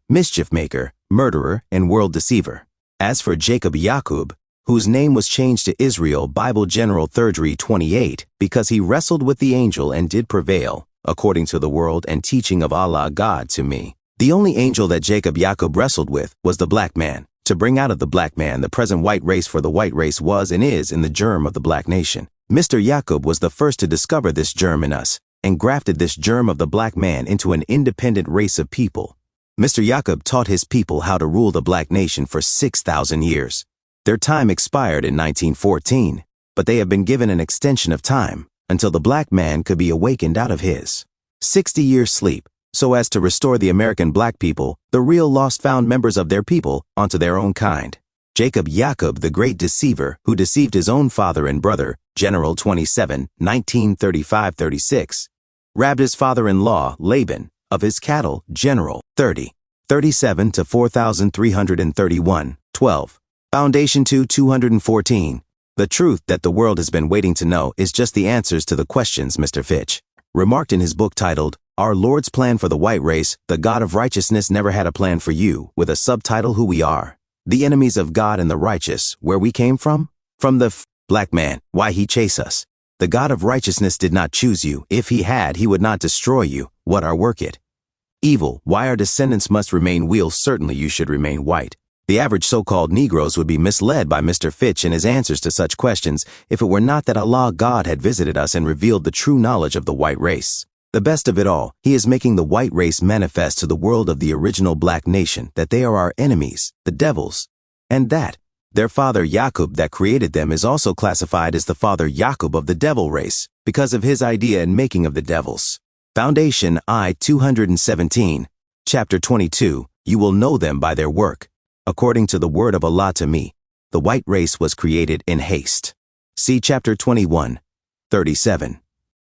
mischief maker, murderer, and world deceiver. As for Jacob Yakub, whose name was changed to Israel, Bible General 3:28, because he wrestled with the angel and did prevail, according to the word and teaching of Allah God to me. The only angel that Jacob Yakub wrestled with was the black man. To bring out of the black man the present white race, for the white race was and is in the germ of the black nation. Mr. Yakub was the first to discover this germ in us, and grafted this germ of the black man into an independent race of people. Mr. Yakub taught his people how to rule the black nation for 6,000 years. Their time expired in 1914, but they have been given an extension of time until the black man could be awakened out of his 60-year sleep, so as to restore the American black people, the real lost-found members of their people, onto their own kind. Jacob Yakub, the great deceiver, who deceived his own father and brother, General 27, 1935-36, robbed his father-in-law, Laban, of his cattle, General 30, 37 to 4,331, 12. Foundation 214. The truth that the world has been waiting to know is just the answers to the questions Mr. Fitch remarked in his book titled Our Lord's Plan for the White Race. The God of Righteousness never had a plan for you, with a subtitle Who We Are. The enemies of God and the righteous, where we came from? From the black man, why he chase us. The God of righteousness did not choose you. If he had, he would not destroy you. What our work it? Evil, why our descendants must remain wheel. Certainly you should remain white. The average so-called Negroes would be misled by Mr. Fitch and his answers to such questions if it were not that Allah God had visited us and revealed the true knowledge of the white race. The best of it all, he is making the white race manifest to the world of the original black nation that they are our enemies, the devils, and that their father Yakub that created them is also classified as the father Yakub of the devil race because of his idea and making of the devils. Foundation I 217, Chapter 22, You will know them by their work. According to the word of Allah to me, the white race was created in haste. See Chapter 21, 37.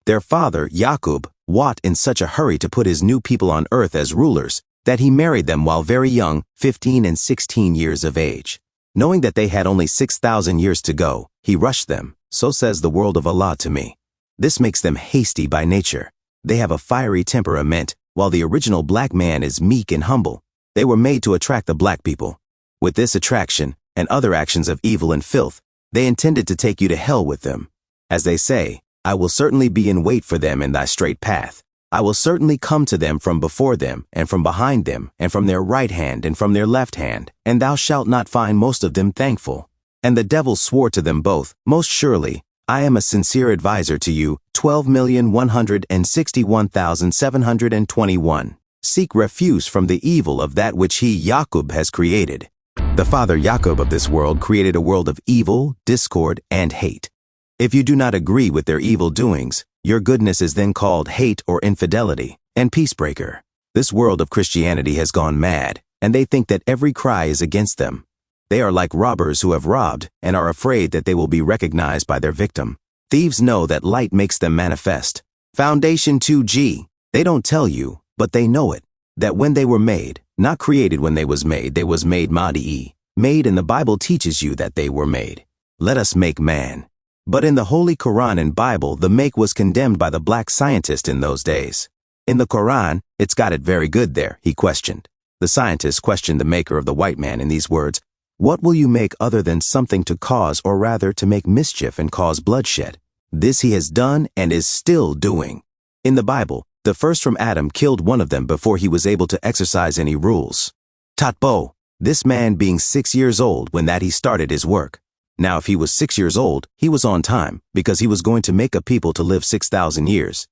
Their father, Yakub, wrought in such a hurry to put his new people on earth as rulers that he married them while very young, 15 and 16 years of age. Knowing that they had only 6,000 years to go, he rushed them, so says the word of Allah to me. This makes them hasty by nature. They have a fiery temperament, while the original black man is meek and humble. They were made to attract the black people. With this attraction, and other actions of evil and filth, they intended to take you to hell with them. As they say, I will certainly be in wait for them in thy straight path. I will certainly come to them from before them, and from behind them, and from their right hand, and from their left hand, and thou shalt not find most of them thankful. And the devil swore to them both, Most surely, I am a sincere adviser to you, 12,161,721. Seek refuse from the evil of that which he, Yakub, has created. The father Yakub of this world created a world of evil, discord, and hate. If you do not agree with their evil doings, your goodness is then called hate or infidelity, and peacebreaker. This world of Christianity has gone mad, and they think that every cry is against them. They are like robbers who have robbed and are afraid that they will be recognized by their victim. Thieves know that light makes them manifest. Foundation 2G. They don't tell you, but they know it, that when they were made, not created when they was made Madi, made, and the Bible teaches you that they were made. Let us make man. But in the Holy Quran and Bible, the make was condemned by the black scientist in those days. In the Quran, it's got it very good there, he questioned. The scientist questioned the maker of the white man in these words, What will you make other than something to cause, or rather to make mischief and cause bloodshed? This he has done and is still doing. In the Bible, the first from Adam killed one of them before he was able to exercise any rules. Tatbo, this man being 6 years old when that he started his work. Now if he was 6 years old, he was on time, because he was going to make a people to live 6,000 years.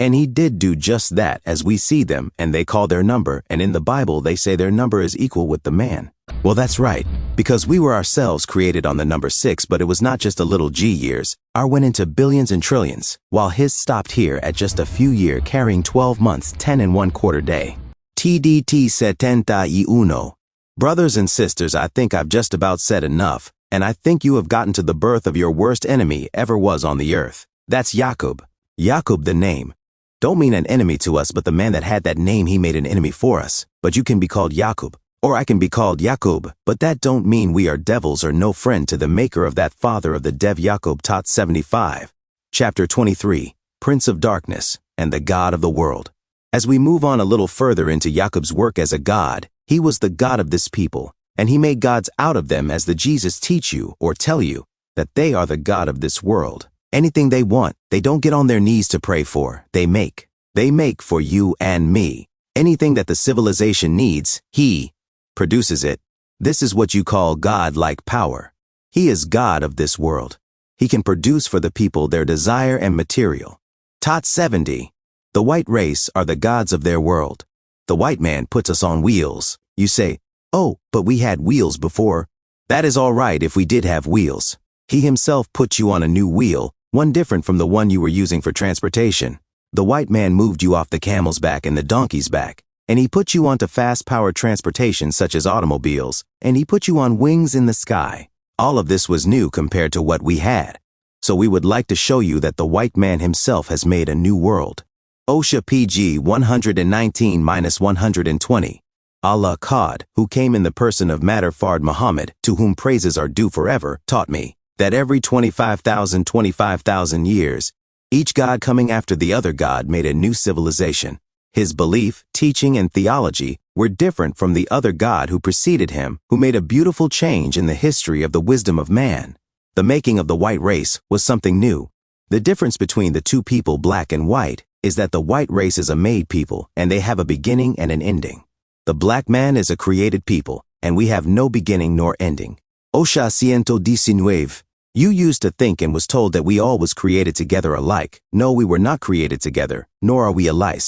And he did do just that, as we see them, and they call their number, and in the Bible they say their number is equal with the man. Well, that's right, because we were ourselves created on the number 6, but it was not just a little g years. Our went into billions and trillions, while his stopped here at just a few years, carrying 12 months, 10 and 1/4 day. TDT 71. Brothers and sisters, I think I've just about said enough, and I think you have gotten to the birth of your worst enemy ever was on the earth. That's Yakub. Yakub, the name. Don't mean an enemy to us, but the man that had that name, he made an enemy for us. But you can be called Yakub, or I can be called Yakub, but that don't mean we are devils or no friend to the maker of that father of the dev. Yakub taught 75. Chapter 23, Prince of Darkness and the God of the world. As we move on a little further into Yakub's work as a god, he was the God of this people, and he made gods out of them, as the Jesus teach you or tell you that they are the God of this world. Anything they want, they don't get on their knees to pray for, they make. They make for you and me. Anything that the civilization needs, he produces it. This is what you call God-like power. He is God of this world. He can produce for the people their desire and material. Tot 70. The white race are the gods of their world. The white man puts us on wheels. You say, oh, but we had wheels before. That is all right if we did have wheels. He himself put you on a new wheel, one different from the one you were using for transportation. The white man moved you off the camel's back and the donkey's back, and he put you onto fast-powered transportation such as automobiles, and he put you on wings in the sky. All of this was new compared to what we had. So we would like to show you that the white man himself has made a new world. OSHA PG 119-120. Allah Qad, who came in the person of Matter Fard Muhammad, to whom praises are due forever, taught me that every 25,000 years, each god coming after the other god made a new civilization. His belief, teaching, and theology were different from the other god who preceded him, who made a beautiful change in the history of the wisdom of man. The making of the white race was something new. The difference between the two people, black and white, is that the white race is a made people, and they have a beginning and an ending. The black man is a created people, and we have no beginning nor ending. OSHA 119. You used to think and was told that we all was created together alike. No, we were not created together, nor are we alike.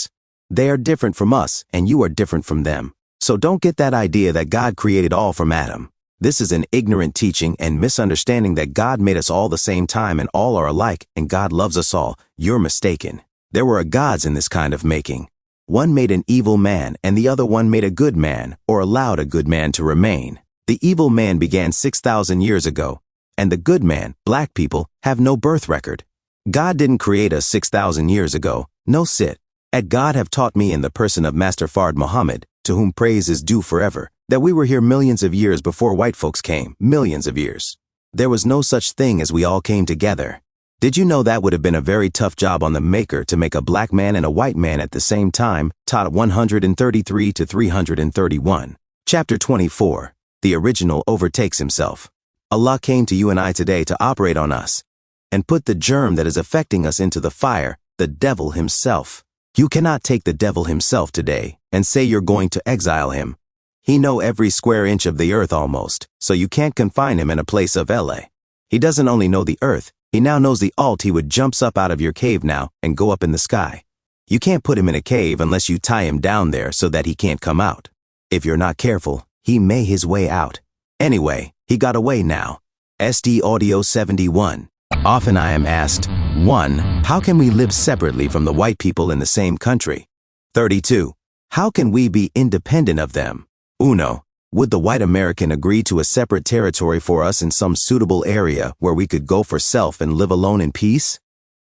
They are different from us, and you are different from them. So don't get that idea that God created all from Adam. This is an ignorant teaching and misunderstanding that God made us all the same time and all are alike, and God loves us all. You're mistaken. There were gods in this kind of making. One made an evil man, and the other one made a good man, or allowed a good man to remain. The evil man began 6,000 years ago, and the good man, black people, have no birth record. God didn't create us 6,000 years ago. No sit. At God have taught me in the person of Master Fard Muhammad, to whom praise is due forever, that we were here millions of years before white folks came, millions of years. There was no such thing as we all came together. Did you know that would have been a very tough job on the maker to make a black man and a white man at the same time? Taught 133 to 331. Chapter 24. The original overtakes himself. Allah came to you and I today to operate on us and put the germ that is affecting us into the fire, the devil himself. You cannot take the devil himself today and say you're going to exile him. He know every square inch of the earth almost, so you can't confine him in a place of LA. He doesn't only know the earth, he now knows the alt. He would jumps up out of your cave now and go up in the sky. You can't put him in a cave unless you tie him down there so that he can't come out. If you're not careful, he may his way out. Anyway, he got away now. SD Audio 71. Often I am asked, 1. How can we live separately from the white people in the same country? 32. How can we be independent of them? 1. Would the white American agree to a separate territory for us in some suitable area where we could go for self and live alone in peace?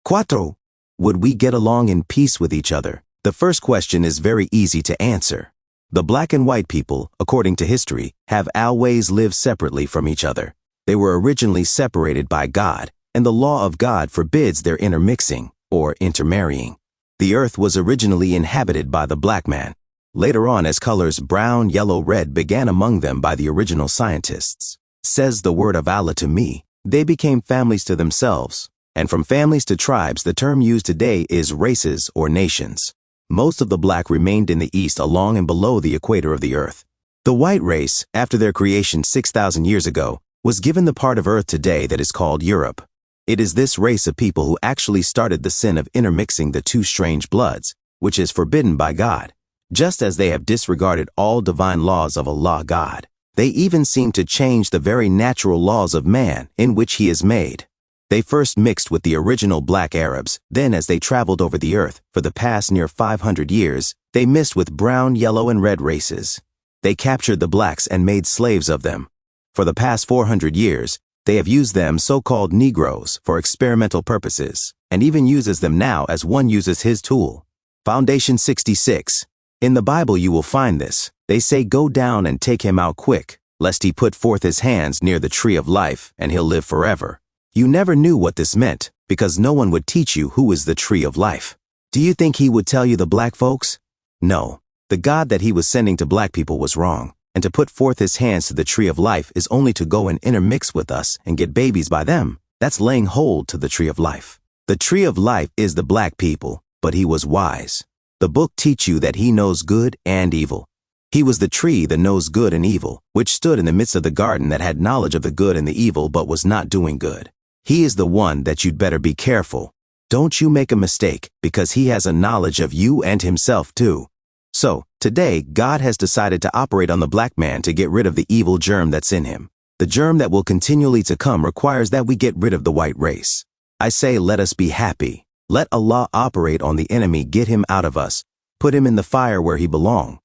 4. Would we get along in peace with each other? The first question is very easy to answer. The black and white people, according to history, have always lived separately from each other. They were originally separated by God, and the law of God forbids their intermixing or intermarrying. The earth was originally inhabited by the black man. Later on, as colors brown, yellow, red began among them by the original scientists. Says the word of Allah to me, they became families to themselves. And from families to tribes, the term used today is races or nations. Most of the black remained in the east along and below the equator of the earth. The white race, after their creation 6,000 years ago, was given the part of earth today that is called Europe. It is this race of people who actually started the sin of intermixing the two strange bloods, which is forbidden by God. Just as they have disregarded all divine laws of Allah God, they even seem to change the very natural laws of man in which he is made. They first mixed with the original black Arabs, then as they traveled over the earth for the past near 500 years, they mixed with brown, yellow, and red races. They captured the blacks and made slaves of them. For the past 400 years, they have used them, so-called Negroes, for experimental purposes, and even uses them now as one uses his tool. Foundation 66. In the Bible you will find this. They say, "Go down and take him out quick, lest he put forth his hands near the tree of life, and he'll live forever." You never knew what this meant, because no one would teach you who is the tree of life. Do you think he would tell you the black folks? No. The God that he was sending to black people was wrong, and to put forth his hands to the tree of life is only to go and intermix with us and get babies by them. That's laying hold to the tree of life. The tree of life is the black people, but he was wise. The book teach you that he knows good and evil. He was the tree that knows good and evil, which stood in the midst of the garden that had knowledge of the good and the evil but was not doing good. He is the one that you'd better be careful. Don't you make a mistake, because he has a knowledge of you and himself too. So, today, God has decided to operate on the black man to get rid of the evil germ that's in him. The germ that will continually to come requires that we get rid of the white race. I say, let us be happy. Let Allah operate on the enemy, get him out of us, put him in the fire where he belongs.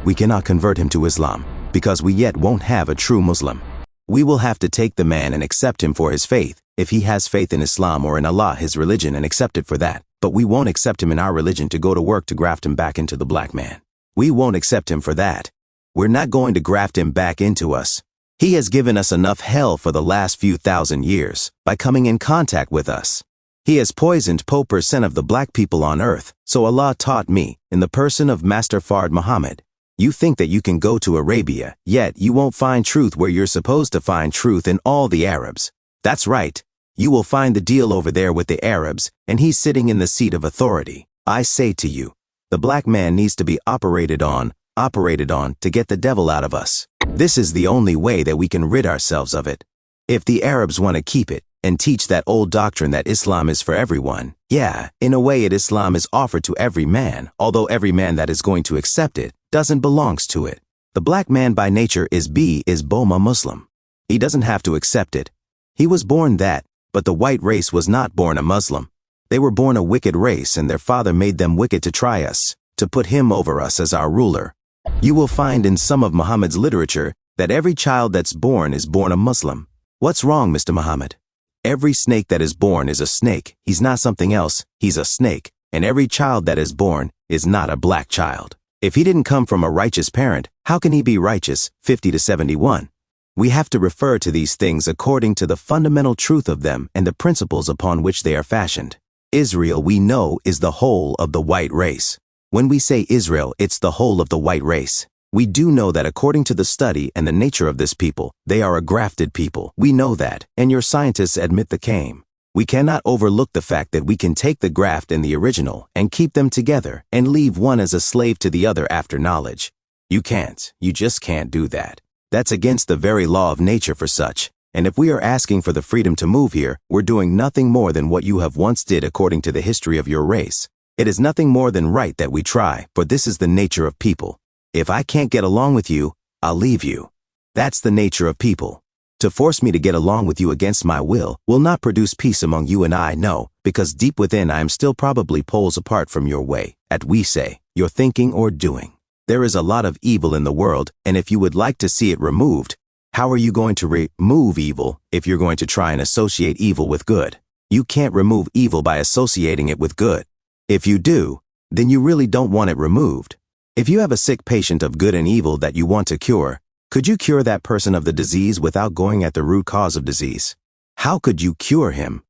We cannot convert him to Islam, because we yet won't have a true Muslim. We will have to take the man and accept him for his faith, if he has faith in Islam or in Allah, his religion, and accept it for that. But we won't accept him in our religion to go to work to graft him back into the black man. We won't accept him for that. We're not going to graft him back into us. He has given us enough hell for the last few thousand years by coming in contact with us. He has poisoned 0% of the black people on earth, so Allah taught me, in the person of Master Fard Muhammad. You think that you can go to Arabia, yet you won't find truth where you're supposed to find truth in all the Arabs. That's right. You will find the deal over there with the Arabs, and he's sitting in the seat of authority. I say to you, the black man needs to be operated on to get the devil out of us. This is the only way that we can rid ourselves of it. If the Arabs want to keep it and teach that old doctrine that Islam is for everyone, yeah, in a way Islam is offered to every man, although every man that is going to accept it doesn't belongs to it. The black man by nature is Boma Muslim. He doesn't have to accept it. He was born that. But the white race was not born a Muslim. They were born a wicked race, and their father made them wicked to try us, to put him over us as our ruler. You will find in some of Muhammad's literature that every child that's born is born a Muslim. What's wrong, Mr. Muhammad? Every snake that is born is a snake. He's not something else. He's a snake. And every child that is born is not a black child. If he didn't come from a righteous parent, how can he be righteous? 50 to 71. We have to refer to these things according to the fundamental truth of them and the principles upon which they are fashioned. Israel, we know, is the whole of the white race. When we say Israel, it's the whole of the white race. We do know that according to the study and the nature of this people, they are a grafted people. We know that, and your scientists admit the same. We cannot overlook the fact that we can take the graft and the original and keep them together and leave one as a slave to the other after knowledge. You can't. You just can't do that. That's against the very law of nature for such, and if we are asking for the freedom to move here, we're doing nothing more than what you have once did according to the history of your race. It is nothing more than right that we try, for this is the nature of people. If I can't get along with you, I'll leave you. That's the nature of people. To force me to get along with you against my will not produce peace among you and I, no, because deep within I am still probably poles apart from your way, we say, your thinking or doing. There is a lot of evil in the world, and if you would like to see it removed, how are you going to remove evil if you're going to try and associate evil with good? You can't remove evil by associating it with good. If you do, then you really don't want it removed. If you have a sick patient of good and evil that you want to cure, could you cure that person of the disease without going at the root cause of disease? How could you cure him?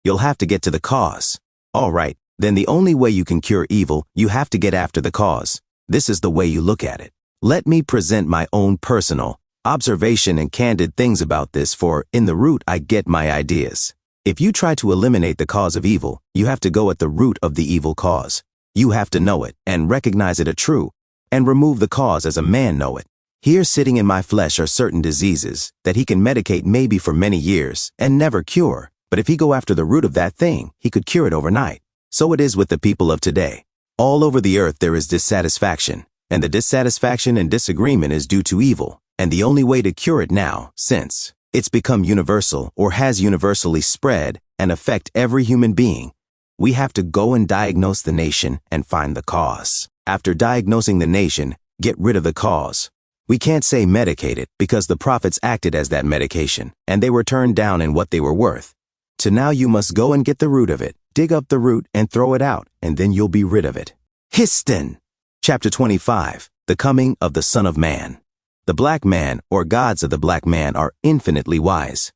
You'll have to get to the cause. All right, then the only way you can cure evil, you have to get after the cause. This is the way you look at it. Let me present my own personal observation and candid things about this, for in the root I get my ideas. If you try to eliminate the cause of evil, you have to go at the root of the evil cause. You have to know it and recognize it a true, and remove the cause as a man know it. Here sitting in my flesh are certain diseases that he can medicate maybe for many years and never cure, but if he go after the root of that thing, he could cure it overnight. So it is with the people of today. All over the earth there is dissatisfaction, and the dissatisfaction and disagreement is due to evil, and the only way to cure it now, since it's become universal or has universally spread and affect every human being, we have to go and diagnose the nation and find the cause. After diagnosing the nation, get rid of the cause. We can't say medicate it because the prophets acted as that medication, and they were turned down in what they were worth. So now you must go and get the root of it, dig up the root and throw it out, and then you'll be rid of it. Histon. Chapter 25. The Coming of the Son of Man. The black man, or gods of the black man, are infinitely wise.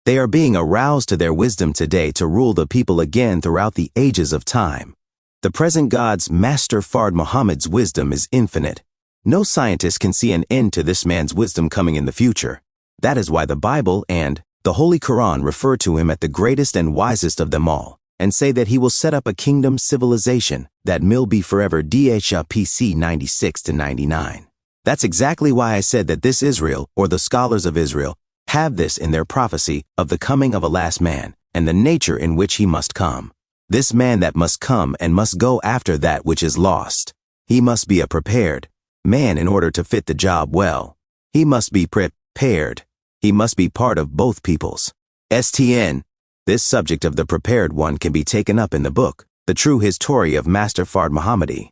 They are being aroused to their wisdom today to rule the people again throughout the ages of time. The present God's Master Fard Muhammad's wisdom is infinite. No scientist can see an end to this man's wisdom coming in the future. That is why the Bible and the Holy Quran refer to him as the greatest and wisest of them all, and say that he will set up a kingdom civilization that will be forever dhpc 96 to 99. That's exactly why I said that this Israel, or the scholars of Israel, have this in their prophecy of the coming of a last man, and the nature in which he must come. This man that must come and must go after that which is lost. He must be a prepared man in order to fit the job well. He must be prepared. He must be part of both peoples. STN. This subject of the prepared one can be taken up in the book, The True History of Master Fard Muhammadi.